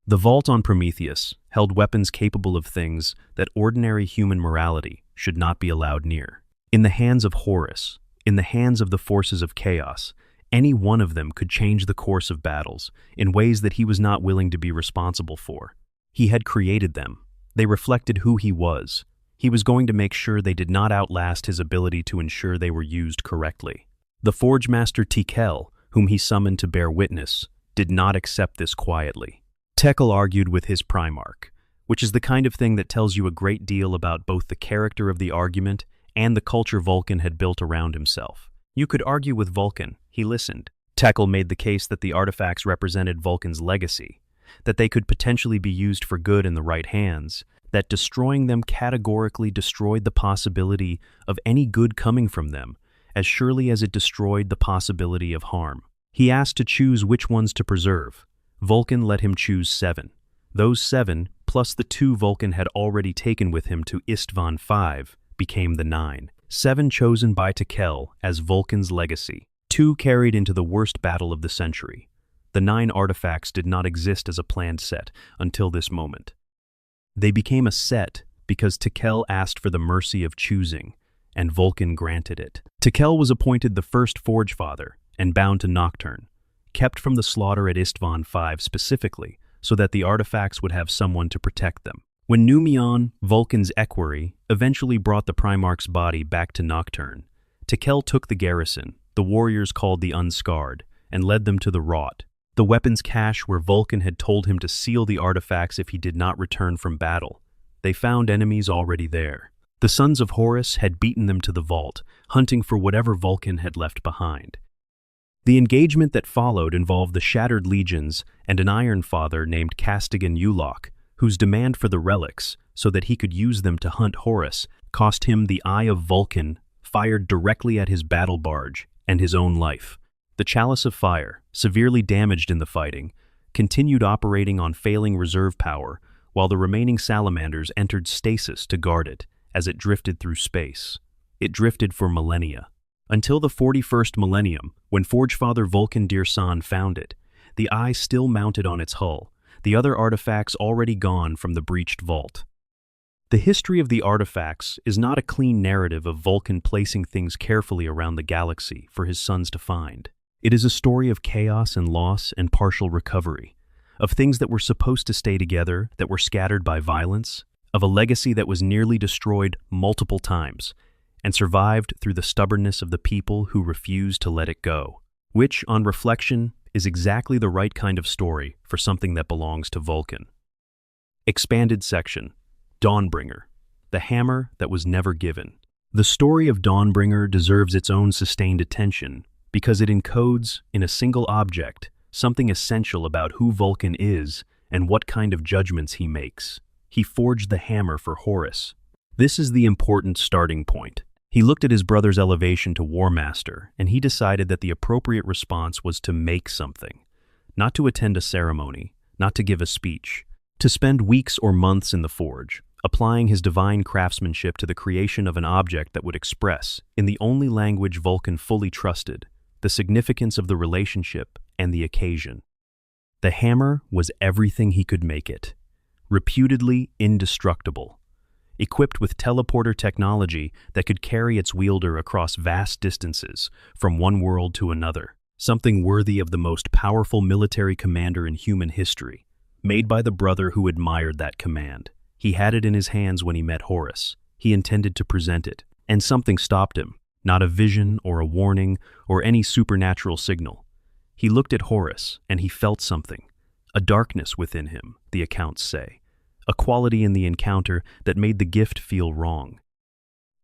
The vault on Prometheus held weapons capable of things that ordinary human morality should not be allowed near. In the hands of Horus, in the hands of the forces of chaos, any one of them could change the course of battles in ways that he was not willing to be responsible for. He had created them. They reflected who he was. He was going to make sure they did not outlast his ability to ensure they were used correctly. The Forge Master Tekel, whom he summoned to bear witness, did not accept this quietly. Tekel argued with his Primarch, which is the kind of thing that tells you a great deal about both the character of the argument and the culture Vulcan had built around himself. You could argue with Vulcan. He listened. Tekel made the case that the artifacts represented Vulcan's legacy, that they could potentially be used for good in the right hands, that destroying them categorically destroyed the possibility of any good coming from them, as surely as it destroyed the possibility of harm. He asked to choose which ones to preserve. Vulcan let him choose 7. Those 7, plus the 2 Vulcan had already taken with him to Istvan V, became the 9. 7 chosen by Tekel as Vulcan's legacy. 2 carried into the worst battle of the century. The 9 artifacts did not exist as a planned set until this moment. They became a set because Tekel asked for the mercy of choosing, and Vulcan granted it. Tekel was appointed the first Forge Father and bound to Nocturne, kept from the slaughter at Istvan V specifically so that the artifacts would have someone to protect them. When Numion, Vulcan's equerry, eventually brought the Primarch's body back to Nocturne, Tekel took the garrison, the warriors called the Unscarred, and led them to the Wrought, the weapons cache where Vulcan had told him to seal the artifacts if he did not return from battle. They found enemies already there. The sons of Horus had beaten them to the vault, hunting for whatever Vulcan had left behind. The engagement that followed involved the Shattered Legions and an Iron Father named Castigan Ulok, whose demand for the relics, so that he could use them to hunt Horus, cost him the Eye of Vulcan, fired directly at his battle barge, and his own life. The Chalice of Fire, severely damaged in the fighting, continued operating on failing reserve power, while the remaining salamanders entered stasis to guard it as it drifted through space. It drifted for millennia. Until the 41st millennium, when Forgefather Vulcan Dirsan found it, the Eye still mounted on its hull, the other artifacts already gone from the breached vault. The history of the artifacts is not a clean narrative of Vulcan placing things carefully around the galaxy for his sons to find. It is a story of chaos and loss and partial recovery, of things that were supposed to stay together that were scattered by violence, of a legacy that was nearly destroyed multiple times and survived through the stubbornness of the people who refused to let it go, which, on reflection, is exactly the right kind of story for something that belongs to Vulcan. Expanded section, Dawnbringer, the hammer that was never given. The story of Dawnbringer deserves its own sustained attention because it encodes, in a single object, something essential about who Vulcan is and what kind of judgments he makes. He forged the hammer for Horus. This is the important starting point. He looked at his brother's elevation to War Master, and he decided that the appropriate response was to make something. Not to attend a ceremony, not to give a speech. To spend weeks or months in the forge, applying his divine craftsmanship to the creation of an object that would express, in the only language Vulcan fully trusted, the significance of the relationship and the occasion. The hammer was everything he could make it. Reputedly indestructible. Equipped with teleporter technology that could carry its wielder across vast distances from one world to another. Something worthy of the most powerful military commander in human history. Made by the brother who admired that command. He had it in his hands when he met Horus. He intended to present it, and something stopped him. Not a vision or a warning or any supernatural signal. He looked at Horus, and he felt something. A darkness within him, the accounts say. A quality in the encounter that made the gift feel wrong.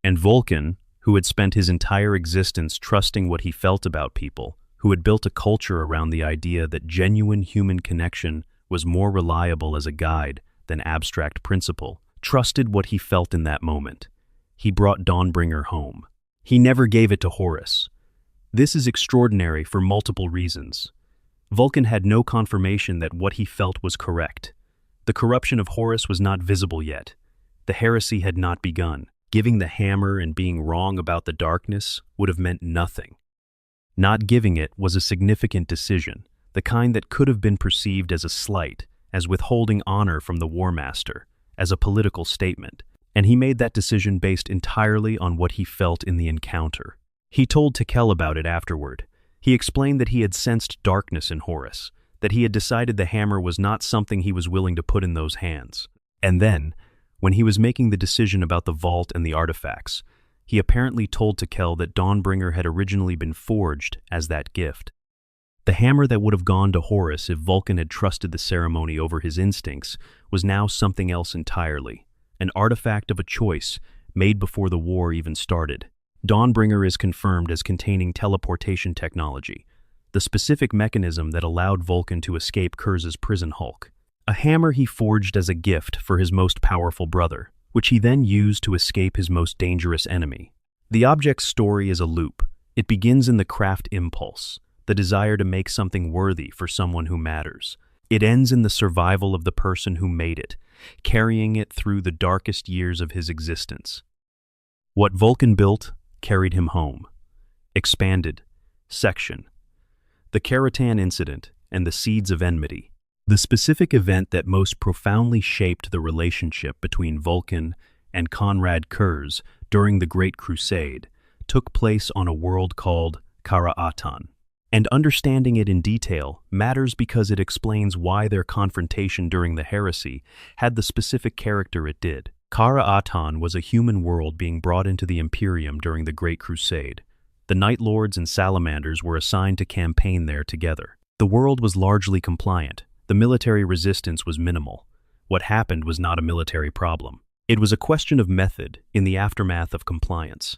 And Vulcan, who had spent his entire existence trusting what he felt about people, who had built a culture around the idea that genuine human connection was more reliable as a guide than abstract principle, trusted what he felt in that moment. He brought Dawnbringer home. He never gave it to Horus. This is extraordinary for multiple reasons. Vulcan had no confirmation that what he felt was correct. The corruption of Horus was not visible yet. The heresy had not begun. Giving the hammer and being wrong about the darkness would have meant nothing. Not giving it was a significant decision, the kind that could have been perceived as a slight, as withholding honor from the War Master, as a political statement, and he made that decision based entirely on what he felt in the encounter. He told Tekel about it afterward. He explained that he had sensed darkness in Horus, that he had decided the hammer was not something he was willing to put in those hands. And then, when he was making the decision about the vault and the artifacts, he apparently told Tekel that Dawnbringer had originally been forged as that gift. The hammer that would have gone to Horus if Vulcan had trusted the ceremony over his instincts was now something else entirely, an artifact of a choice made before the war even started. Dawnbringer is confirmed as containing teleportation technology, the specific mechanism that allowed Vulcan to escape Kurz's prison hulk. A hammer he forged as a gift for his most powerful brother, which he then used to escape his most dangerous enemy. The object's story is a loop. It begins in the craft impulse, the desire to make something worthy for someone who matters. It ends in the survival of the person who made it, carrying it through the darkest years of his existence. What Vulcan built carried him home. Expanded. Section. The Karatan incident and the seeds of enmity. The specific event that most profoundly shaped the relationship between Vulcan and Conrad Kurz during the Great Crusade took place on a world called Karatan. And understanding it in detail matters because it explains why their confrontation during the heresy had the specific character it did. Karatan was a human world being brought into the Imperium during the Great Crusade. The Night Lords and Salamanders were assigned to campaign there together. The world was largely compliant. The military resistance was minimal. What happened was not a military problem. It was a question of method in the aftermath of compliance.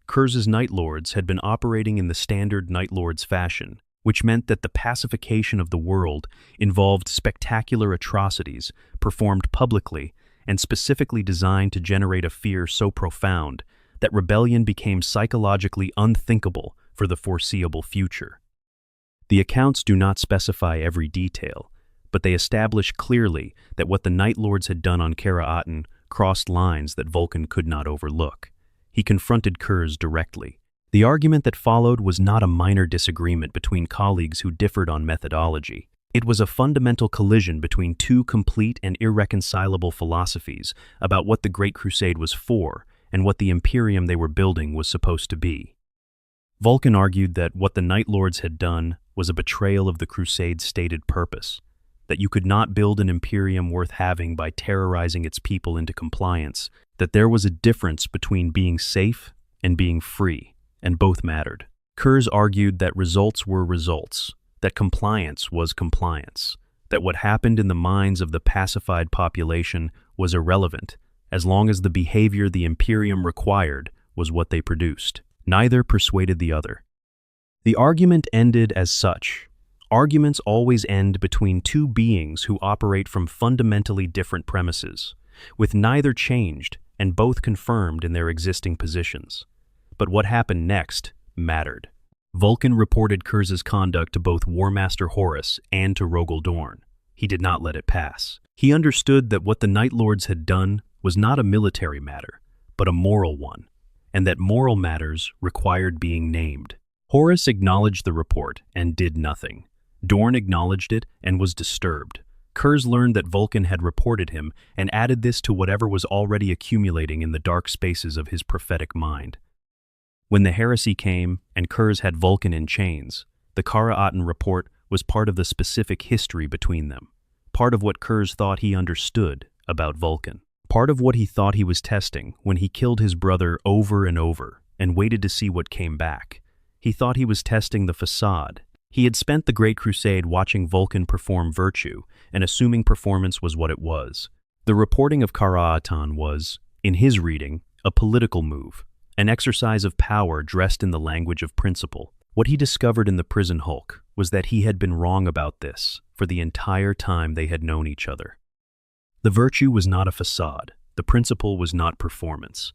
Kurz's Night Lords had been operating in the standard Night Lords fashion, which meant that the pacification of the world involved spectacular atrocities performed publicly and specifically designed to generate a fear so profound that rebellion became psychologically unthinkable for the foreseeable future. The accounts do not specify every detail, but they establish clearly that what the Night Lords had done on Karatan crossed lines that Vulcan could not overlook. He confronted Kurz directly. The argument that followed was not a minor disagreement between colleagues who differed on methodology. It was a fundamental collision between two complete and irreconcilable philosophies about what the Great Crusade was for and what the Imperium they were building was supposed to be. Vulcan argued that what the Night Lords had done was a betrayal of the Crusade's stated purpose, that you could not build an Imperium worth having by terrorizing its people into compliance, that there was a difference between being safe and being free, and both mattered. Kurz argued that results were results, that compliance was compliance, that what happened in the minds of the pacified population was irrelevant, as long as the behavior the Imperium required was what they produced. Neither persuaded the other. The argument ended as such, Arguments always end between two beings who operate from fundamentally different premises, with neither changed and both confirmed in their existing positions. But what happened next mattered. Vulcan reported Kurz's conduct to both War Master Horus and to Rogel Dorn. He did not let it pass. He understood that what the Night Lords had done was not a military matter, but a moral one, and that moral matters required being named. Horus acknowledged the report and did nothing. Dorn acknowledged it and was disturbed. Kurz learned that Vulcan had reported him and added this to whatever was already accumulating in the dark spaces of his prophetic mind. When the heresy came and Kurz had Vulcan in chains, the Kara-Atan report was part of the specific history between them, part of what Kurz thought he understood about Vulcan, part of what he thought he was testing when he killed his brother over and over and waited to see what came back. He thought he was testing the facade. He had spent the Great Crusade watching Vulcan perform virtue and assuming performance was what it was. The reporting of Kara-Atan was, in his reading, a political move, an exercise of power dressed in the language of principle. What he discovered in the prison hulk was that he had been wrong about this for the entire time they had known each other. The virtue was not a facade, the principle was not performance,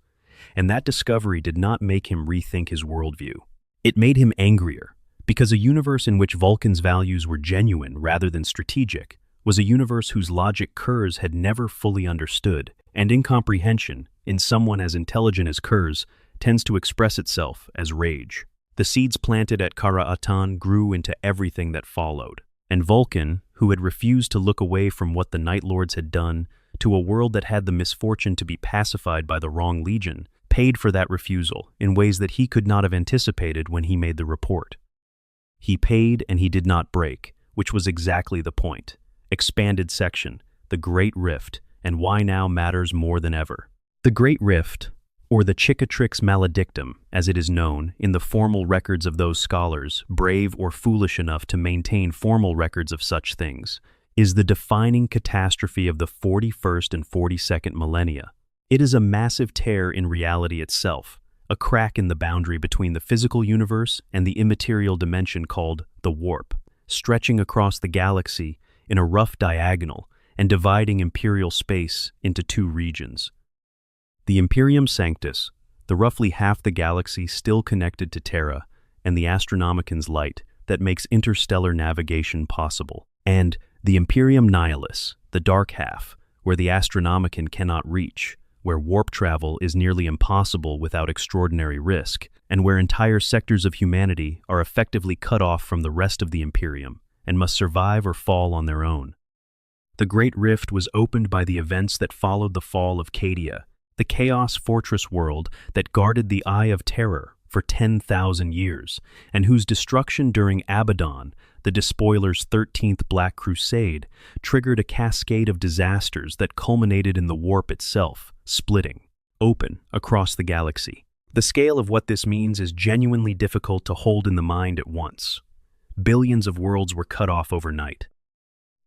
and that discovery did not make him rethink his worldview. It made him angrier, because a universe in which Vulcan's values were genuine rather than strategic was a universe whose logic Kurz had never fully understood, and incomprehension, in someone as intelligent as Kurz, tends to express itself as rage. The seeds planted at Kara-Atan grew into everything that followed, and Vulcan, who had refused to look away from what the Night Lords had done to a world that had the misfortune to be pacified by the wrong legion, paid for that refusal in ways that he could not have anticipated when he made the report. He paid and he did not break, which was exactly the point. Expanded section, the Great Rift, and why now matters more than ever. The Great Rift, or the Cicatrix Maledictum, as it is known in the formal records of those scholars, brave or foolish enough to maintain formal records of such things, is the defining catastrophe of the 41st and 42nd millennia. It is a massive tear in reality itself, a crack in the boundary between the physical universe and the immaterial dimension called the warp, stretching across the galaxy in a rough diagonal and dividing imperial space into two regions. The Imperium Sanctus, the roughly half the galaxy still connected to Terra, and the Astronomican's light that makes interstellar navigation possible, and the Imperium Nihilus, the dark half, where the Astronomican cannot reach, where warp travel is nearly impossible without extraordinary risk, and where entire sectors of humanity are effectively cut off from the rest of the Imperium and must survive or fall on their own. The Great Rift was opened by the events that followed the fall of Cadia, the Chaos Fortress world that guarded the Eye of Terror for 10,000 years, and whose destruction during Abaddon, the Despoiler's 13th Black Crusade, triggered a cascade of disasters that culminated in the warp itself, splitting, open, across the galaxy. The scale of what this means is genuinely difficult to hold in the mind at once. Billions of worlds were cut off overnight.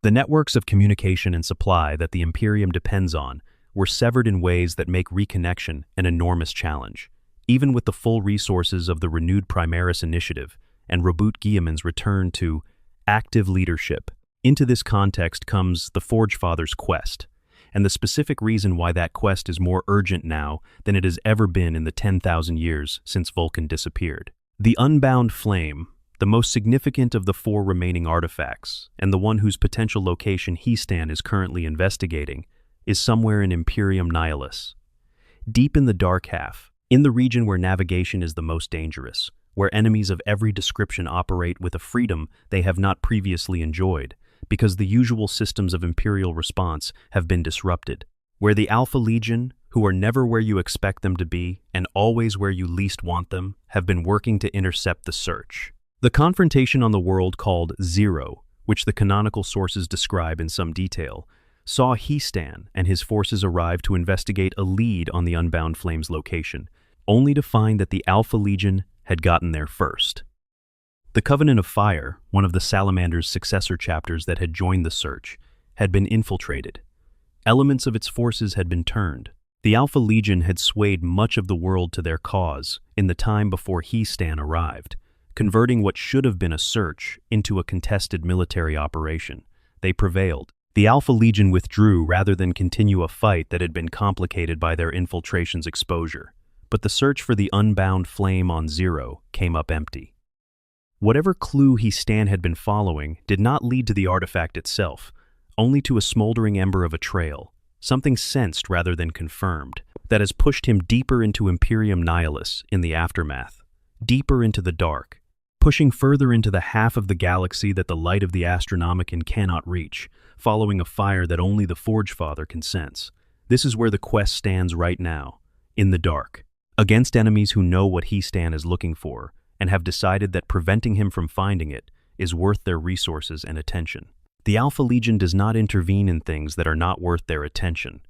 The networks of communication and supply that the Imperium depends on were severed in ways that make reconnection an enormous challenge. Even with the full resources of the renewed Primaris initiative and Reboot Guilliman's return to active leadership, into this context comes the Forge Father's quest, and the specific reason why that quest is more urgent now than it has ever been in the 10,000 years since Vulcan disappeared. The Unbound Flame, the most significant of the four remaining artifacts, and the one whose potential location Heastan is currently investigating, is somewhere in Imperium Nihilus. Deep in the dark half, in the region where navigation is the most dangerous, where enemies of every description operate with a freedom they have not previously enjoyed, because the usual systems of Imperial response have been disrupted, where the Alpha Legion, who are never where you expect them to be and always where you least want them, have been working to intercept the search. The confrontation on the world called Zero, which the canonical sources describe in some detail, saw Heastan and his forces arrive to investigate a lead on the Unbound Flame's location, only to find that the Alpha Legion had gotten there first. The Covenant of Fire, one of the Salamander's successor chapters that had joined the search, had been infiltrated. Elements of its forces had been turned. The Alpha Legion had swayed much of the world to their cause in the time before Heastan arrived, converting what should have been a search into a contested military operation. They prevailed. The Alpha Legion withdrew rather than continue a fight that had been complicated by their infiltration's exposure. But the search for the unbound flame on Zero came up empty. Whatever clue Stan had been following did not lead to the artifact itself, only to a smoldering ember of a trail, something sensed rather than confirmed, that has pushed him deeper into Imperium Nihilus in the aftermath, deeper into the dark, pushing further into the half of the galaxy that the light of the Astronomicon cannot reach, following a fire that only the Forge Father can sense. This is where the quest stands right now, in the dark, against enemies who know what Stan is looking for, and have decided that preventing him from finding it is worth their resources and attention. The Alpha Legion does not intervene in things that are not worth their attention.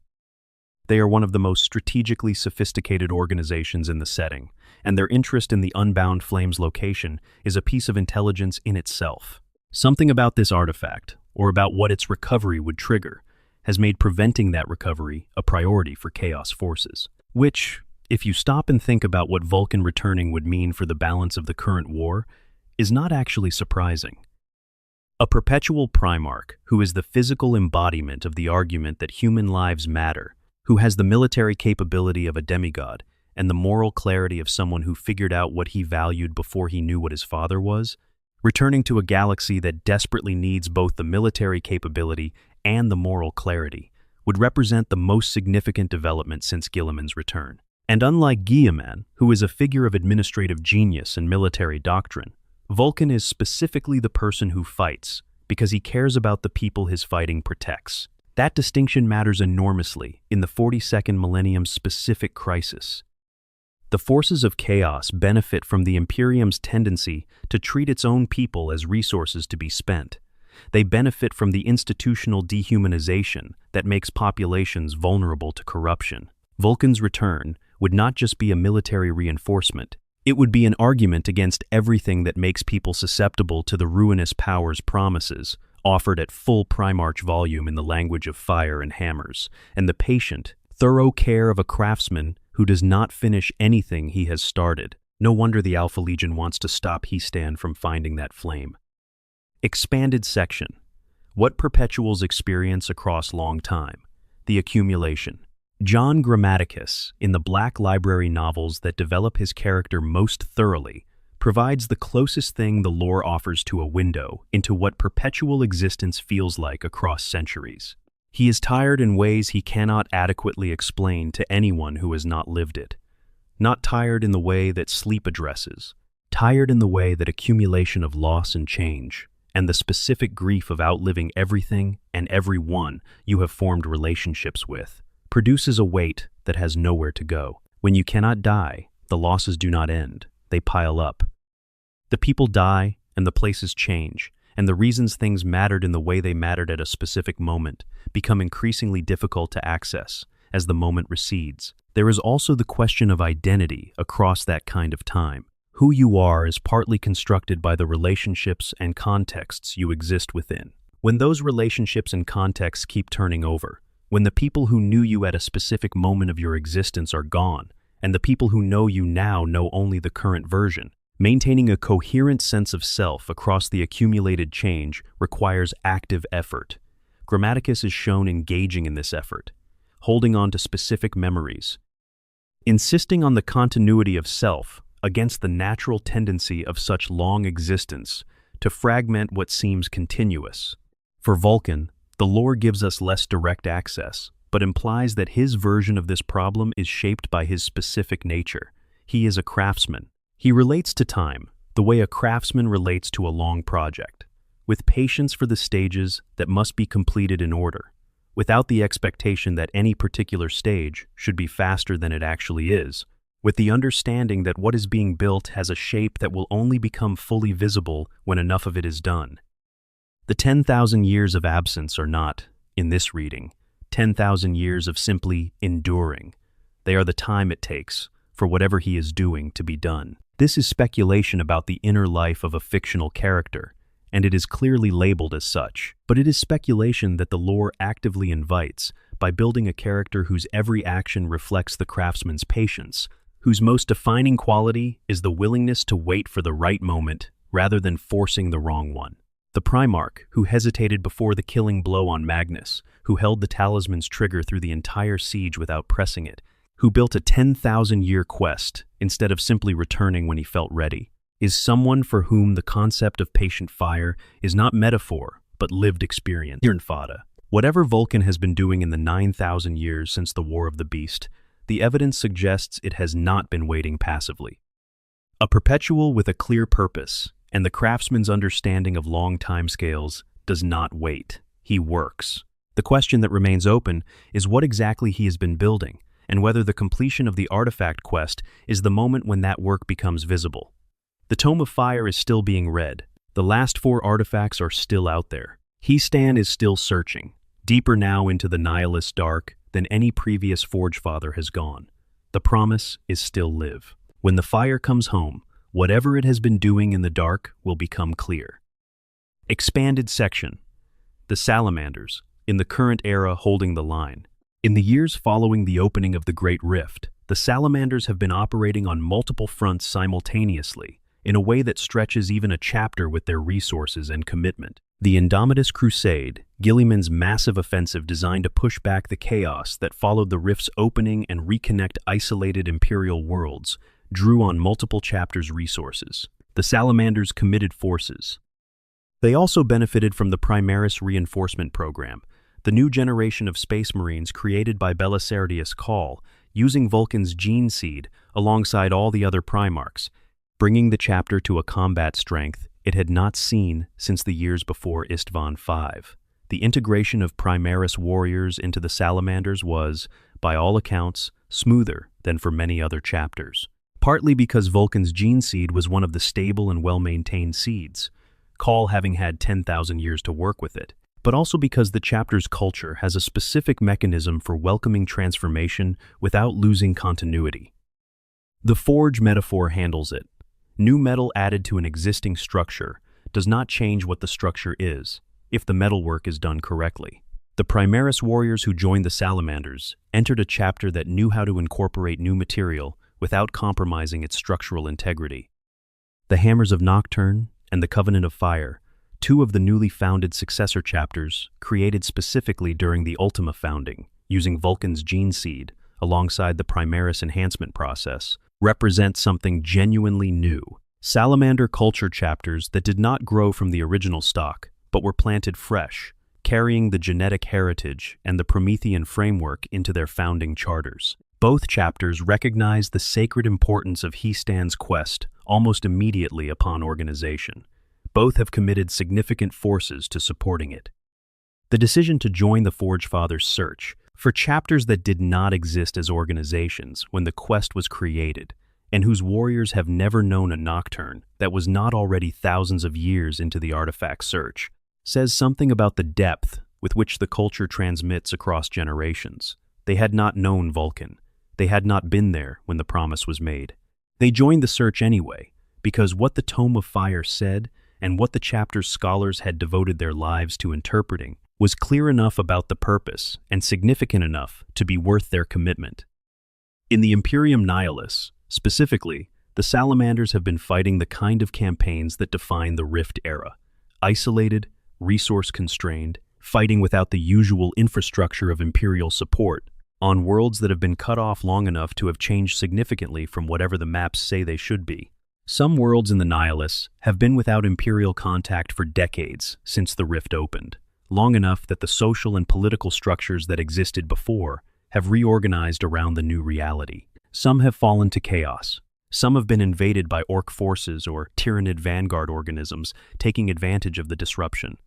They are one of the most strategically sophisticated organizations in the setting, and their interest in the Unbound Flame's location is a piece of intelligence in itself. Something about this artifact, or about what its recovery would trigger, has made preventing that recovery a priority for Chaos forces, which, if you stop and think about what Vulcan returning would mean for the balance of the current war, is not actually surprising. A perpetual Primarch, who is the physical embodiment of the argument that human lives matter, who has the military capability of a demigod and the moral clarity of someone who figured out what he valued before he knew what his father was, returning to a galaxy that desperately needs both the military capability and the moral clarity, would represent the most significant development since Guilliman's return. And unlike Guilliman, who is a figure of administrative genius and military doctrine, Vulcan is specifically the person who fights because he cares about the people his fighting protects. That distinction matters enormously in the 42nd millennium's specific crisis. The forces of chaos benefit from the Imperium's tendency to treat its own people as resources to be spent. They benefit from the institutional dehumanization that makes populations vulnerable to corruption. Vulcan's return would not just be a military reinforcement, it would be an argument against everything that makes people susceptible to the ruinous power's promises, offered at full Primarch volume in the language of fire and hammers, and the patient, thorough care of a craftsman who does not finish anything he has started. No wonder the Alpha Legion wants to stop Stan from finding that flame. Expanded section. What perpetuals experience across long time? The accumulation. John Grammaticus, in the Black Library novels that develop his character most thoroughly, provides the closest thing the lore offers to a window into what perpetual existence feels like across centuries. He is tired in ways he cannot adequately explain to anyone who has not lived it. Not tired in the way that sleep addresses, tired in the way that accumulation of loss and change, and the specific grief of outliving everything and everyone you have formed relationships with, produces a weight that has nowhere to go. When you cannot die, the losses do not end, they pile up. The people die, and the places change, and the reasons things mattered in the way they mattered at a specific moment become increasingly difficult to access as the moment recedes. There is also the question of identity across that kind of time. Who you are is partly constructed by the relationships and contexts you exist within. When those relationships and contexts keep turning over, when the people who knew you at a specific moment of your existence are gone, and the people who know you now know only the current version, maintaining a coherent sense of self across the accumulated change requires active effort. Grammaticus is shown engaging in this effort, holding on to specific memories, insisting on the continuity of self against the natural tendency of such long existence to fragment what seems continuous. For Vulcan, the lore gives us less direct access, but implies that his version of this problem is shaped by his specific nature. He is a craftsman. He relates to time the way a craftsman relates to a long project, with patience for the stages that must be completed in order, without the expectation that any particular stage should be faster than it actually is, with the understanding that what is being built has a shape that will only become fully visible when enough of it is done. The 10,000 years of absence are not, in this reading, 10,000 years of simply enduring. They are the time it takes for whatever he is doing to be done. This is speculation about the inner life of a fictional character, and it is clearly labeled as such. But it is speculation that the lore actively invites by building a character whose every action reflects the craftsman's patience, whose most defining quality is the willingness to wait for the right moment rather than forcing the wrong one. The Primarch, who hesitated before the killing blow on Magnus, who held the talisman's trigger through the entire siege without pressing it, who built a 10,000-year quest instead of simply returning when he felt ready, is someone for whom the concept of patient fire is not metaphor, but lived experience. Whatever Vulcan has been doing in the 9,000 years since the War of the Beast, the evidence suggests it has not been waiting passively. A perpetual with a clear purpose, and the craftsman's understanding of long timescales does not wait. He works. The question that remains open is what exactly he has been building, and whether the completion of the artifact quest is the moment when that work becomes visible. The Tome of Fire is still being read. The last 4 artifacts are still out there. He-Stan is still searching, deeper now into the Nihilist dark than any previous Forgefather has gone. The promise is still live. When the fire comes home, whatever it has been doing in the dark will become clear. Expanded section. The Salamanders, in the current era holding the line. In the years following the opening of the Great Rift, the Salamanders have been operating on multiple fronts simultaneously, in a way that stretches even a chapter with their resources and commitment. The Indomitus Crusade, Guilliman's massive offensive designed to push back the chaos that followed the Rift's opening and reconnect isolated Imperial worlds, drew on multiple chapters' resources. The Salamanders committed forces. They also benefited from the Primaris Reinforcement Program, the new generation of Space Marines created by Belisarius Cawl, using Vulcan's gene seed alongside all the other Primarchs, bringing the chapter to a combat strength it had not seen since the years before Istvan V. The integration of Primaris warriors into the Salamanders was, by all accounts, smoother than for many other chapters. Partly because Vulcan's gene seed was one of the stable and well-maintained seeds, Cawl having had 10,000 years to work with it, but also because the chapter's culture has a specific mechanism for welcoming transformation without losing continuity. The Forge metaphor handles it. New metal added to an existing structure does not change what the structure is, if the metalwork is done correctly. The Primaris warriors who joined the Salamanders entered a chapter that knew how to incorporate new material without compromising its structural integrity. The Hammers of Nocturne and the Covenant of Fire, 2 of the newly founded successor chapters, created specifically during the Ultima founding, using Vulcan's gene seed, alongside the Primaris enhancement process, represent something genuinely new. Salamander culture chapters that did not grow from the original stock, but were planted fresh, carrying the genetic heritage and the Promethean framework into their founding charters. Both chapters recognize the sacred importance of He-Stan's quest almost immediately upon organization. Both have committed significant forces to supporting it. The decision to join the Forgefather's search for chapters that did not exist as organizations when the quest was created, and whose warriors have never known a nocturne that was not already thousands of years into the artifact search, says something about the depth with which the culture transmits across generations. They had not known Vulcan. They had not been there when the promise was made. They joined the search anyway, because what the Tome of Fire said and what the chapter's scholars had devoted their lives to interpreting was clear enough about the purpose and significant enough to be worth their commitment. In the Imperium Nihilus, specifically, the Salamanders have been fighting the kind of campaigns that define the Rift era. Isolated, resource-constrained, fighting without the usual infrastructure of Imperial support, on worlds that have been cut off long enough to have changed significantly from whatever the maps say they should be. Some worlds in the Nihilus have been without Imperial contact for decades since the Rift opened, long enough that the social and political structures that existed before have reorganized around the new reality. Some have fallen to chaos. Some have been invaded by orc forces or tyrannid vanguard organisms taking advantage of the disruption.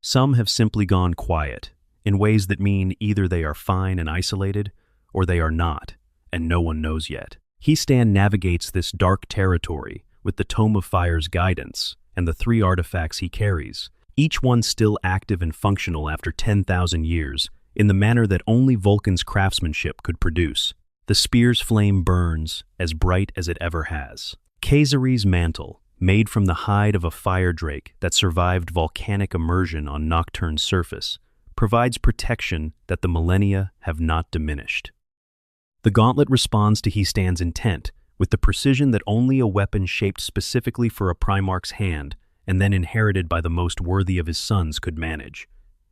Some have simply gone quiet, in ways that mean either they are fine and isolated, or they are not, and no one knows yet. He-Stan navigates this dark territory with the Tome of Fire's guidance and the 3 artifacts he carries, each one still active and functional after 10,000 years, in the manner that only Vulcan's craftsmanship could produce. The spear's flame burns as bright as it ever has. Kaysari's mantle, made from the hide of a fire drake that survived volcanic immersion on Nocturne's surface, provides protection that the millennia have not diminished. The gauntlet responds to He Stands' intent, with the precision that only a weapon shaped specifically for a Primarch's hand and then inherited by the most worthy of his sons could manage.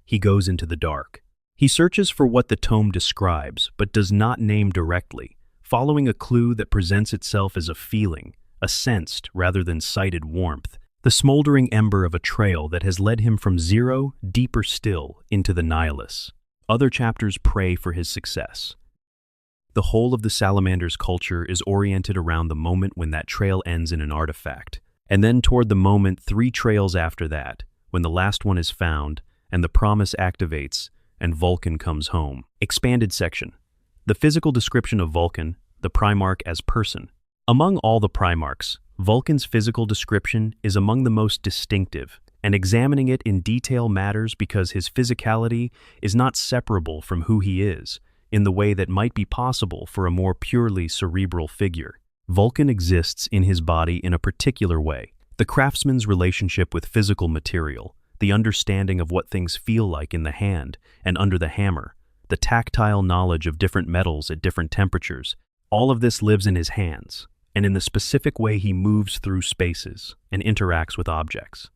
He goes into the dark. He searches for what the tome describes, but does not name directly, following a clue that presents itself as a feeling, a sensed rather than sighted warmth, the smoldering ember of a trail that has led him from zero, deeper still, into the nihilus. Other chapters pray for his success. The whole of the Salamander's culture is oriented around the moment when that trail ends in an artifact, and then toward the moment 3 trails after that, when the last one is found, and the promise activates, and Vulcan comes home. Expanded section. The physical description of Vulcan, the Primarch as person. Among all the Primarchs, Vulcan's physical description is among the most distinctive, and examining it in detail matters because his physicality is not separable from who he is, in the way that might be possible for a more purely cerebral figure. Vulcan exists in his body in a particular way. The craftsman's relationship with physical material, the understanding of what things feel like in the hand and under the hammer, the tactile knowledge of different metals at different temperatures, all of this lives in his hands, and in the specific way he moves through spaces and interacts with objects.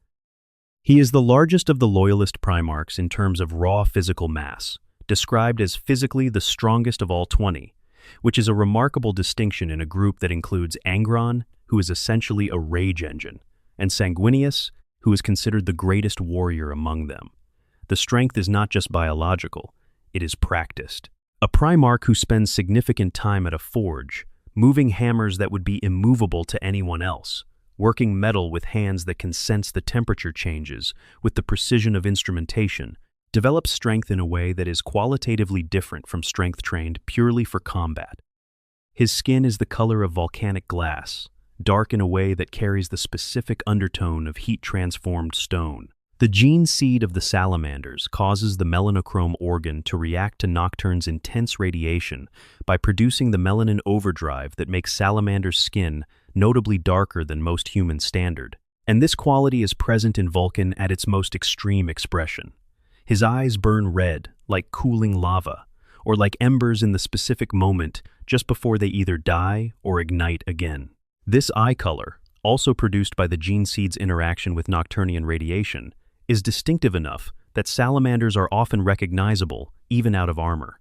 He is the largest of the Loyalist Primarchs in terms of raw physical mass, described as physically the strongest of all 20, which is a remarkable distinction in a group that includes Angron, who is essentially a rage engine, and Sanguinius, who is considered the greatest warrior among them. The strength is not just biological, it is practiced. A Primarch who spends significant time at a forge, moving hammers that would be immovable to anyone else, working metal with hands that can sense the temperature changes with the precision of instrumentation, develops strength in a way that is qualitatively different from strength trained purely for combat. His skin is the color of volcanic glass, dark in a way that carries the specific undertone of heat-transformed stone. The gene seed of the salamanders causes the melanochrome organ to react to Nocturne's intense radiation by producing the melanin overdrive that makes salamander's skin notably darker than most human standard. And this quality is present in Vulcan at its most extreme expression. His eyes burn red, like cooling lava, or like embers in the specific moment just before they either die or ignite again. This eye color, also produced by the gene seed's interaction with Nocturnian radiation, is distinctive enough that salamanders are often recognizable, even out of armor.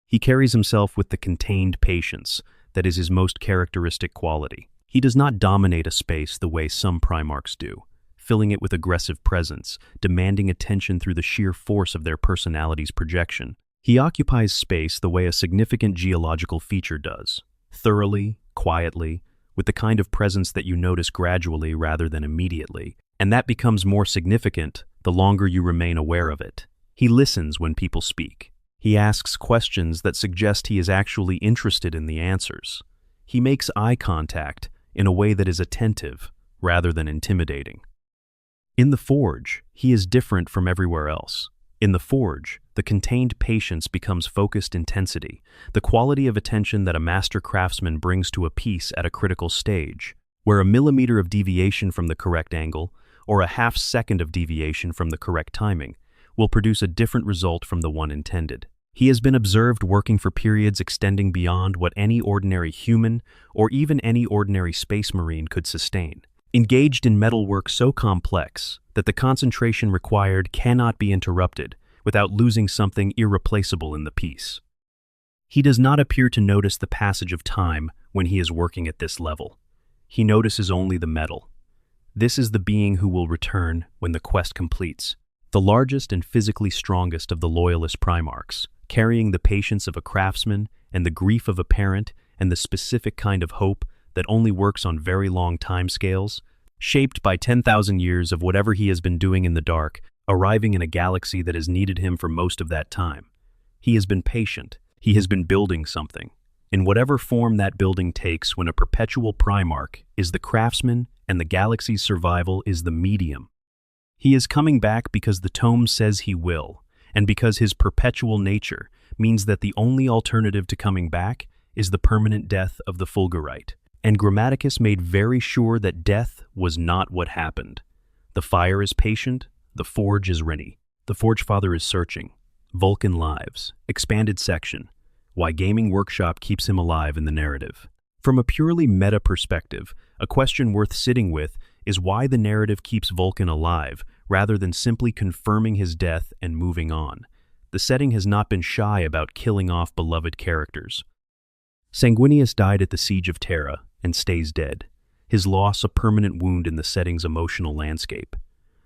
He carries himself with the contained patience that is his most characteristic quality. He does not dominate a space the way some Primarchs do, filling it with aggressive presence, demanding attention through the sheer force of their personality's projection. He occupies space the way a significant geological feature does, thoroughly, quietly, with the kind of presence that you notice gradually rather than immediately, and that becomes more significant the longer you remain aware of it. He listens when people speak. He asks questions that suggest he is actually interested in the answers. He makes eye contact in a way that is attentive rather than intimidating. In the Forge, he is different from everywhere else. In the Forge, the contained patience becomes focused intensity, the quality of attention that a master craftsman brings to a piece at a critical stage, where a millimeter of deviation from the correct angle, or a half second of deviation from the correct timing, will produce a different result from the one intended. He has been observed working for periods extending beyond what any ordinary human or even any ordinary space marine could sustain. Engaged in metalwork so complex that the concentration required cannot be interrupted without losing something irreplaceable in the piece. He does not appear to notice the passage of time when he is working at this level. He notices only the metal. This is the being who will return when the quest completes, the largest and physically strongest of the Loyalist Primarchs, carrying the patience of a craftsman and the grief of a parent and the specific kind of hope that only works on very long timescales, shaped by 10,000 years of whatever he has been doing in the dark, arriving in a galaxy that has needed him for most of that time. He has been patient. He has been building something. In whatever form that building takes when a perpetual Primarch is the craftsman and the galaxy's survival is the medium. He is coming back because the tome says he will, and because his perpetual nature means that the only alternative to coming back is the permanent death of the Fulgurite. And Grammaticus made very sure that death was not what happened. The fire is patient, the forge is Rennie. The Forge Father is searching. Vulcan Lives. Expanded section. why Gaming Workshop keeps him alive in the narrative. From a purely meta perspective, a question worth sitting with is why the narrative keeps Vulcan alive, rather than simply confirming his death and moving on. The setting has not been shy about killing off beloved characters. Sanguinius died at the Siege of Terra and stays dead, his loss a permanent wound in the setting's emotional landscape.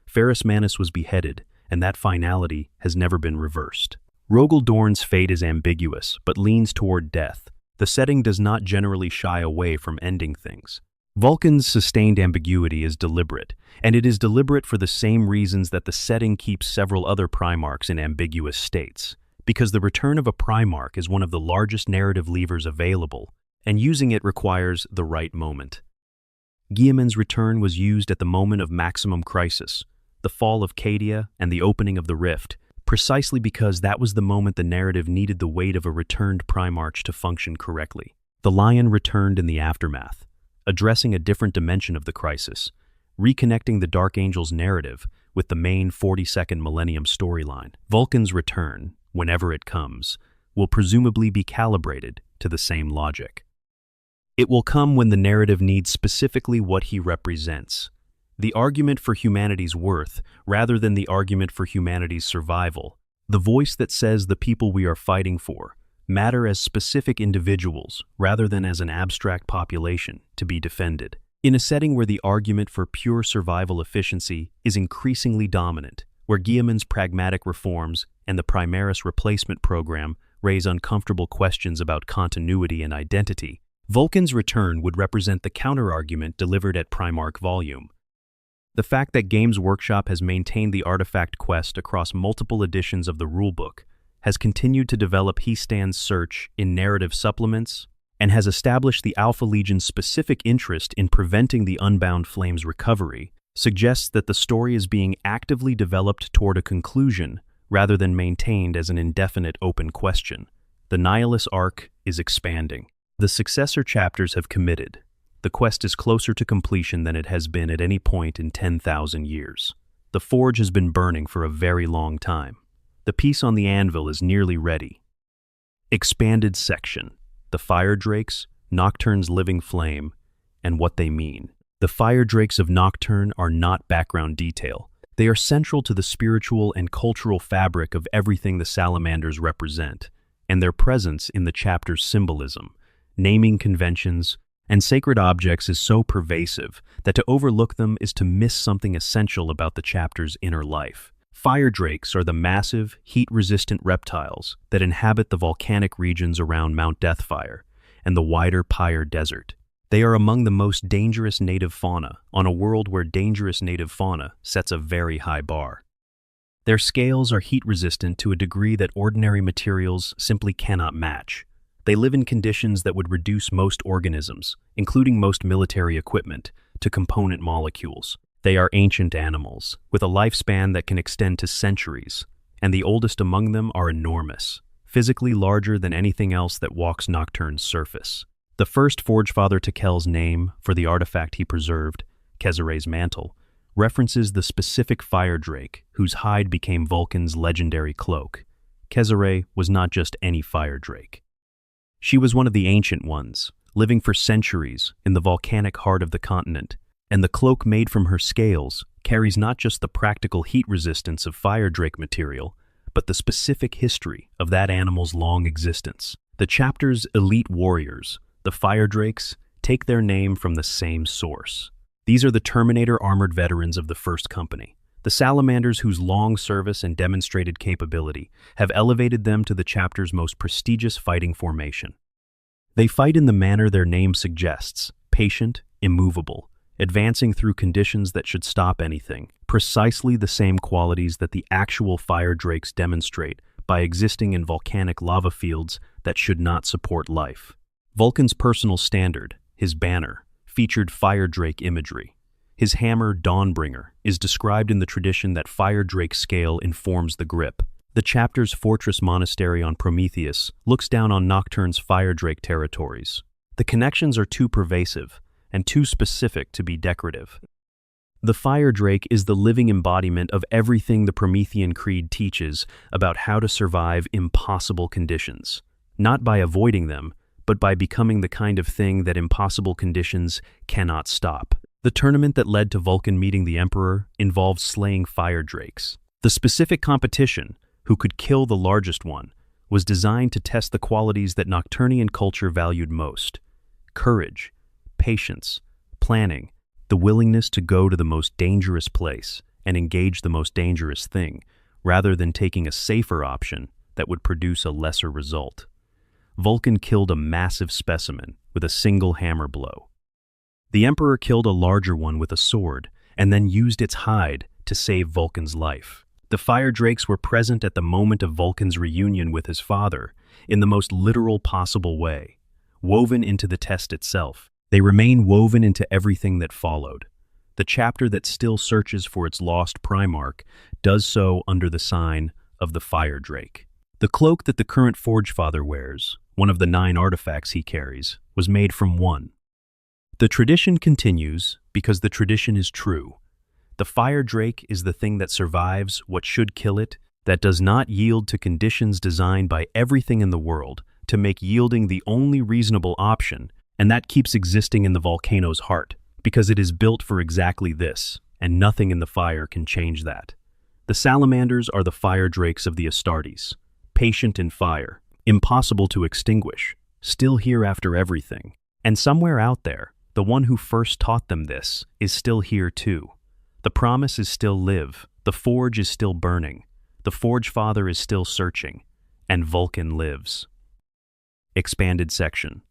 Ferrus Manus was beheaded, and that finality has never been reversed. Rogel Dorn's fate is ambiguous, but leans toward death. The setting does not generally shy away from ending things. Vulcan's sustained ambiguity is deliberate, and it is deliberate for the same reasons that the setting keeps several other Primarchs in ambiguous states, because the return of a Primarch is one of the largest narrative levers available, and using it requires the right moment. Guilliman's return was used at the moment of maximum crisis, the fall of Cadia and the opening of the Rift, precisely because that was the moment the narrative needed the weight of a returned Primarch to function correctly. The Lion returned in the aftermath, addressing a different dimension of the crisis, reconnecting the Dark Angel's narrative with the main 42nd Millennium storyline. Vulcan's return, whenever it comes, will presumably be calibrated to the same logic. It will come when the narrative needs specifically what he represents, the argument for humanity's worth rather than the argument for humanity's survival, the voice that says the people we are fighting for matter as specific individuals rather than as an abstract population to be defended. In a setting where the argument for pure survival efficiency is increasingly dominant, where Guilliman's pragmatic reforms and the Primaris replacement program raise uncomfortable questions about continuity and identity, Vulcan's return would represent the counterargument delivered at Primarch Volume. The fact that Games Workshop has maintained the artifact quest across multiple editions of the rulebook, has continued to develop Hestan's search in narrative supplements, and has established the Alpha Legion's specific interest in preventing the Unbound Flame's recovery, suggests that the story is being actively developed toward a conclusion rather than maintained as an indefinite open question. The Nihilus arc is expanding. The successor chapters have committed. The quest is closer to completion than it has been at any point in 10,000 years. The forge has been burning for a very long time. The piece on the anvil is nearly ready. Expanded section: the Fire Drakes, Nocturne's living flame, and what they mean. The Fire Drakes of Nocturne are not background detail. They are central to the spiritual and cultural fabric of everything the Salamanders represent, and their presence in the chapter's symbolism, naming conventions, and sacred objects is so pervasive that to overlook them is to miss something essential about the chapter's inner life. Fire Drakes are the massive, heat-resistant reptiles that inhabit the volcanic regions around Mount Deathfire and the wider Pyre Desert. They are among the most dangerous native fauna on a world where dangerous native fauna sets a very high bar. Their scales are heat-resistant to a degree that ordinary materials simply cannot match. They live in conditions that would reduce most organisms, including most military equipment, to component molecules. They are ancient animals, with a lifespan that can extend to centuries, and the oldest among them are enormous, physically larger than anything else that walks Nocturne's surface. The first Forgefather Tekel's name for the artifact he preserved, Kezere's mantle, references the specific fire drake whose hide became Vulcan's legendary cloak. Kezere was not just any fire drake. She was one of the ancient ones, living for centuries in the volcanic heart of the continent, and the cloak made from her scales carries not just the practical heat resistance of fire drake material, but the specific history of that animal's long existence. The chapter's elite warriors, the fire drakes, take their name from the same source. These are the Terminator armored veterans of the First Company, the salamanders whose long service and demonstrated capability have elevated them to the chapter's most prestigious fighting formation. They fight in the manner their name suggests, patient, immovable, advancing through conditions that should stop anything, precisely the same qualities that the actual fire drakes demonstrate by existing in volcanic lava fields that should not support life. Vulcan's personal standard, his banner, featured fire drake imagery. His hammer, Dawnbringer, is described in the tradition that fire drake scale informs the grip. The chapter's fortress monastery on Prometheus looks down on Nocturne's fire drake territories. The connections are too pervasive and too specific to be decorative. The fire drake is the living embodiment of everything the Promethean Creed teaches about how to survive impossible conditions. not by avoiding them, but by becoming the kind of thing that impossible conditions cannot stop. The tournament that led to Vulcan meeting the Emperor involved slaying fire drakes. The specific competition, who could kill the largest one, was designed to test the qualities that Nocturnian culture valued most: courage, patience, planning, the willingness to go to the most dangerous place and engage the most dangerous thing, rather than taking a safer option that would produce a lesser result. Vulcan killed a massive specimen with a single hammer blow. The Emperor killed a larger one with a sword, and then used its hide to save Vulcan's life. The fire drakes were present at the moment of Vulcan's reunion with his father, in the most literal possible way, woven into the test itself. They remain woven into everything that followed. The chapter that still searches for its lost Primarch does so under the sign of the fire drake. The cloak that the current Forgefather wears, one of the 9 artifacts he carries, was made from one. The tradition continues because the tradition is true. The fire drake is the thing that survives what should kill it, that does not yield to conditions designed by everything in the world to make yielding the only reasonable option, and that keeps existing in the volcano's heart, because it is built for exactly this, and nothing in the fire can change that. The salamanders are the fire drakes of the Astartes, patient in fire, impossible to extinguish, still here after everything. And somewhere out there, the one who first taught them this is still here too. The promise is still live, the forge is still burning, the Forgefather is still searching, and Vulcan lives. Expanded section.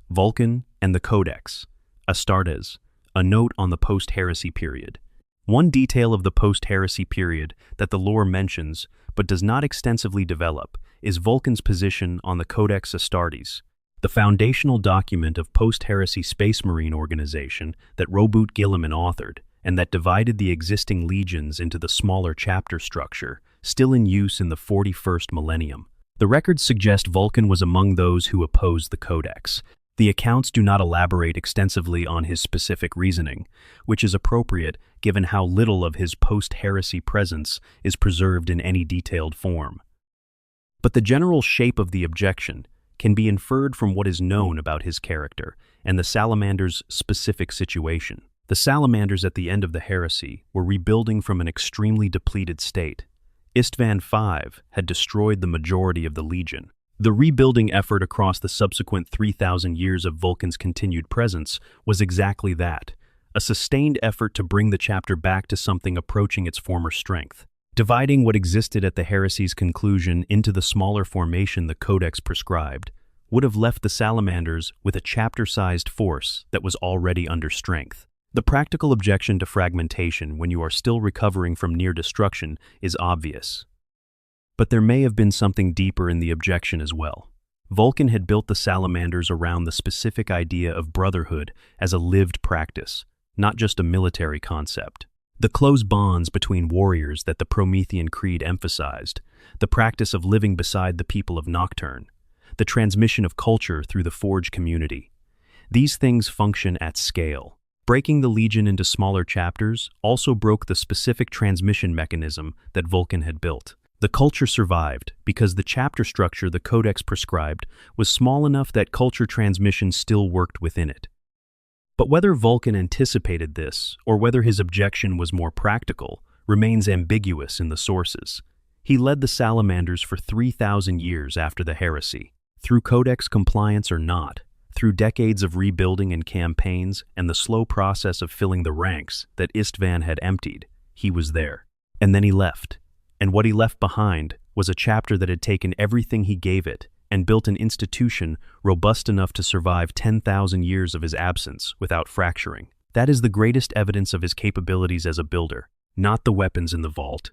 Vulcan and the Codex. Astartes. A note on the post-heresy period. One detail of the post-heresy period that the lore mentions, but does not extensively develop, is Vulcan's position on the Codex Astartes, the foundational document of post-heresy space marine organization that Robert Guilliman authored, and that divided the existing legions into the smaller chapter structure, still in use in the 41st millennium. The records suggest Vulcan was among those who opposed the Codex. The accounts do not elaborate extensively on his specific reasoning, which is appropriate given how little of his post-heresy presence is preserved in any detailed form. But the general shape of the objection can be inferred from what is known about his character and the Salamanders' specific situation. The Salamanders at the end of the heresy were rebuilding from an extremely depleted state. Istvan V had destroyed the majority of the legion. The rebuilding effort across the subsequent 3,000 years of Vulcan's continued presence was exactly that, a sustained effort to bring the chapter back to something approaching its former strength. Dividing what existed at the heresy's conclusion into the smaller formation the Codex prescribed would have left the Salamanders with a chapter-sized force that was already under strength. The practical objection to fragmentation when you are still recovering from near destruction is obvious. But there may have been something deeper in the objection as well. Vulcan had built the Salamanders around the specific idea of brotherhood as a lived practice, not just a military concept. The close bonds between warriors that the Promethean Creed emphasized, the practice of living beside the people of Nocturne, the transmission of culture through the Forge community. These things function at scale. Breaking the Legion into smaller chapters also broke the specific transmission mechanism that Vulcan had built. The culture survived because the chapter structure the Codex prescribed was small enough that culture transmission still worked within it. But whether Vulcan anticipated this, or whether his objection was more practical, remains ambiguous in the sources. He led the Salamanders for 3,000 years after the heresy. Through Codex compliance or not, through decades of rebuilding and campaigns and the slow process of filling the ranks that Istvan had emptied, he was there. And then he left. And what he left behind was a chapter that had taken everything he gave it and built an institution robust enough to survive 10,000 years of his absence without fracturing. That is the greatest evidence of his capabilities as a builder, not the weapons in the vault,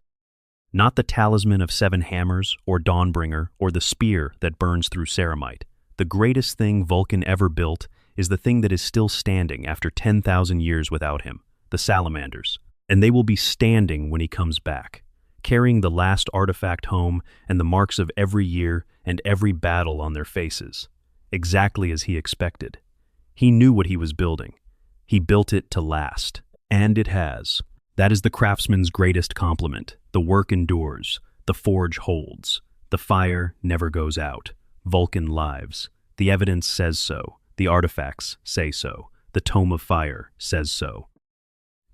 not the talisman of 7 hammers or Dawnbringer or the spear that burns through ceramite. The greatest thing Vulcan ever built is the thing that is still standing after 10,000 years without him, the Salamanders. And they will be standing when he comes back, carrying the last artifact home and the marks of every year and every battle on their faces, exactly as he expected. He knew what he was building. He built it to last, and it has. That is the craftsman's greatest compliment. The work endures, the forge holds, the fire never goes out. Vulcan lives. The evidence says so. The artifacts say so. The Tome of Fire says so.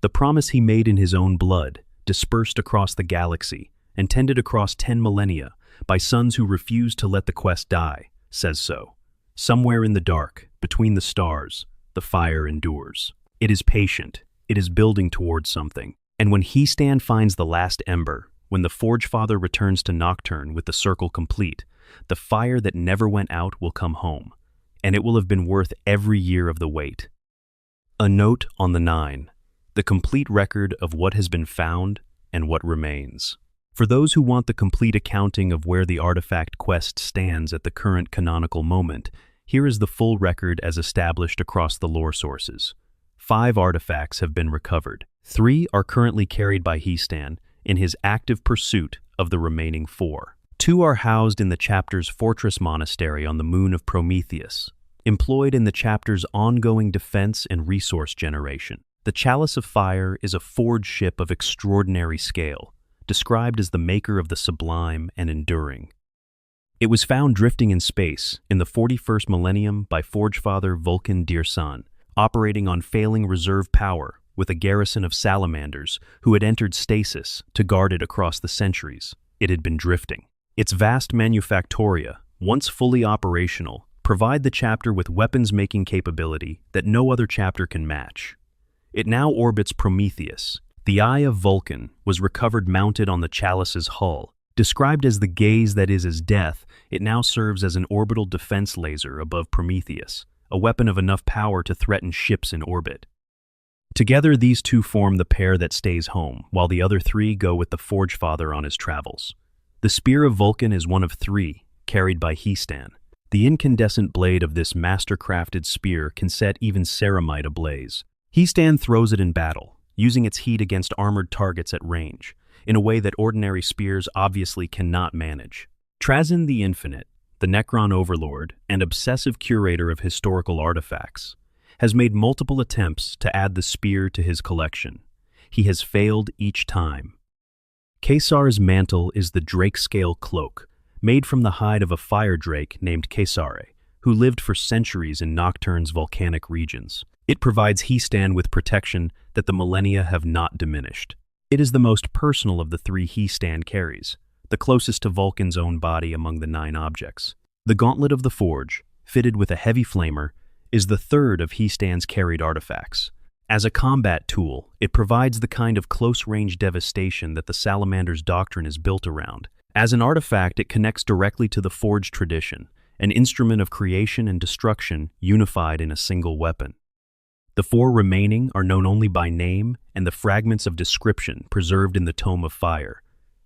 The promise he made in his own blood, dispersed across the galaxy, and tended across 10 millennia by sons who refused to let the quest die, says so. Somewhere in the dark, between the stars, the fire endures. It is patient. It is building towards something. And when Hestand finds the last ember, when the Forge Father returns to Nocturne with the circle complete, the fire that never went out will come home, and it will have been worth every year of the wait. A note on the 9, the complete record of what has been found and what remains. For those who want the complete accounting of where the artifact quest stands at the current canonical moment, here is the full record as established across the lore sources. 5 artifacts have been recovered. 3 are currently carried by Hestand in his active pursuit of the remaining 4. 2 are housed in the chapter's fortress monastery on the moon of Prometheus, employed in the chapter's ongoing defense and resource generation. The Chalice of Fire is a forged ship of extraordinary scale, described as the maker of the sublime and enduring. It was found drifting in space in the 41st millennium by Forge Father Vulcan Dirsan, operating on failing reserve power with a garrison of salamanders who had entered stasis to guard it across the centuries. It had been drifting. Its vast manufactoria, once fully operational, provide the chapter with weapons-making capability that no other chapter can match. It now orbits Prometheus. The Eye of Vulcan was recovered mounted on the chalice's hull. Described as the gaze that is as death, it now serves as an orbital defense laser above Prometheus, a weapon of enough power to threaten ships in orbit. Together, these 2 form the pair that stays home, while the other 3 go with the Forge Father on his travels. The Spear of Vulcan is one of 3, carried by Hestand. The incandescent blade of this master-crafted spear can set even ceramite ablaze. Hestand throws it in battle, using its heat against armored targets at range, in a way that ordinary spears obviously cannot manage. Trazyn the Infinite, the Necron overlord and obsessive curator of historical artifacts, has made multiple attempts to add the spear to his collection. He has failed each time. Kesar's mantle is the drake-scale cloak, made from the hide of a fire drake named Kesare, who lived for centuries in Nocturne's volcanic regions. It provides Hestand with protection that the millennia have not diminished. It is the most personal of the 3 Hestand carries, the closest to Vulcan's own body among the 9 objects. The Gauntlet of the Forge, fitted with a heavy flamer, is the 3rd of Hestand's carried artifacts. As a combat tool, it provides the kind of close-range devastation that the Salamander's doctrine is built around. As an artifact, it connects directly to the Forge tradition, an instrument of creation and destruction unified in a single weapon. The 4 remaining are known only by name and the fragments of description preserved in the Tome of Fire: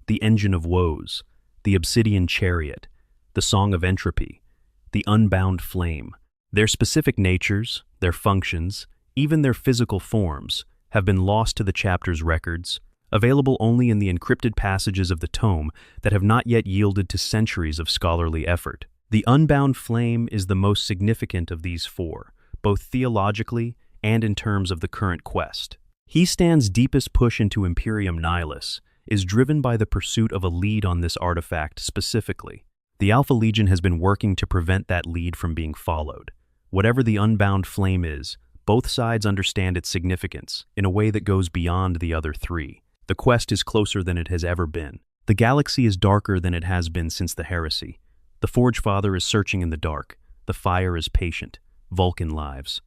the Engine of Woes, the Obsidian Chariot, the Song of Entropy, the Unbound Flame. Their specific natures, their functions, even their physical forms, have been lost to the chapter's records, available only in the encrypted passages of the tome that have not yet yielded to centuries of scholarly effort. The Unbound Flame is the most significant of these 4, both theologically and in terms of the current quest. Hestand's deepest push into Imperium Nihilus is driven by the pursuit of a lead on this artifact specifically. The Alpha Legion has been working to prevent that lead from being followed. Whatever the Unbound Flame is, both sides understand its significance in a way that goes beyond the other 3. The quest is closer than it has ever been. The galaxy is darker than it has been since the heresy. The Forge Father is searching in the dark. The fire is patient. Vulcan lives.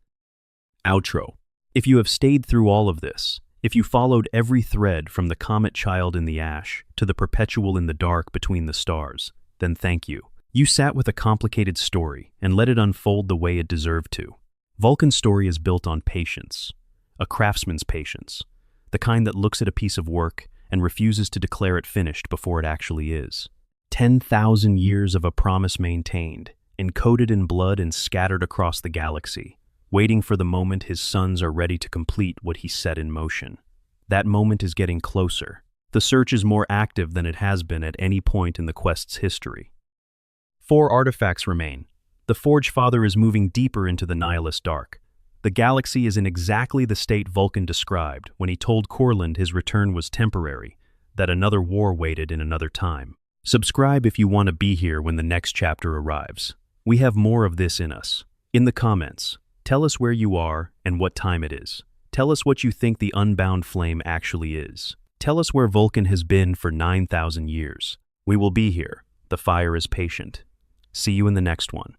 Outro. If you have stayed through all of this, if you followed every thread from the Comet Child in the Ash to the Perpetual in the Dark between the stars, then thank you. You sat with a complicated story and let it unfold the way it deserved to. Vulcan's story is built on patience, a craftsman's patience, the kind that looks at a piece of work and refuses to declare it finished before it actually is. 10,000 years of a promise maintained, encoded in blood and scattered across the galaxy, waiting for the moment his sons are ready to complete what he set in motion. That moment is getting closer. The search is more active than it has been at any point in the quest's history. 4 artifacts remain. The Forge Father is moving deeper into the Nihilus dark. The galaxy is in exactly the state Vulcan described when he told Corland his return was temporary, that another war waited in another time. Subscribe if you want to be here when the next chapter arrives. We have more of this in us. In the comments, tell us where you are and what time it is. Tell us what you think the unbound flame actually is. Tell us where Vulcan has been for 9,000 years. We will be here. The fire is patient. See you in the next one.